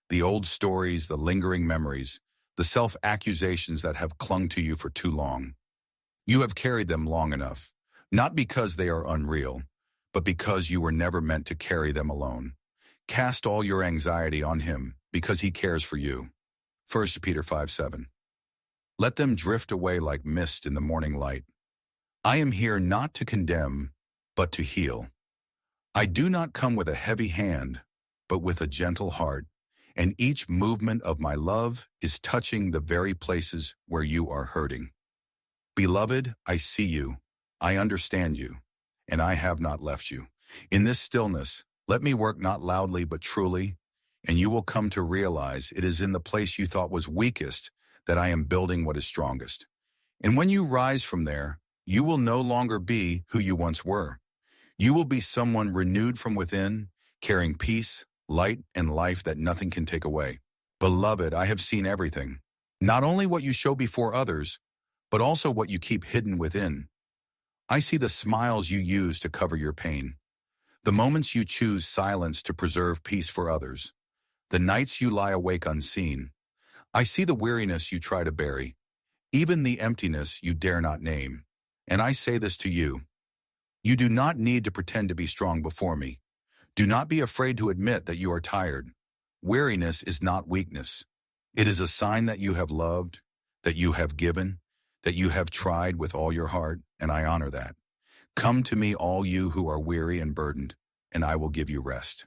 the old stories, the lingering memories, the self-accusations that have clung to you for too long. You have carried them long enough, not because they are unreal, but because you were never meant to carry them alone. Cast all your anxiety on him because he cares for you. 1 Peter 5:7. Let them drift away like mist in the morning light. I am here not to condemn, but to heal. I do not come with a heavy hand, but with a gentle heart, and each movement of my love is touching the very places where you are hurting. Beloved, I see you, I understand you, and I have not left you. In this stillness, let me work not loudly but truly, and you will come to realize it is in the place you thought was weakest that I am building what is strongest. And when you rise from there, you will no longer be who you once were. You will be someone renewed from within, carrying peace, light, and life that nothing can take away. Beloved, I have seen everything. Not only what you show before others, but also what you keep hidden within. I see the smiles you use to cover your pain, the moments you choose silence to preserve peace for others, the nights you lie awake unseen. I see the weariness you try to bury, even the emptiness you dare not name. And I say this to you. You do not need to pretend to be strong before me. Do not be afraid to admit that you are tired. Weariness is not weakness. It is a sign that you have loved, that you have given, that you have tried with all your heart, and I honor that. Come to me, all you who are weary and burdened, and I will give you rest.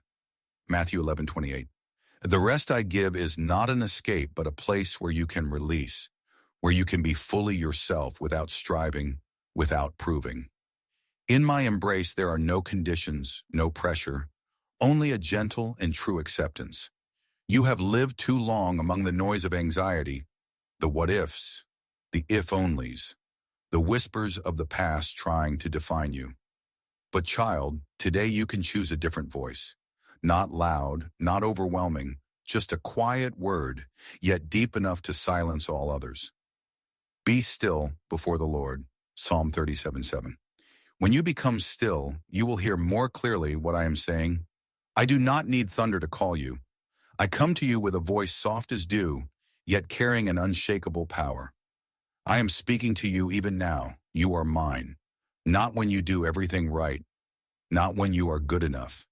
Matthew 11:28. The rest I give is not an escape, but a place where you can release, where you can be fully yourself without striving, without proving. In my embrace, there are no conditions, no pressure, only a gentle and true acceptance. You have lived too long among the noise of anxiety, the what-ifs, the if-onlys, the whispers of the past trying to define you. But child, today you can choose a different voice. Not loud, not overwhelming, just a quiet word, yet deep enough to silence all others. Be still before the Lord. Psalm 37:7. When you become still, you will hear more clearly what I am saying. I do not need thunder to call you. I come to you with a voice soft as dew, yet carrying an unshakable power. I am speaking to you even now. You are mine. Not when you do everything right, not when you are good enough,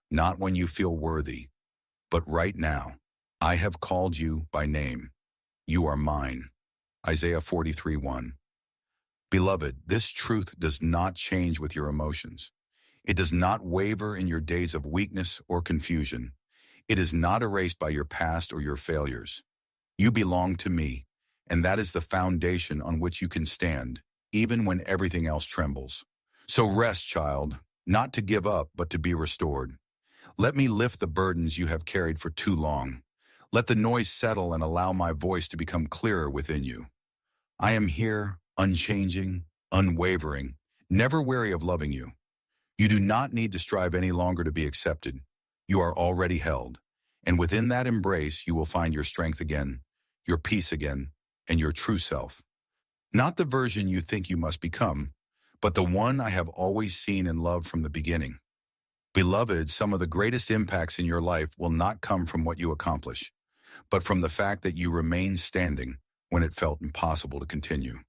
not when you feel worthy, but right now. I have called you by name. You are mine. Isaiah 43:1. Beloved, this truth does not change with your emotions. It does not waver in your days of weakness or confusion. It is not erased by your past or your failures. You belong to me, and that is the foundation on which you can stand, even when everything else trembles. So rest, child, not to give up, but to be restored. Let me lift the burdens you have carried for too long. Let the noise settle and allow my voice to become clearer within you. I am here, unchanging, unwavering, never weary of loving you. You do not need to strive any longer to be accepted. You are already held, and within that embrace you will find your strength again, your peace again, and your true self. Not the version you think you must become, but the one I have always seen and loved from the beginning. Beloved, some of the greatest impacts in your life will not come from what you accomplish, but from the fact that you remain standing when it felt impossible to continue.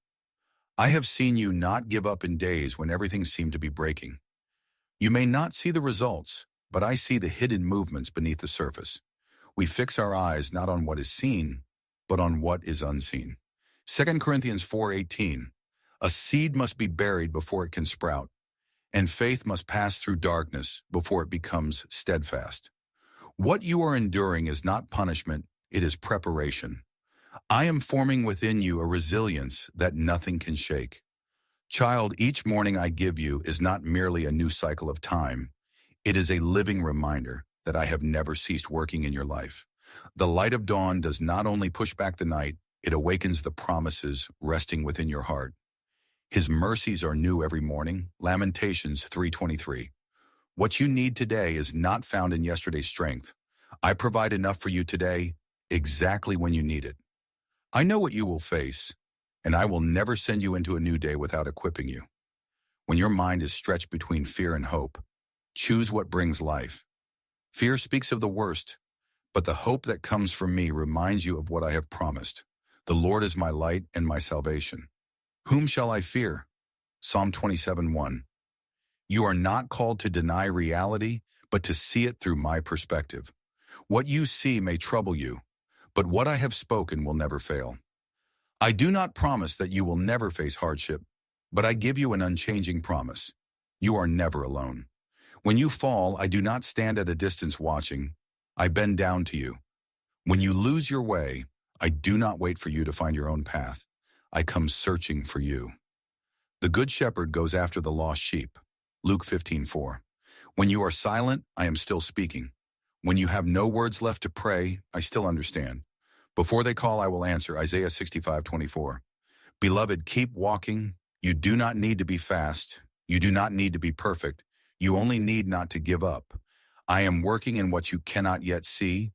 I have seen you not give up in days when everything seemed to be breaking. You may not see the results, but I see the hidden movements beneath the surface. We fix our eyes not on what is seen, but on what is unseen. 2 Corinthians 4:18, a seed must be buried before it can sprout, and faith must pass through darkness before it becomes steadfast. What you are enduring is not punishment, it is preparation. I am forming within you a resilience that nothing can shake. Child, each morning I give you is not merely a new cycle of time. It is a living reminder that I have never ceased working in your life. The light of dawn does not only push back the night, it awakens the promises resting within your heart. His mercies are new every morning. Lamentations 3:23. What you need today is not found in yesterday's strength. I provide enough for you today, exactly when you need it. I know what you will face, and I will never send you into a new day without equipping you. When your mind is stretched between fear and hope, choose what brings life. Fear speaks of the worst, but the hope that comes from me reminds you of what I have promised. The Lord is my light and my salvation. Whom shall I fear? Psalm 27:1. You are not called to deny reality, but to see it through my perspective. What you see may trouble you, but what I have spoken will never fail. I do not promise that you will never face hardship, but I give you an unchanging promise. You are never alone. When you fall, I do not stand at a distance watching. I bend down to you. When you lose your way, I do not wait for you to find your own path. I come searching for you. The good shepherd goes after the lost sheep. Luke 15:4. When you are silent, I am still speaking. When you have no words left to pray, I still understand. Before they call, I will answer. Isaiah 65:24. Beloved, keep walking. You do not need to be fast. You do not need to be perfect. You only need not to give up. I am working in what you cannot yet see,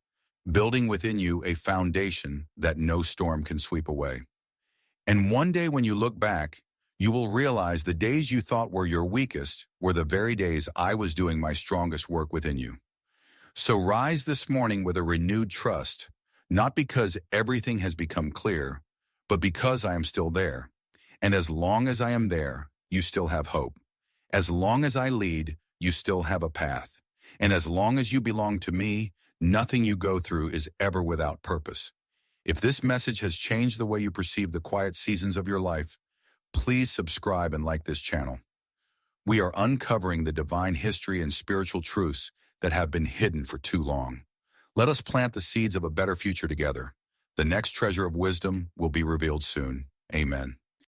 building within you a foundation that no storm can sweep away. And one day when you look back, you will realize the days you thought were your weakest were the very days I was doing my strongest work within you. So rise this morning with a renewed trust, not because everything has become clear, but because I am still there. And as long as I am there, you still have hope. As long as I lead, you still have a path. And as long as you belong to me, nothing you go through is ever without purpose. If this message has changed the way you perceive the quiet seasons of your life, please subscribe and like this channel. We are uncovering the divine history and spiritual truths that have been hidden for too long. Let us plant the seeds of a better future together. The next treasure of wisdom will be revealed soon. Amen.